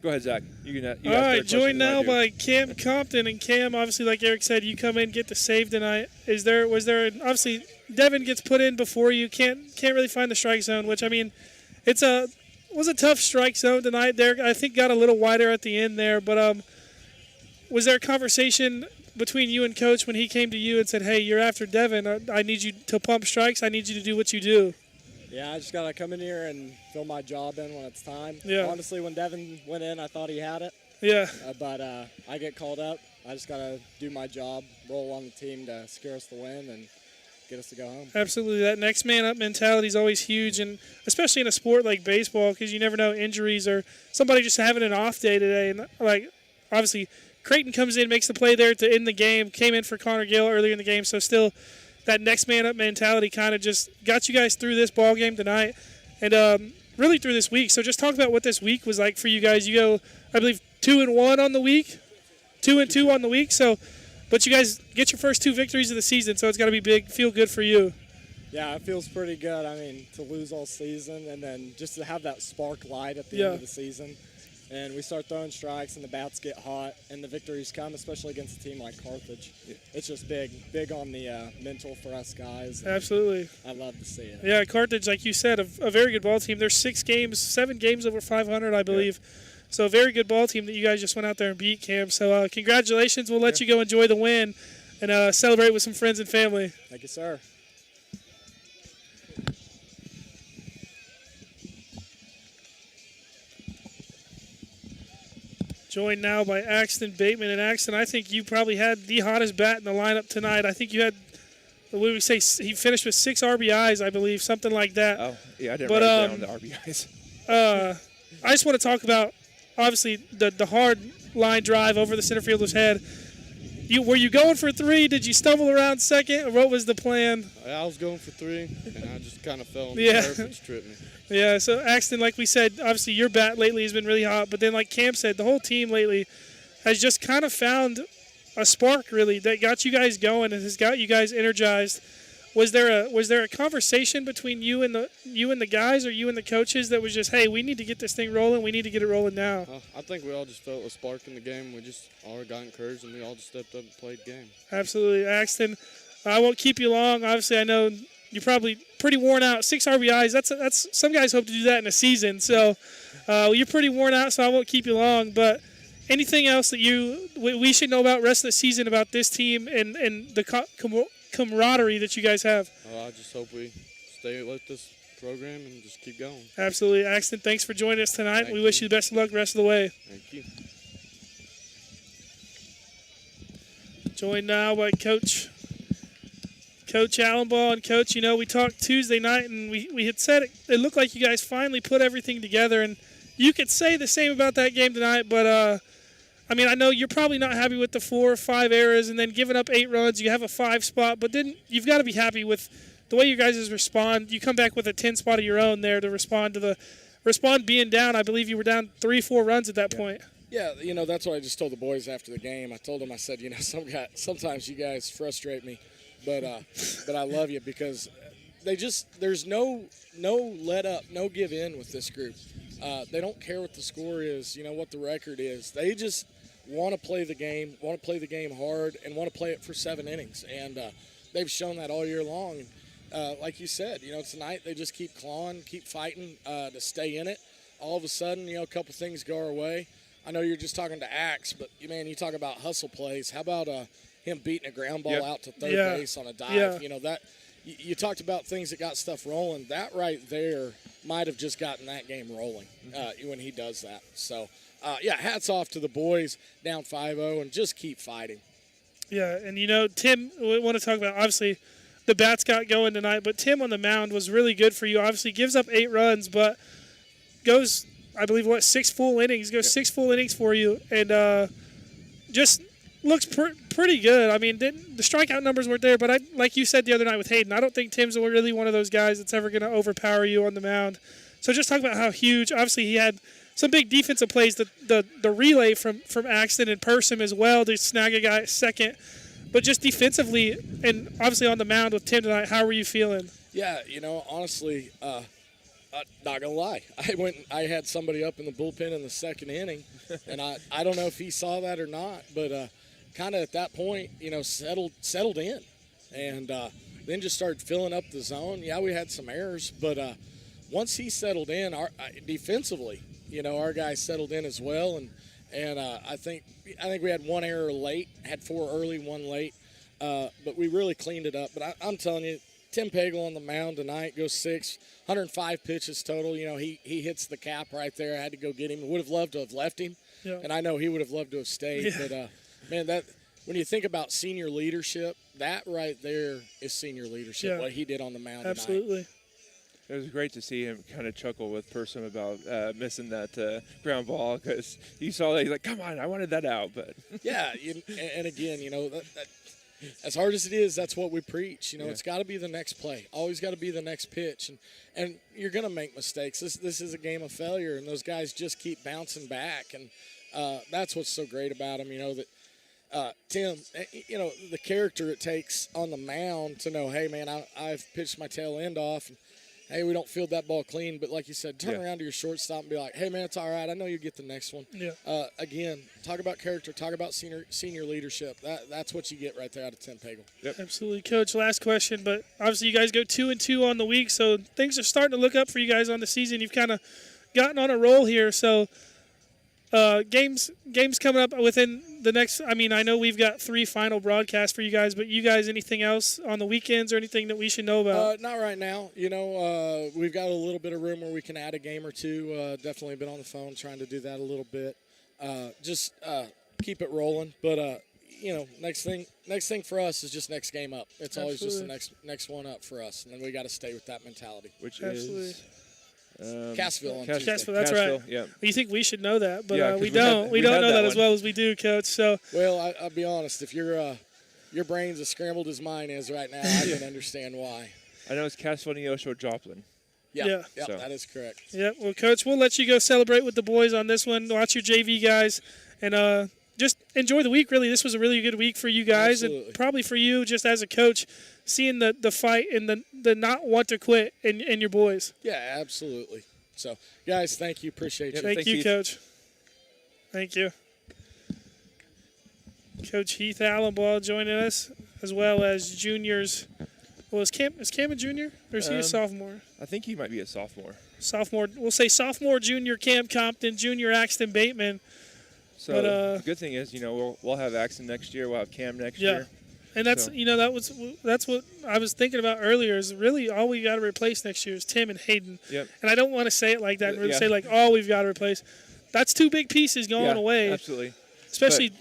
go ahead, Zach. You all right, joined now by Cam Compton, and Cam, obviously, like Eric said, you come in, get the save tonight. Was there obviously Devin gets put in before you, can't really find the strike zone, which I mean, was a tough strike zone tonight. There, I think got a little wider at the end there, but was there a conversation between you and Coach when he came to you and said, hey, you're after Devin, I need you to pump strikes, I need you to do what you do? Yeah, I just got to come in here and fill my job in when it's time. Yeah. Honestly, when Devin went in, I thought he had it. Yeah. But I get called up. I just got to do my job, roll on the team to secure us the win and get us to go home. Absolutely. That next man up mentality is always huge, and especially in a sport like baseball, because you never know, injuries or somebody just having an off day today. And obviously, Creighton comes in, makes the play there to end the game, came in for Connor Gill earlier in the game, so still that next man up mentality kind of just got you guys through this ball game tonight and really through this week. So just talk about what this week was like for you guys. You go, I believe, 2-1 on the week, 2-2 on the week. So, but you guys get your first 2 victories of the season, so it's got to be big, feel good for you. Yeah, it feels pretty good. I mean, to lose all season and then just to have that spark light at the end of the season. And we start throwing strikes and the bats get hot and the victories come, especially against a team like Carthage. It's just big on the mental for us guys. Absolutely. I love to see it. Yeah, Carthage, like you said, a very good ball team. There's 7 games over 500, I believe. Yeah. So a very good ball team that you guys just went out there and beat, Cam. So congratulations. We'll let you go enjoy the win and celebrate with some friends and family. Thank you, sir. Joined now by Axton Bateman. And Axton, I think you probably had the hottest bat in the lineup tonight. I think you had, what do we say, he finished with 6 RBIs, I believe, something like that. Oh, yeah, I didn't write down the RBIs. I just want to talk about, obviously, the hard line drive over the center fielder's head. Were you going for 3? Did you stumble around second? Or what was the plan? I was going for 3, and I just kind of fell on the turf and tripped me. Yeah, so Axton, like we said, obviously your bat lately has been really hot, but then like Cam said, the whole team lately has just kind of found a spark really that got you guys going and has got you guys energized. Was there a conversation between you and the guys or you and the coaches that was just, hey, we need to get this thing rolling, we need to get it rolling now? I think we all just felt a spark in the game. We just all got encouraged and we all just stepped up and played the game. Absolutely. Axton, I won't keep you long. Obviously, I know you're probably pretty worn out. 6 RBIs, that's some guys hope to do that in a season. So you're pretty worn out, so I won't keep you long. But anything else that we should know about the rest of the season about this team and the camaraderie that you guys have? I just hope we stay with this program and just keep going. Absolutely. Axton, thanks for joining us tonight. We wish you the best of luck the rest of the way. Thank you. Joined now by Coach Allenbaugh. And Coach, we talked Tuesday night and we had said it looked like you guys finally put everything together and you could say the same about that game tonight, but I mean, I know you're probably not happy with the 4 or 5 errors and then giving up 8 runs. You have a 5 spot, but then you've got to be happy with the way you guys respond. You come back with a 10 spot of your own there to respond being down. I believe you were down 3-4 runs at that point. Yeah, that's what I just told the boys after the game. I told them, I said, sometimes you guys frustrate me, but I love you because there's no let up, no give in with this group. They don't care what the score is, what the record is. They just want to play the game hard, and want to play it for 7 innings. And they've shown that all year long. Like you said, tonight they just keep clawing, keep fighting to stay in it. All of a sudden, a couple things go our way. I know you're just talking to Axe, but, man, you talk about hustle plays. How about him beating a ground ball out to third base on a dive? Yeah. You talked about things that got stuff rolling. That right there might have just gotten that game rolling when he does that. So, hats off to the boys down 5-0 and just keep fighting. Yeah, and, Tim, we want to talk about, obviously, the bats got going tonight, but Tim on the mound was really good for you. Obviously gives up 8 runs, but goes, I believe, 6 full innings. Goes 6 full innings for you, and just looks pretty good. I mean, the strikeout numbers weren't there, but like you said the other night with Hayden, I don't think Tim's really one of those guys that's ever going to overpower you on the mound. So just talk about how huge. Obviously, he had some big defensive plays. The relay from Axton and Persim as well to snag a guy at second. But just defensively and obviously on the mound with Tim tonight, how were you feeling? Yeah, honestly, not gonna lie, I had somebody up in the bullpen in the second inning, and I don't know if he saw that or not, but kind of at that point, settled in, and then just started filling up the zone. Yeah, we had some errors, but once he settled in, defensively, our guys settled in as well, and I think we had 1 error late, had 4 early, 1 late, but we really cleaned it up. But I'm telling you, Tim Pagel on the mound tonight goes 6, 105 pitches total. He hits the cap right there. I had to go get him. Would have loved to have left him, and I know he would have loved to have stayed. Yeah. But man, that when you think about senior leadership, that right there is senior leadership. What he did on the mound. Absolutely. Tonight. It was great to see him kind of chuckle with Persim about missing that ground ball because you saw that he's like, "Come on, I wanted that out." But yeah, and again, that as hard as it is, that's what we preach. It's got to be the next play. Always got to be the next pitch, and you're gonna make mistakes. This is a game of failure, and those guys just keep bouncing back, and that's what's so great about him. That Tim, the character it takes on the mound to know, hey man, I've pitched my tail end off. And, hey, we don't field that ball clean, but like you said, turn around to your shortstop and be like, hey, man, it's all right. I know you get the next one. Yeah. Again, talk about character, talk about senior leadership. That's what you get right there out of Tim Pagel. Yep. Absolutely. Coach, last question, but obviously you guys go 2-2 on the week, so things are starting to look up for you guys on the season. You've kind of gotten on a roll here, so games coming up within the next. I mean, I know we've got 3 final broadcasts for you guys, but you guys, anything else on the weekends or anything that we should know about? Not right now. We've got a little bit of room where we can add a game or two. Definitely been on the phone trying to do that a little bit. Just keep it rolling. But next thing for us is just next game up. It's always just the next one up for us, and then we got to stay with that mentality. Which Absolutely. is. Cassville on Tuesday. Cassville, that's Cassville, right. Yeah. You think we should know that, but we don't. We don't know that as well as we do, Coach. So. Well, I'll be honest. If your brain's as scrambled as mine is right now, I can understand why. I know it's Cassville, Neosho, Joplin. Yeah, that is correct. Yeah, well, Coach, we'll let you go celebrate with the boys on this one. Watch your JV guys, and just enjoy the week, really. This was a really good week for you guys, Absolutely. And probably for you just as a coach, seeing the fight and the not want to quit in your boys. Yeah, absolutely. So, guys, thank you. Appreciate you. Thank you, Coach. Thank you. Coach Heath Allenbaugh joining us, as well as juniors. Well, is Cam a junior, or is he a sophomore? I think he might be a sophomore. Sophomore. We'll say sophomore, junior Cam Compton, junior Axton Bateman. So the good thing is, we'll have Axton next year. We'll have Cam next year. And that's that's what I was thinking about earlier. Is really all we got to replace next year is Tim and Hayden. Yep. And I don't want to say it like that. And really say like all we've got to replace. That's 2 big pieces going away. Absolutely. Especially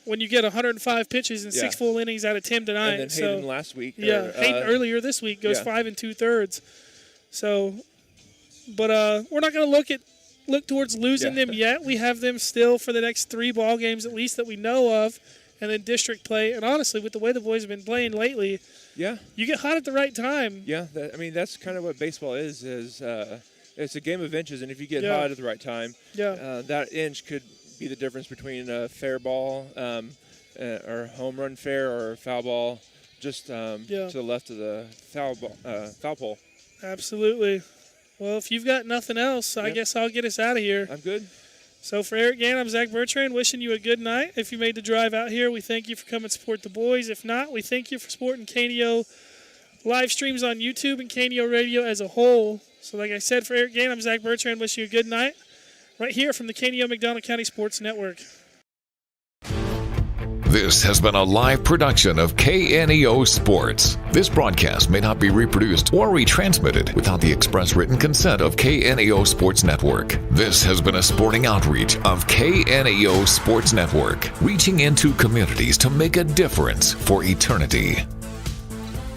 when you get 105 pitches and 6 full innings out of Tim tonight. And then Hayden last week. Hayden earlier this week goes 5 2/3. So, but we're not going to look at look towards losing them yet. We have them still for the next 3 ball games at least that we know of, and then district play. And honestly, with the way the boys have been playing lately, you get hot at the right time. Yeah, that's kind of what baseball is it's a game of inches, and if you get hot at the right time, that inch could be the difference between a fair ball or home run fair or a foul ball just to the left of the foul pole. Absolutely. Well, if you've got nothing else, I guess I'll get us out of here. I'm good. So for Eric Gann, I'm Zach Bertrand, wishing you a good night. If you made the drive out here, we thank you for coming to support the boys. If not, we thank you for supporting KNEO live streams on YouTube and KNEO Radio as a whole. So like I said, for Eric Gann, I'm Zach Bertrand, wishing you a good night right here from the KNEO McDonald County Sports Network. This has been a live production of KNEO Sports. This broadcast may not be reproduced or retransmitted without the express written consent of KNEO Sports Network. This has been a sporting outreach of KNEO Sports Network, reaching into communities to make a difference for eternity.